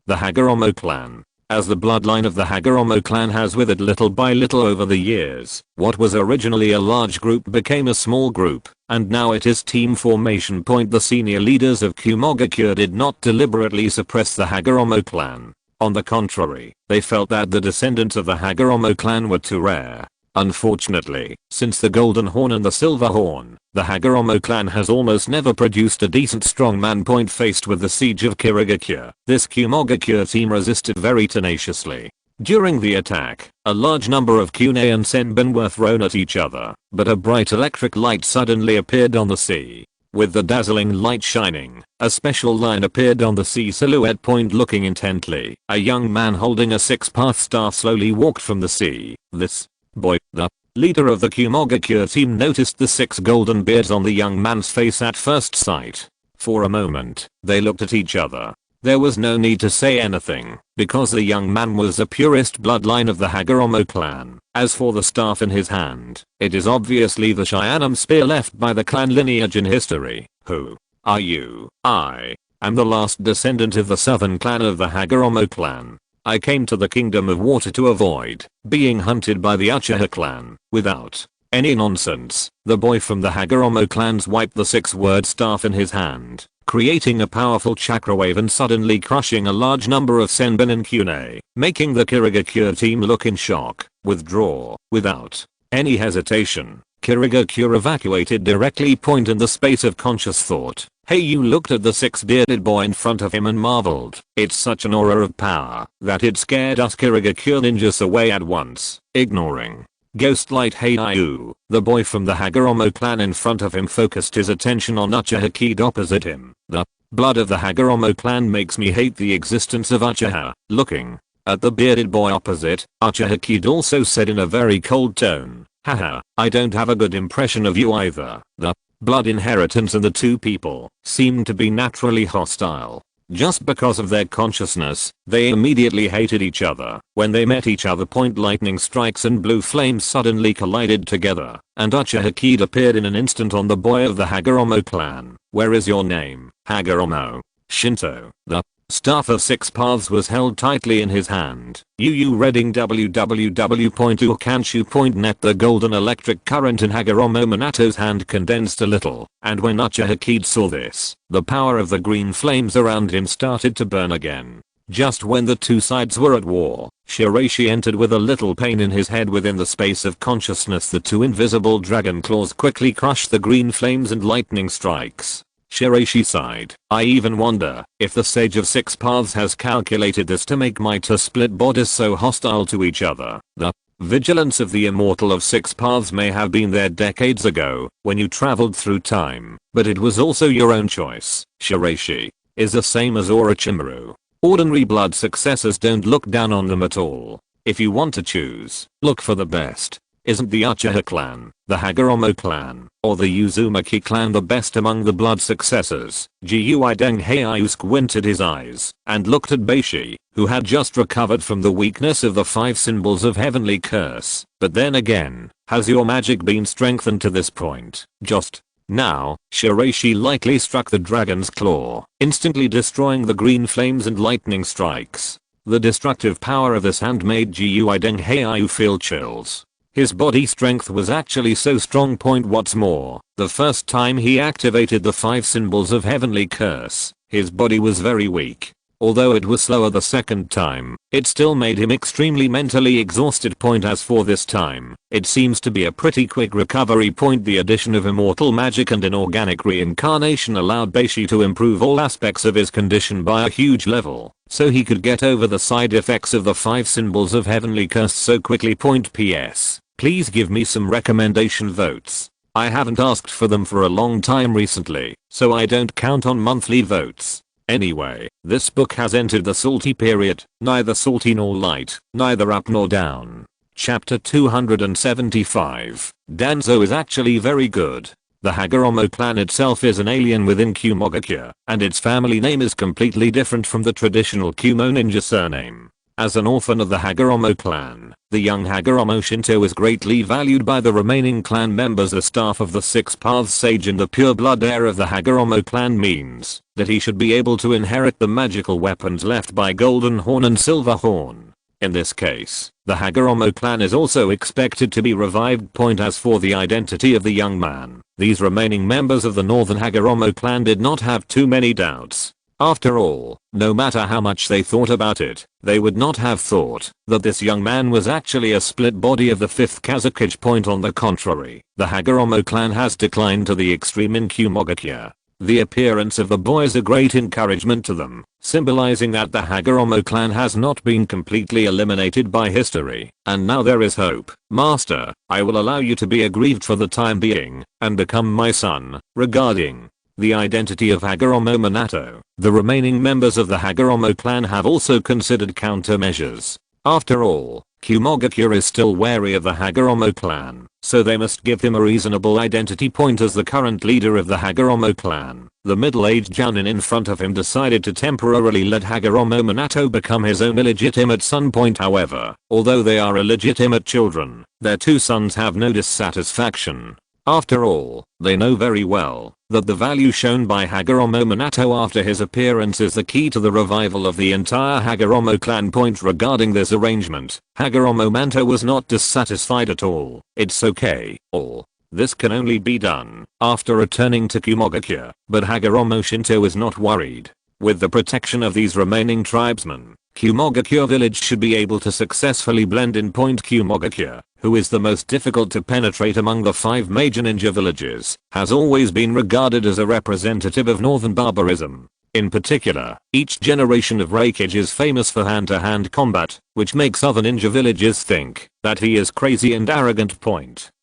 the Hagoromo clan. As the bloodline of the Hagoromo clan has withered little by little over the years, what was originally a large group became a small group, and now it is team formation. The senior leaders of Shimogakure did not deliberately suppress the Hagoromo clan. On the contrary, they felt that the descendants of the Hagoromo clan were too rare. Unfortunately, since the Golden Horn and the Silver Horn, the Hagoromo clan has almost never produced a decent strongman. Faced with the siege of Shirogakure, this Shimogakure team resisted very tenaciously. During the attack, a large number of kunai and senbon were thrown at each other, but a bright electric light suddenly appeared on the sea. With the dazzling light shining, a special line appeared on the sea silhouette. Looking intently, a young man holding a 6-path staff slowly walked from the sea. This boy, the leader of the Shimogakure team, noticed the 6 golden beards on the young man's face at first sight. For a moment, they looked at each other. There was no need to say anything, because the young man was the purest bloodline of the Hagoromo clan. As for the staff in his hand, it is obviously the Chyanam spear left by the clan lineage in history. Who are you? I am the last descendant of the southern clan of the Hagoromo clan. I came to the Kingdom of Water to avoid being hunted by the Uchiha clan. Without any nonsense, the boy from the Hagoromo clans wiped the 6-word staff in his hand, creating a powerful chakra wave and suddenly crushing a large number of senbon and kunai, making the Shirogakure team look in shock. Withdraw. Without any hesitation, Shirogakure evacuated directly. In the space of conscious thought, Heiyu looked at the 6-bearded boy in front of him and marveled. It's such an aura of power that it scared us Shirogakure ninjas away at once. Ignoring Ghostlight Heiyu, the boy from the Hagoromo clan in front of him focused his attention on Uchiha Kid opposite him. The blood of the Hagoromo clan makes me hate the existence of Uchiha. Looking at the bearded boy opposite, Uchiha Kid also said in a very cold tone, haha, I don't have a good impression of you either. The blood inheritance and the 2 people seemed to be naturally hostile. Just because of their consciousness, they immediately hated each other. When they met each other, lightning strikes and blue flames suddenly collided together, and Uchiha appeared in an instant on the boy of the Hagoromo clan. Where is your name, Hagoromo? Shinto, the staff of six paths was held tightly in his hand. Reading www.ukanshu.net. The golden electric current in Hagoromo Minato's hand condensed a little, and when Uchiha saw this, the power of the green flames around him started to burn again. Just when the two sides were at war, Shiraishi entered with a little pain in his head. Within the space of consciousness, the two invisible dragon claws quickly crushed the green flames and lightning strikes. Shiraishi sighed. I even wonder if the Sage of Six Paths has calculated this to make my two split bodies so hostile to each other. The vigilance of the Immortal of Six Paths may have been there decades ago when you traveled through time, but it was also your own choice. Shiraishi is the same as Orochimaru. Ordinary blood successors don't look down on them at all. If you want to choose, look for the best. Isn't the Uchiha clan, the Hagoromo clan, or the Uzumaki clan the best among the blood successors? Gyuideng squinted his eyes and looked at Beishi, who had just recovered from the weakness of the five symbols of heavenly curse. But then again, has your magic been strengthened to this point? Just now, Shiraishi lightly struck the dragon's claw, instantly destroying the green flames and lightning strikes. The destructive power of this hand made Gyuideng feel chills. His body strength was actually so strong. What's more, the first time he activated the five symbols of heavenly curse, his body was very weak. Although it was slower the second time, it still made him extremely mentally exhausted. As for this time, it seems to be a pretty quick recovery. The addition of immortal magic and inorganic reincarnation allowed Beishi to improve all aspects of his condition by a huge level, so he could get over the side effects of the five symbols of heavenly curse so quickly. P.S. Please give me some recommendation votes. I haven't asked for them for a long time recently, so I don't count on monthly votes. Anyway, this book has entered the salty period, neither salty nor light, neither up nor down. Chapter 275. Danzo is actually very good. The Hagoromo clan itself is an alien within Shirogakure, and its family name is completely different from the traditional Kumo ninja surname. As an orphan of the Hagoromo clan, the young Hagoromo Shinto is greatly valued by the remaining clan members. The staff of the Six Paths Sage and the pure blood heir of the Hagoromo clan means that he should be able to inherit the magical weapons left by Golden Horn and Silver Horn. In this case, the Hagoromo clan is also expected to be revived. As for the identity of the young man, these remaining members of the Northern Hagoromo clan did not have too many doubts. After all, no matter how much they thought about it, they would not have thought that this young man was actually a split body of the fifth Kazekage. On the contrary, the Hagoromo clan has declined to the extreme in Shirogakure. The appearance of the boy is a great encouragement to them, symbolizing that the Hagoromo clan has not been completely eliminated by history, and now there is hope. Master, I will allow you to be aggrieved for the time being, and become my son. Regarding the identity of Hagoromo Minato, the remaining members of the Hagoromo clan have also considered countermeasures. After all, Shirogakure is still wary of the Hagoromo clan, so they must give him a reasonable identity. As the current leader of the Hagoromo clan, the middle-aged jounin in front of him decided to temporarily let Hagoromo Minato become his own illegitimate son. However, although they are illegitimate children, their two sons have no dissatisfaction. After all, they know very well that the value shown by Hagoromo Minato after his appearance is the key to the revival of the entire Hagoromo clan. Regarding this arrangement, Hagoromo Minato was not dissatisfied at all. It's okay, all this can only be done after returning to Shirogakure, but Hagoromo Shinto is not worried. With the protection of these remaining tribesmen, Shirogakure village should be able to successfully blend in. Shirogakure, who is the most difficult to penetrate among the 5 major ninja villages, has always been regarded as a representative of northern barbarism. In particular, each generation of Raikage is famous for hand-to-hand combat, which makes other ninja villages think that he is crazy and arrogant.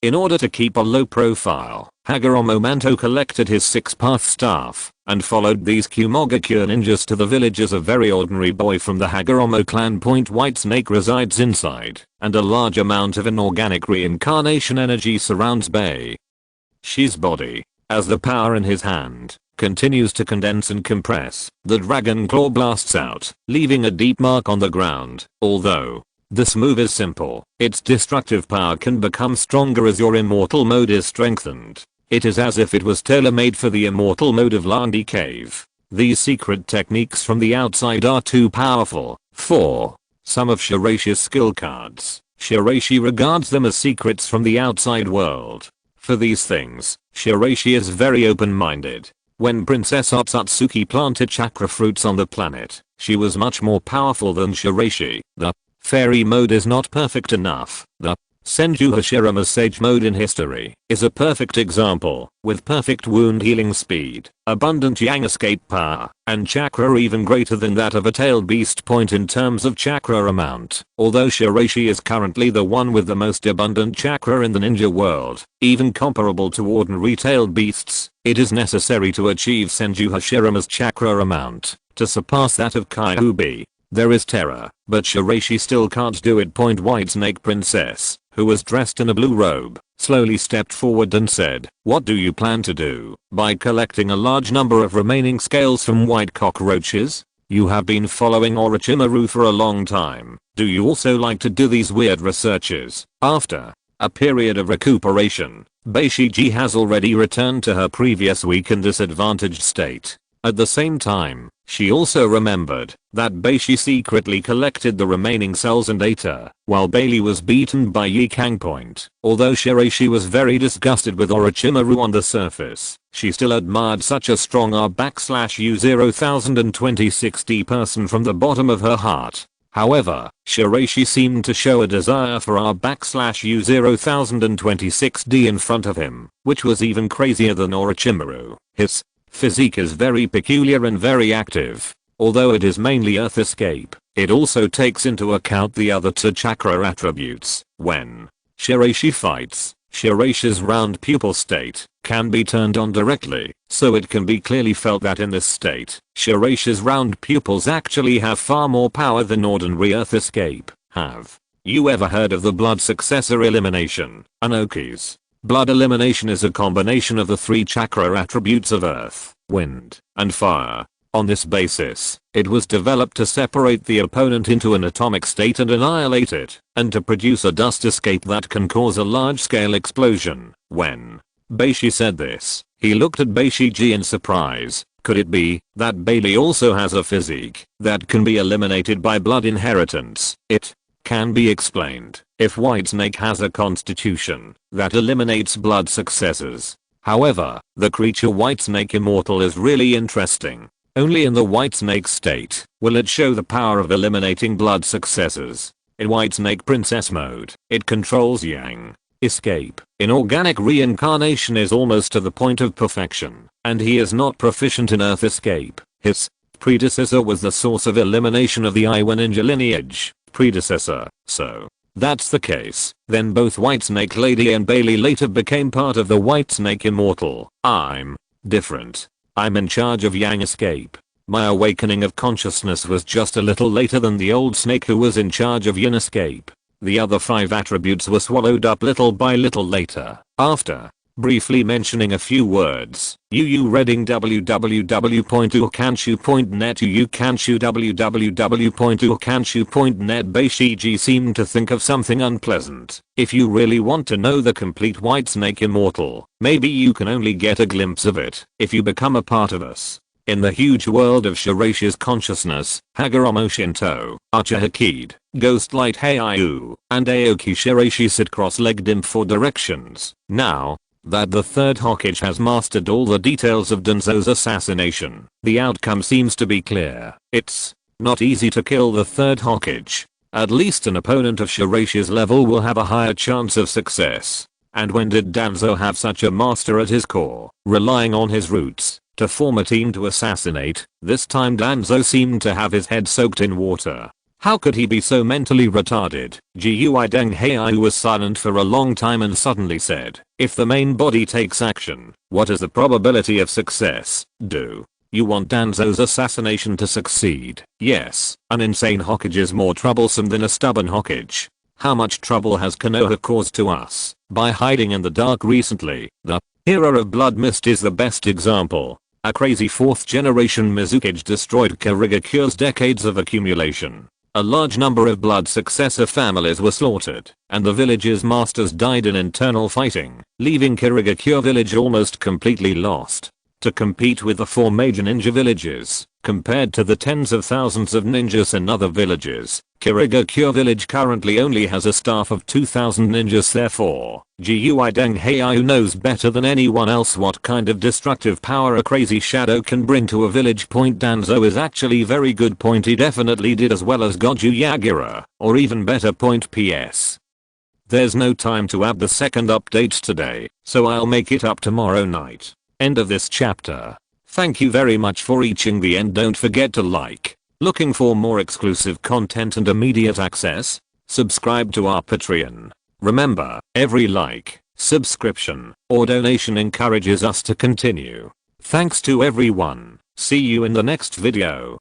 In order to keep a low profile, Hagoromo Minato collected his 6-path staff and followed these Shirogakure ninjas to the village as a very ordinary boy from the Hagoromo clan. White Snake resides inside, and a large amount of inorganic reincarnation energy surrounds Beishi's body. As the power in his hand continues to condense and compress, the dragon claw blasts out, leaving a deep mark on the ground. Although this move is simple, its destructive power can become stronger as your immortal mode is strengthened. It is as if it was tailor-made for the immortal mode of Landy Cave. These secret techniques from the outside are too powerful. 4. Some of Shiraishi's skill cards. Shiraishi regards them as secrets from the outside world. For these things, Shiraishi is very open-minded. When Princess Otsutsuki planted chakra fruits on the planet, she was much more powerful than Shiraishi. The fairy mode is not perfect enough. The Senju Hashirama's sage mode in history is a perfect example, with perfect wound healing speed, abundant yang escape power, and chakra even greater than that of a tailed beast point in terms of chakra amount. Although Shiraishi is currently the one with the most abundant chakra in the ninja world, even comparable to ordinary tailed beasts, it is necessary to achieve Senju Hashirama's chakra amount to surpass that of Kyuubi. There is terror, but Shiraishi still can't do it. Whitesnake Princess, who was dressed in a blue robe, slowly stepped forward and said, "What do you plan to do by collecting a large number of remaining scales from white cockroaches? You have been following Orochimaru for a long time. Do you also like to do these weird researches?" After a period of recuperation, Beishiji has already returned to her previous weak and disadvantaged state. At the same time, she also remembered that Beishi secretly collected the remaining cells and ate her, while Bailey was beaten by Ye Cang. Although Shiraishi was very disgusted with Orochimaru on the surface, she still admired such a strong R/U002060 person from the bottom of her heart. However, Shiraishi seemed to show a desire for R/U0026D in front of him, which was even crazier than Orochimaru. His physique is very peculiar and very active. Although it is mainly earth escape, it also takes into account the other two chakra attributes. When Shiraishi fights, Shiraishi's round pupil state can be turned on directly, so it can be clearly felt that in this state, Shiraishi's round pupils actually have far more power than ordinary earth escape. Have you ever heard of the blood successor elimination, Anoki's? Blood elimination is a combination of the three chakra attributes of earth, wind, and fire. On this basis, it was developed to separate the opponent into an atomic state and annihilate it, and to produce a dust escape that can cause a large-scale explosion. When Beishi said this, he looked at Beishiji in surprise. Could it be that Bailey also has a physique that can be eliminated by blood inheritance? It can be explained if Whitesnake has a constitution that eliminates blood successors. However, the creature Whitesnake Immortal is really interesting. Only in the Whitesnake state will it show the power of eliminating blood successors. In Whitesnake Princess mode, it controls yang escape. In organic reincarnation is almost to the point of perfection, and he is not proficient in earth escape. His predecessor was the source of elimination of the Iwa ninja lineage. Predecessor. So that's the case, then both Whitesnake Lady and Bailey later became part of the Whitesnake Immortal. I'm different. I'm in charge of yang escape. My awakening of consciousness was just a little later than the old snake who was in charge of yin escape. The other 5 attributes were swallowed up little by little later. After briefly mentioning a few words, reading www.ukanshu.net www.ukanshu.net Beishiji seemed to think of something unpleasant. If you really want to know the complete Whitesnake Immortal, maybe you can only get a glimpse of it if you become a part of us. In the huge world of Shiraishi's consciousness, Hagoromo Shinto, Archer Hakid, Ghostlight Heiau, and Aoki Shiraishi sit cross-legged in 4 directions. Now that the third Hokage has mastered all the details of Danzo's assassination, the outcome seems to be clear. It's not easy to kill the third Hokage. At least an opponent of Shiraishi's level will have a higher chance of success. And when did Danzo have such a master at his core, relying on his roots to form a team to assassinate? This time Danzo seemed to have his head soaked in water. How could he be so mentally retarded? Gui Deng Heiau was silent for a long time and suddenly said, "If the main body takes action, what is the probability of success? Do you want Danzo's assassination to succeed?" Yes, an insane Hokage is more troublesome than a stubborn Hokage. How much trouble has Konoha caused to us by hiding in the dark recently? The Hero of Blood Mist is the best example. A crazy 4th generation Mizukage destroyed Shiragakure's decades of accumulation. A large number of blood successor families were slaughtered, and the village's masters died in internal fighting, leaving Shirogakure village almost completely lost. To compete with the 4 major ninja villages, compared to the tens of thousands of ninjas in other villages, Shirogakure village currently only has a staff of 2,000 ninjas. Therefore, Gui Deng Heiau knows better than anyone else what kind of destructive power a crazy shadow can bring to a village. Danzo is actually very good. He definitely did as well as Goju Yagura, or even better. PS. There's no time to add the second update today, so I'll make it up tomorrow night. End of this chapter. Thank you very much for reaching the end. Don't forget to like. Looking for more exclusive content and immediate access? Subscribe to our Patreon. Remember, every like, subscription, or donation encourages us to continue. Thanks to everyone. See you in the next video.